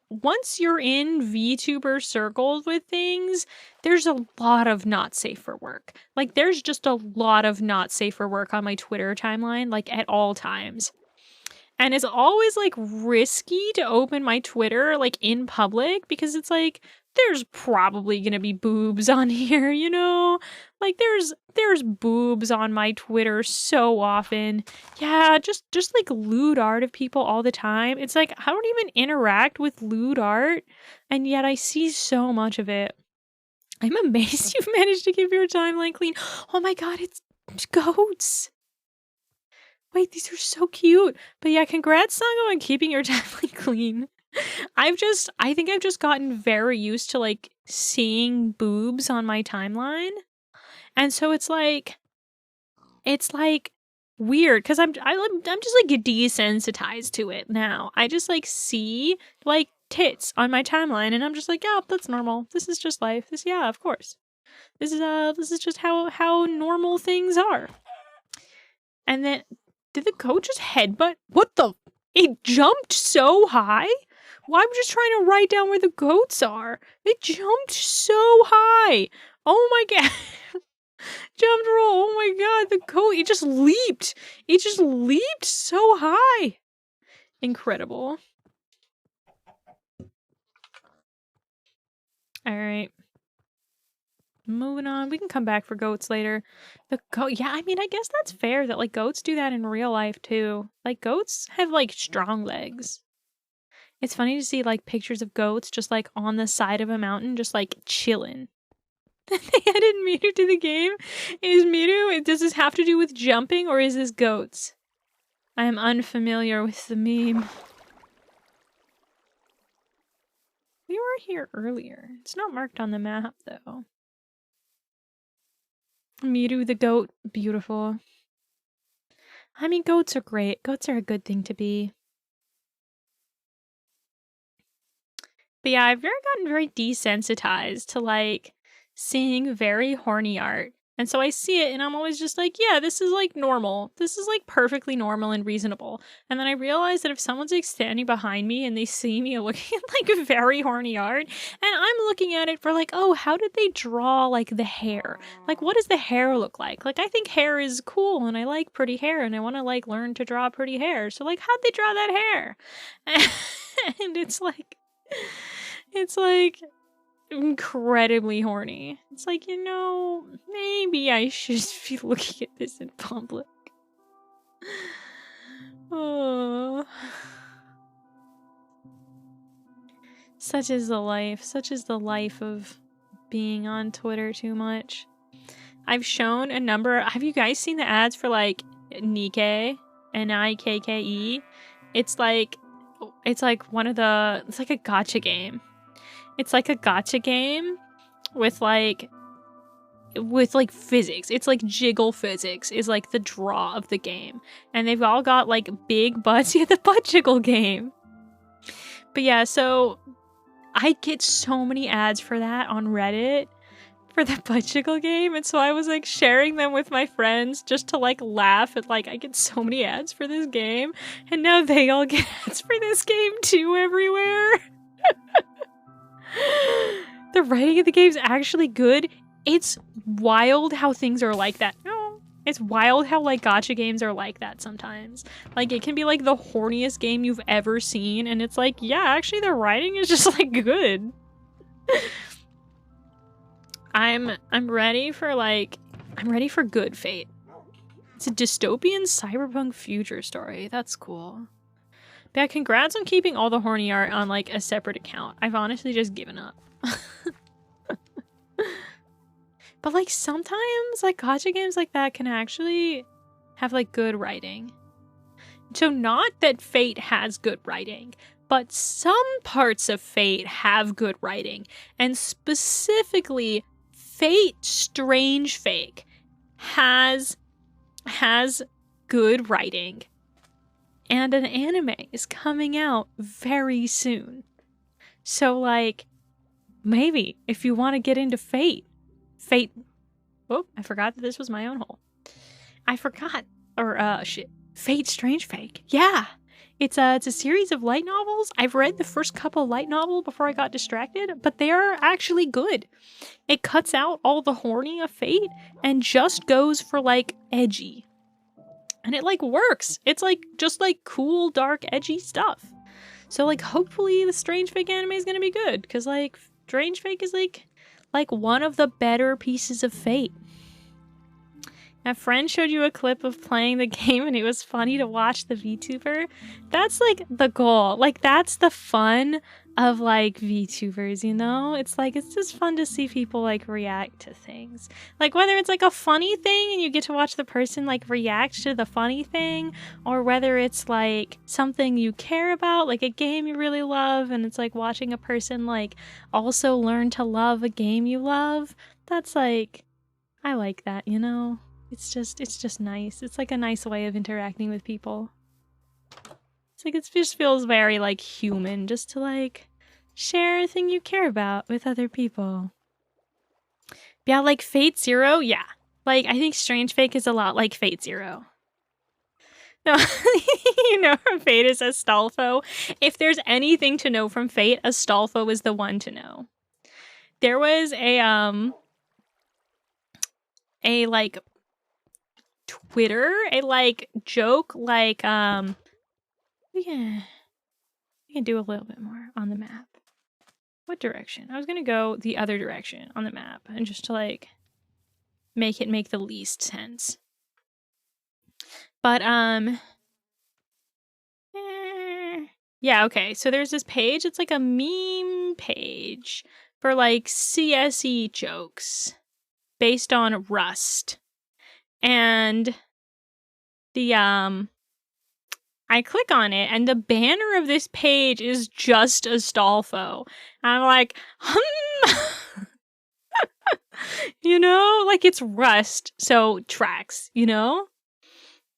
once you're in VTuber circles with things, there's a lot of not safe for work. Like, there's just a lot of not safe for work on my Twitter timeline, like, at all times. And it's always, like, risky to open my Twitter, like, in public, because it's like, there's probably gonna be boobs on here, you know? Like, there's boobs on my Twitter so often. Yeah, just like lewd art of people all the time. It's like, I don't even interact with lewd art, and yet I see so much of it. I'm amazed you've managed to keep your timeline clean. Oh my god, it's goats. Wait, these are so cute. But yeah, congrats, Sango, on keeping your timeline clean. I think I've just gotten very used to, like, seeing boobs on my timeline. And so it's like weird, because I'm just, like, desensitized to it now. I just, like, see, like, tits on my timeline, and I'm just like, yeah, that's normal. This is just life. Yeah, of course. This is just how normal things are. And then, did the goat just headbutt? What the? It jumped so high? Well, I'm just trying to write down where the goats are. It jumped so high. Oh my god. Jumped roll. Oh my god, the goat, it just leaped. It just leaped so high. Incredible. Alright. Moving on. We can come back for goats later. The goat, yeah, I mean, I guess that's fair that, like, goats do that in real life too. Like, goats have, like, strong legs. It's funny to see, like, pictures of goats just, like, on the side of a mountain, just, like, chilling. They added Miru to the game? Is Miru, does this have to do with jumping, or is this goats? I am unfamiliar with the meme. We were here earlier. It's not marked on the map, though. Miru the goat. Beautiful. I mean, goats are great. Goats are a good thing to be. But yeah, I've gotten very desensitized to like seeing very horny art. And so I see it and I'm always just like, yeah, this is like normal. This is like perfectly normal and reasonable. And then I realize that if someone's like standing behind me and they see me looking at like very horny art, and I'm looking at it for like, oh, how did they draw like the hair? Like, what does the hair look like? Like, I think hair is cool and I like pretty hair and I want to like learn to draw pretty hair. So like, how'd they draw that hair? And it's like incredibly horny. It's like, maybe I should be looking at this in public. Oh. Such is the life. Such is the life of being on Twitter too much. I've shown a number. Have you guys seen the ads for like Nikke? Nikke? It's like one of the. It's like a gacha game. It's like a gacha game with like physics. It's like jiggle physics is like the draw of the game. And they've all got like big butts. Yeah, the butt jiggle game. But yeah, so I get so many ads for that on Reddit for the butt jiggle game. And so I was like sharing them with my friends just to like laugh at like I get so many ads for this game. And now they all get ads for this game too everywhere. The writing of the game's actually good. It's wild how things are like that. No, it's wild how like gacha games are like that sometimes. Like it can be like the horniest game you've ever seen, and it's like, yeah, actually the writing is just like good. I'm ready for good Fate. It's a dystopian cyberpunk future story. That's cool. But yeah, congrats on keeping all the horny art on like a separate account. I've honestly just given up. But like sometimes like gacha games like that can actually have like good writing. So not that Fate has good writing, but some parts of Fate have good writing. And specifically Fate Strange Fake has good writing. And an anime is coming out very soon. So like maybe if you want to get into Fate. Oh, I forgot that this was my own hole. Fate Strange Fake. Yeah. It's a series of light novels. I've read the first couple light novel before I got distracted, but they are actually good. It cuts out all the horny of Fate and just goes for like edgy. And it like works. It's like just like cool, dark, edgy stuff. So like hopefully the Strange Fake anime is gonna be good, because like Strange Fake is like one of the better pieces of Fate. A friend showed you a clip of playing the game and it was funny to watch the VTuber. That's like the goal. Like that's the fun of like VTubers, you know? It's like, it's just fun to see people like react to things. Like whether it's like a funny thing and you get to watch the person like react to the funny thing, or whether it's like something you care about, like a game you really love, and it's like watching a person like also learn to love a game you love. That's like, I like that, you know? It's just nice. It's like a nice way of interacting with people. It's like, it just feels very like human just to like share a thing you care about with other people. Yeah, like Fate Zero, yeah. Like I think Strange Fake is a lot like Fate Zero. No, you know from Fate is Astolfo. If there's anything to know from Fate, Astolfo is the one to know. There was a like Twitter, a like joke, like we can do a little bit more on the map. What direction? I was gonna go the other direction on the map, and just to like make the least sense. But yeah, okay. So there's this page. It's like a meme page for like CSE jokes based on Rust. And the I click on it and the banner of this page is just Astolfo. I'm like, you know, like it's Rust, so tracks, you know?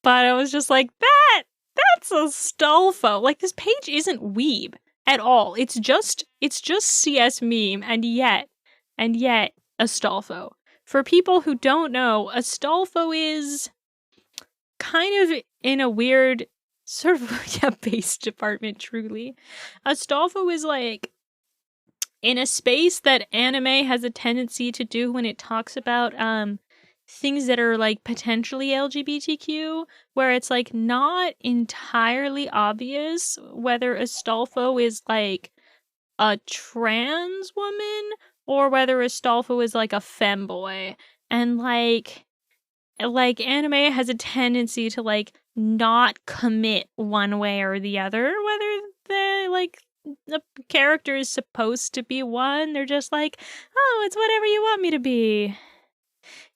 But I was just like, that's Astolfo. Like, this page isn't weeb at all. It's just CS meme, and yet Astolfo. For people who don't know, Astolfo is kind of in a weird sort of base department, truly. Astolfo is like in a space that anime has a tendency to do when it talks about things that are like potentially LGBTQ, where it's like not entirely obvious whether Astolfo is like a trans woman or whether Astolfo is like a femboy. And like anime has a tendency to like not commit one way or the other, whether the character is supposed to be one. They're just like, oh, it's whatever you want me to be.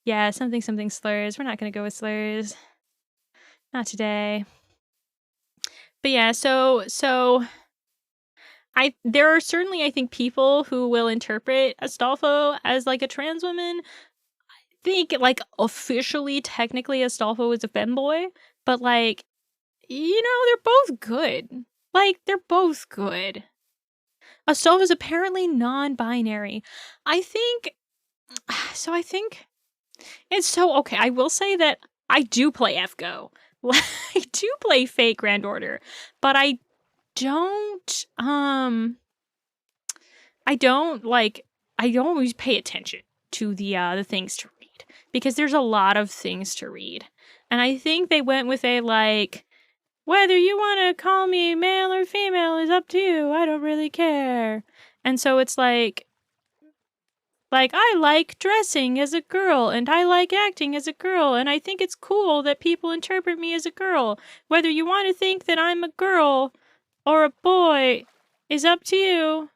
Yeah, something slurs. We're not gonna go with slurs. Not today. But yeah, so there are certainly, I think, people who will interpret Astolfo as like a trans woman. I think like officially, technically, Astolfo is a femboy, but like, you know, they're both good. Like, they're both good. Astolfo is apparently non-binary. I think it's so okay. I will say that I do play FGO. I do play Fate Grand Order, but I don't always pay attention to the things to read because there's a lot of things to read. And I think they went with a like, whether you want to call me male or female is up to you. I don't really care. And so it's like I like dressing as a girl and I like acting as a girl and I think it's cool that people interpret me as a girl. Whether you want to think that I'm a girl or a boy is up to you.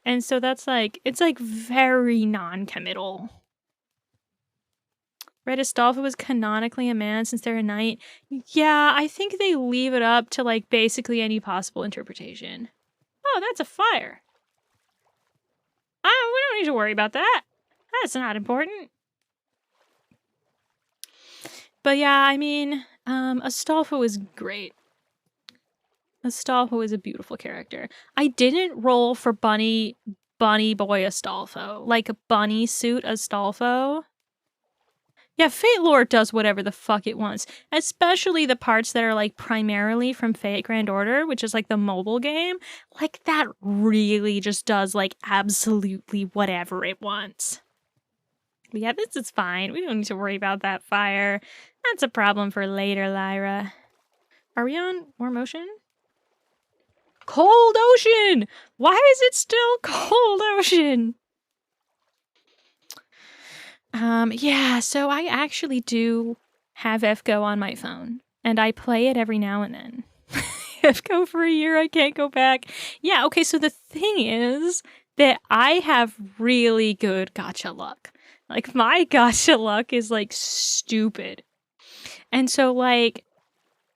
And so that's like, it's like very non-committal. Red Astolfo was canonically a man since they're a knight. Yeah, I think they leave it up to like basically any possible interpretation. Oh, that's a fire. We don't need to worry about that. That's not important. But yeah, I mean, Astolfo is great. Astolfo is a beautiful character. I didn't roll for bunny boy Astolfo, like a bunny suit Astolfo. Yeah, Fate lore does whatever the fuck it wants, especially the parts that are like primarily from Fate Grand Order, which is like the mobile game. Like that really just does like absolutely whatever it wants. But yeah, this is fine. We don't need to worry about that fire. That's a problem for later, Lyra. Are we on more motion? Cold Ocean! Why is it still Cold Ocean? Yeah, so I actually do have FGO on my phone, and I play it every now and then. FGO for a year, I can't go back. Yeah, okay, so the thing is that I have really good gacha luck. Like, my gacha luck is, like, stupid. And so, like,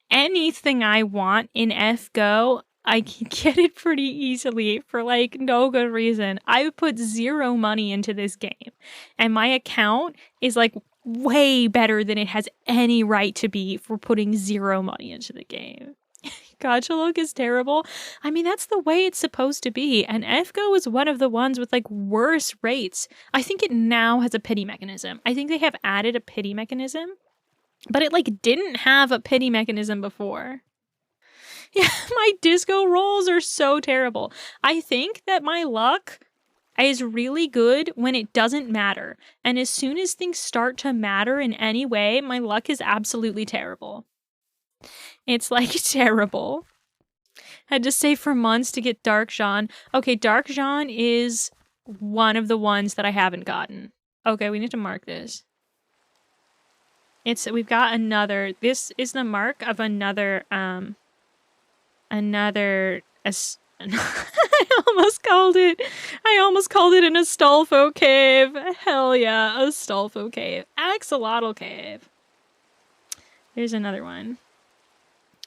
anything I want in FGO, I can get it pretty easily for like no good reason. I put 0 money into this game and my account is like way better than it has any right to be for putting 0 money into the game. Gacha luck is terrible. I mean, that's the way it's supposed to be. And FGO is one of the ones with like worse rates. I think it now has a pity mechanism. I think they have added a pity mechanism, but it like didn't have a pity mechanism before. Yeah, my disco rolls are so terrible. I think that my luck is really good when it doesn't matter. And as soon as things start to matter in any way, my luck is absolutely terrible. It's like terrible. Had to save for months to get Dark Jean. Okay, Dark Jean is one of the ones that I haven't gotten. Okay, we need to mark this. We've got another, this is the mark of another, I almost called it an Astolfo cave. Hell yeah, Astolfo cave. Axolotl cave. There's another one.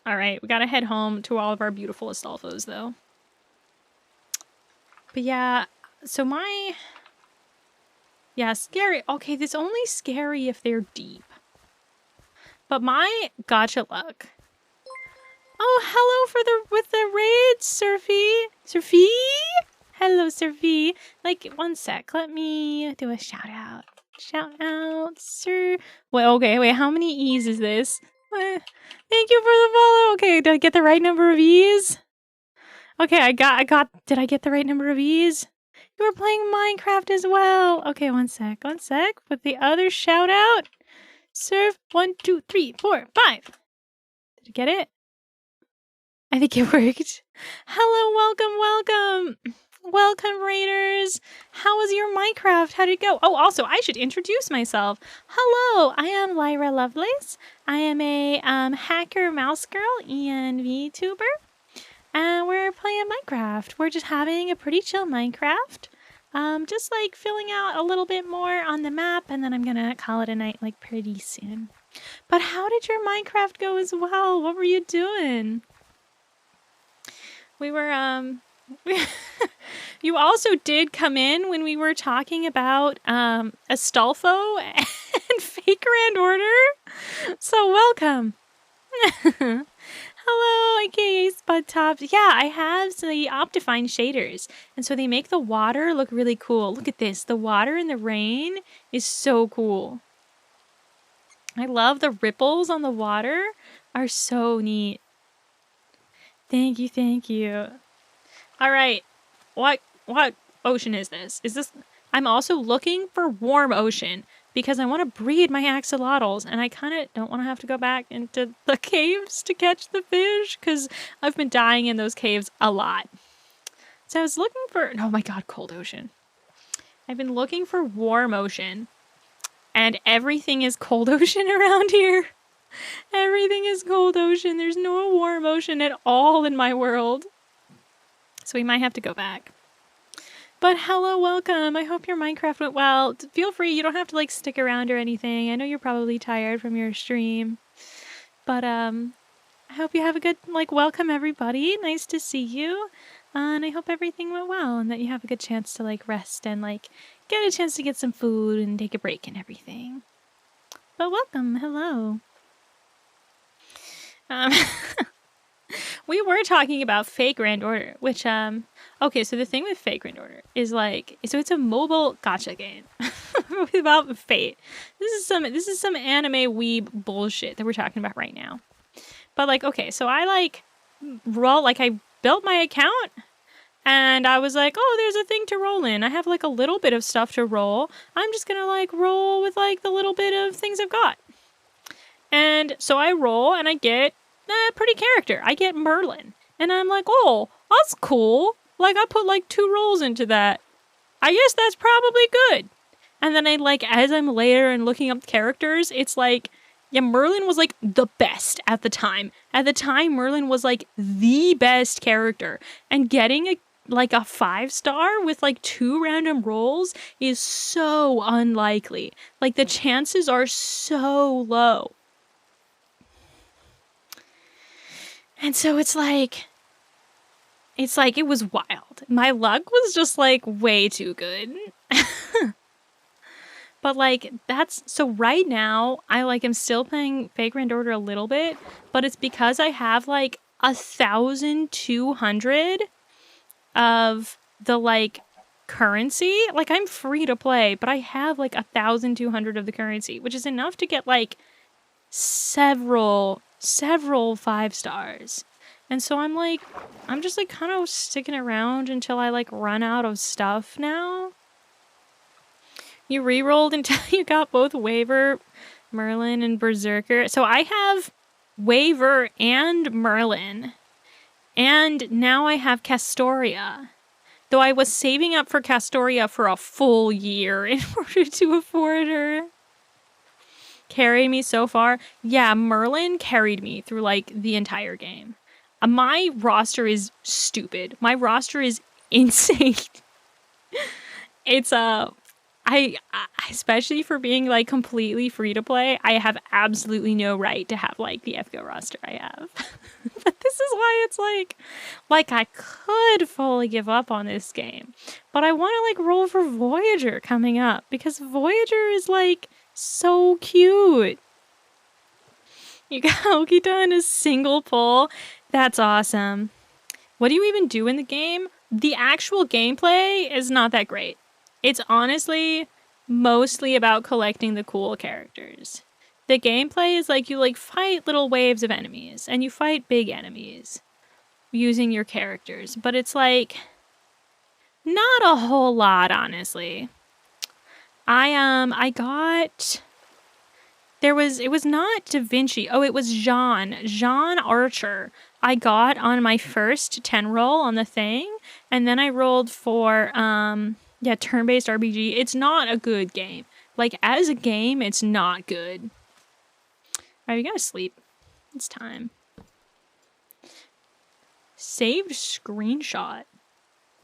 All right, we gotta head home to all of our beautiful Astolfos though. But yeah, so yeah, scary. Okay, it's only scary if they're deep. But my gotcha luck. Oh, hello with the raid, Surfy. Surfy? Hello, Surfy. Like, one sec. Let me do a shout out. Shout out, sir. Wait, okay, wait. How many E's is this? Thank you for the follow. Okay, did I get the right number of E's? Okay, I got. Did I get the right number of E's? You were playing Minecraft as well. Okay, one sec. With the other shout out. Surf 1, 2, 3, 4, 5. Did I get it? I think it worked. Hello, welcome, Raiders. How was your Minecraft? How did it go? Oh, also, I should introduce myself. Hello, I am Lyra Lovelace. I am a hacker mouse girl and VTuber. And we're playing Minecraft. We're just having a pretty chill Minecraft. Just like filling out a little bit more on the map, and then I'm gonna call it a night like pretty soon. But how did your Minecraft go as well? What were you doing? We were, you also did come in when we were talking about, Astolfo and Fake Grand Order. So welcome. Hello, aka Spud Tops. Yeah, I have the Optifine shaders. And so they make the water look really cool. Look at this. The water in the rain is so cool. I love the ripples on the water are so neat. Thank you. All right. What ocean is this? I'm also looking for warm ocean because I want to breed my axolotls and I kind of don't want to have to go back into the caves to catch the fish because I've been dying in those caves a lot. So I was looking for, oh my God, cold ocean. I've been looking for warm ocean and everything is cold ocean around here. Everything is cold ocean. There's no warm ocean at all in my world. So we might have to go back. But hello, welcome. I hope your Minecraft went well. Feel free. You don't have to like stick around or anything. I know you're probably tired from your stream. But I hope you have a good welcome everybody. Nice to see you. And I hope everything went well and that you have a good chance to rest and get a chance to get some food and take a break and everything. But welcome. Hello. We were talking about Fake Grand Order, which, okay, so the thing with Fake Grand Order is so it's a mobile gacha game about fate. This is some anime weeb bullshit that we're talking about right now. But okay, so I I built my account and I was like, oh, there's a thing to roll in. I have a little bit of stuff to roll. I'm just gonna roll with the little bit of things I've got. And so I roll and I get a pretty character. I get Merlin. And I'm like, oh, that's cool. I put 2 rolls into that. I guess that's probably good. And then as I'm later and looking up characters, it's yeah, Merlin was the best at the time. At the time, Merlin was the best character. And getting a 5-star with 2 random rolls is so unlikely. The chances are so low. And so it was wild. My luck was just way too good. But so right now I am still playing Fake Grand Order a little bit, but it's because I have 1,200 of the currency. I'm free to play, but I have 1,200 of the currency, which is enough to get several 5-stars. And so I'm just kind of sticking around until I run out of stuff now. You re-rolled until you got both Waver, Merlin, and Berserker. So I have Waver and Merlin. And now I have Castoria. Though I was saving up for Castoria for a full year in order to afford her. Carried me so far. Yeah, Merlin carried me through the entire game. My roster is stupid. My roster is insane. It's I especially for being completely free to play, I have absolutely no right to have the FGO roster I have. But this is why it's I could fully give up on this game. But I want to roll for Voyager coming up because Voyager is so cute. You got Okita in a single pull? That's awesome. What do you even do in the game? The actual gameplay is not that great. It's honestly mostly about collecting the cool characters. The gameplay is like you like fight little waves of enemies and you fight big enemies using your characters, but it's like not a whole lot, honestly. I got it was not Da Vinci. Oh, it was Jean Archer. I got on my first 10 roll on the thing, and then I rolled for turn-based RPG. It's not a good game. Like as a game, it's not good. Alright, we gotta sleep. It's time. Saved screenshot.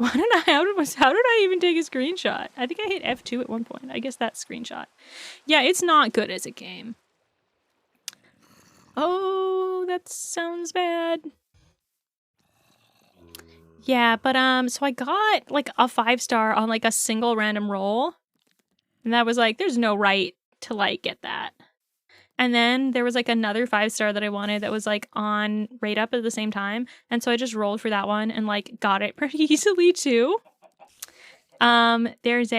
How did I even take a screenshot? I think I hit F2 at one point. I guess that's screenshot. Yeah, it's not good as a game. Oh, that sounds bad. Yeah, but so I got like a 5-star on like a single random roll. And that was like, there's no right to like get that. And then there was like another 5-star that I wanted that was like on rate up at the same time. And so I just rolled for that one and like got it pretty easily too. There's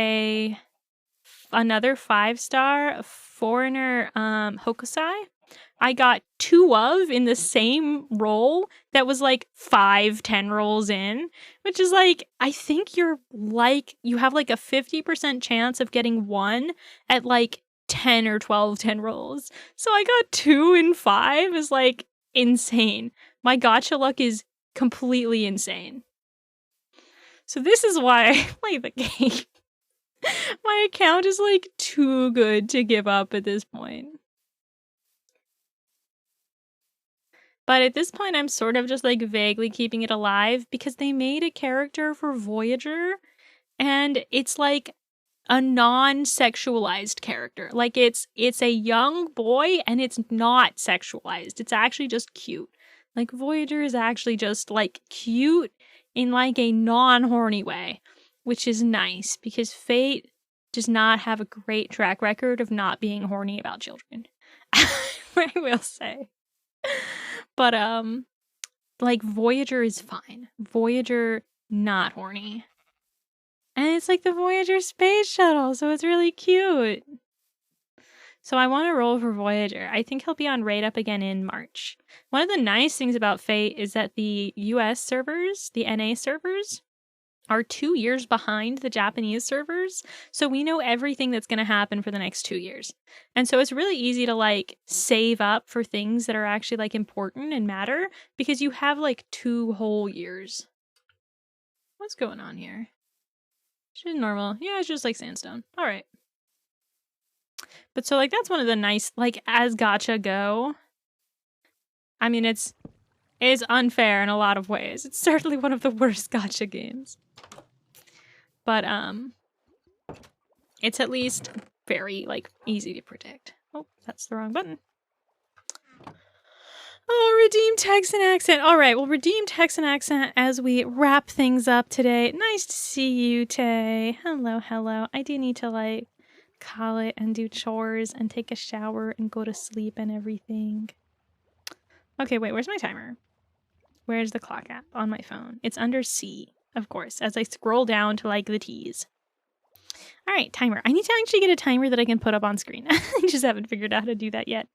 another 5-star foreigner Hokusai. I got 2 of in the same roll that was like 5 10 rolls in, which is like, I think you have like a 50% chance of getting 1 at like 10 or 12 10 rolls. So I got 2 in 5 is like insane. My gacha luck is completely insane. So this is why I play the game. My account is like too good to give up at this point. But at this point, I'm sort of just like vaguely keeping it alive because they made a character for Voyager and it's like a non-sexualized character. Like it's a young boy and it's not sexualized. It's actually just cute. Like Voyager is actually just like cute in like a non-horny way, which is nice because Fate does not have a great track record of not being horny about children. I will say. But like Voyager is fine. Voyager not horny. And it's like the Voyager space shuttle, so it's really cute. So I want to roll for Voyager. I think he'll be on rate up again in March. One of the nice things about Fate is that the US servers, the NA servers, are 2 years behind the Japanese servers. So we know everything that's going to happen for the next 2 years. And so it's really easy to like save up for things that are actually like important and matter because you have like 2 whole years. What's going on here? It's just normal. Yeah, it's just like sandstone. All right. But so like that's one of the nice, like as gacha go, I mean it's unfair in a lot of ways. It's certainly one of the worst gacha games. But it's at least very like easy to predict. Oh, that's the wrong button. Oh, redeem Texan accent. All right, we'll redeem Texan accent as we wrap things up today. Nice to see you, Tay. Hello, hello. I do need to like call it and do chores and take a shower and go to sleep and everything. Okay, wait, where's my timer? Where's the clock app on my phone? It's under C, of course, as I scroll down to like the T's. All right, timer. I need to actually get a timer that I can put up on screen. I just haven't figured out how to do that yet.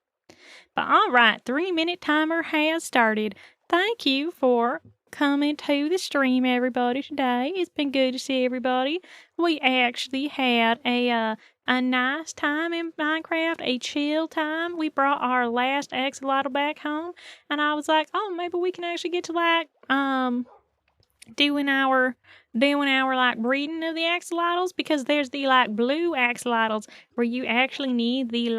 But all right, 3-minute timer has started. Thank you for coming to the stream, everybody, today. It's been good to see everybody. We actually had a nice time in Minecraft, a chill time. We brought our last axolotl back home, and I was like, oh, maybe we can actually get to like doing our like breeding of the axolotls, because there's the like blue axolotls where you actually need the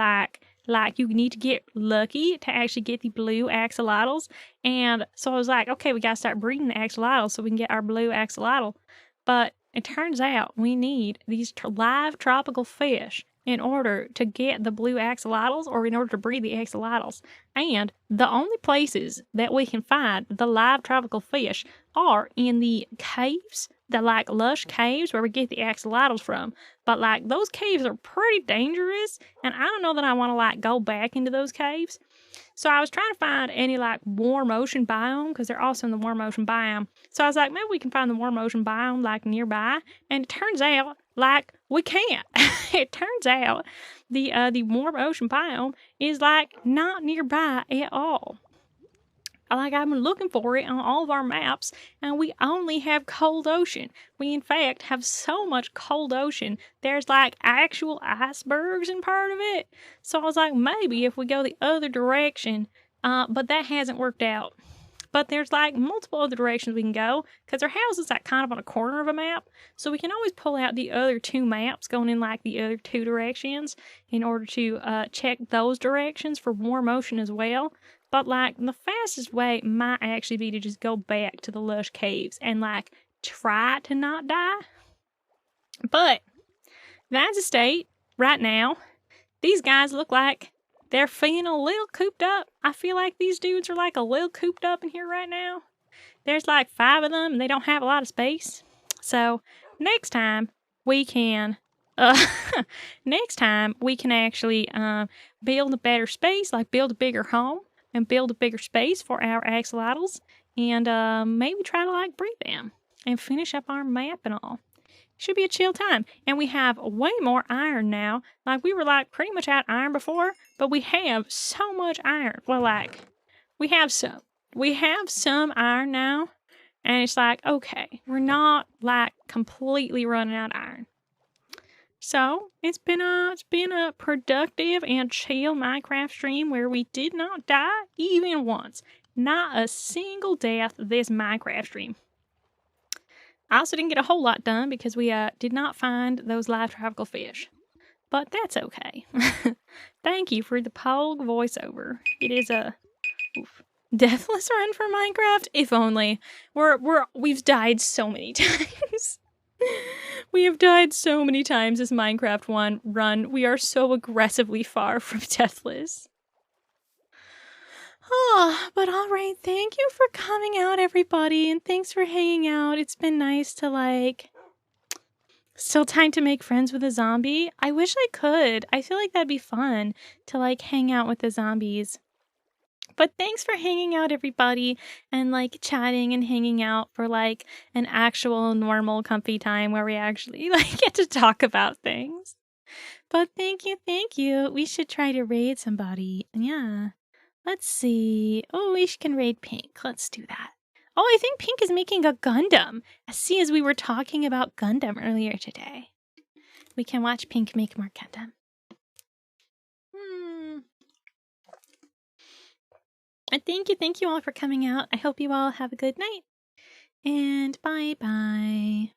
like you need to get lucky to actually get the blue axolotls. And so I was like, okay, we gotta start breeding the axolotls so we can get our blue axolotl. But it turns out we need these live tropical fish in order to get the blue axolotls, or in order to breed the axolotls. And the only places that we can find the live tropical fish are in the caves, the like lush caves where we get the axolotls from. But like those caves are pretty dangerous, and I don't know that I want to like go back into those caves. So I was trying to find any like warm ocean biome because they're also in the warm ocean biome. So I was like, maybe we can find the warm ocean biome like nearby. And it turns out like we can't. It turns out the warm ocean biome is like not nearby at all. Like I've been looking for it on all of our maps, and we only have cold ocean. We in fact have so much cold ocean. There's like actual icebergs in part of it. So I was like, maybe if we go the other direction, but that hasn't worked out. But there's like multiple other directions we can go because our house is like kind of on a corner of a map. So we can always pull out the other two maps going in like the other two directions in order to check those directions for warm ocean as well. But like the fastest way might actually be to just go back to the lush caves and like try to not die. But that's a state right now. These guys look like they're feeling a little cooped up. I feel like these dudes are like a little cooped up in here right now. There's like 5 of them and they don't have a lot of space. So next time we can actually build a better space, like build a bigger home and build a bigger space for our axolotls and maybe try to like breed them and finish up our map and all. Should be a chill time. And we have way more iron now. Like, we were, like, pretty much out iron before, but we have so much iron. Well, like, we have some. We have some iron now, and it's like, okay, we're not, like, completely running out of iron. So, it's been a productive and chill Minecraft stream where we did not die even once. Not a single death this Minecraft stream. I also didn't get a whole lot done because we did not find those live tropical fish. But that's okay. Thank you for the Pog voiceover. It is a deathless run for Minecraft. If only. We've died so many times. We have died so many times this Minecraft one run. We are so aggressively far from deathless. Oh, but alright, thank you for coming out, everybody, and thanks for hanging out. It's been nice to, like... Still time to make friends with a zombie? I wish I could. I feel like that'd be fun to, like, hang out with the zombies. But thanks for hanging out, everybody, and, like, chatting and hanging out for, like, an actual normal comfy time where we actually, like, get to talk about things. But thank you, thank you. We should try to raid somebody. Yeah. Let's see. Oh, we can raid Pink. Let's do that. Oh, I think Pink is making a Gundam. See, as we were talking about Gundam earlier today. We can watch Pink make more Gundam. And thank you all for coming out. I hope you all have a good night. And bye-bye.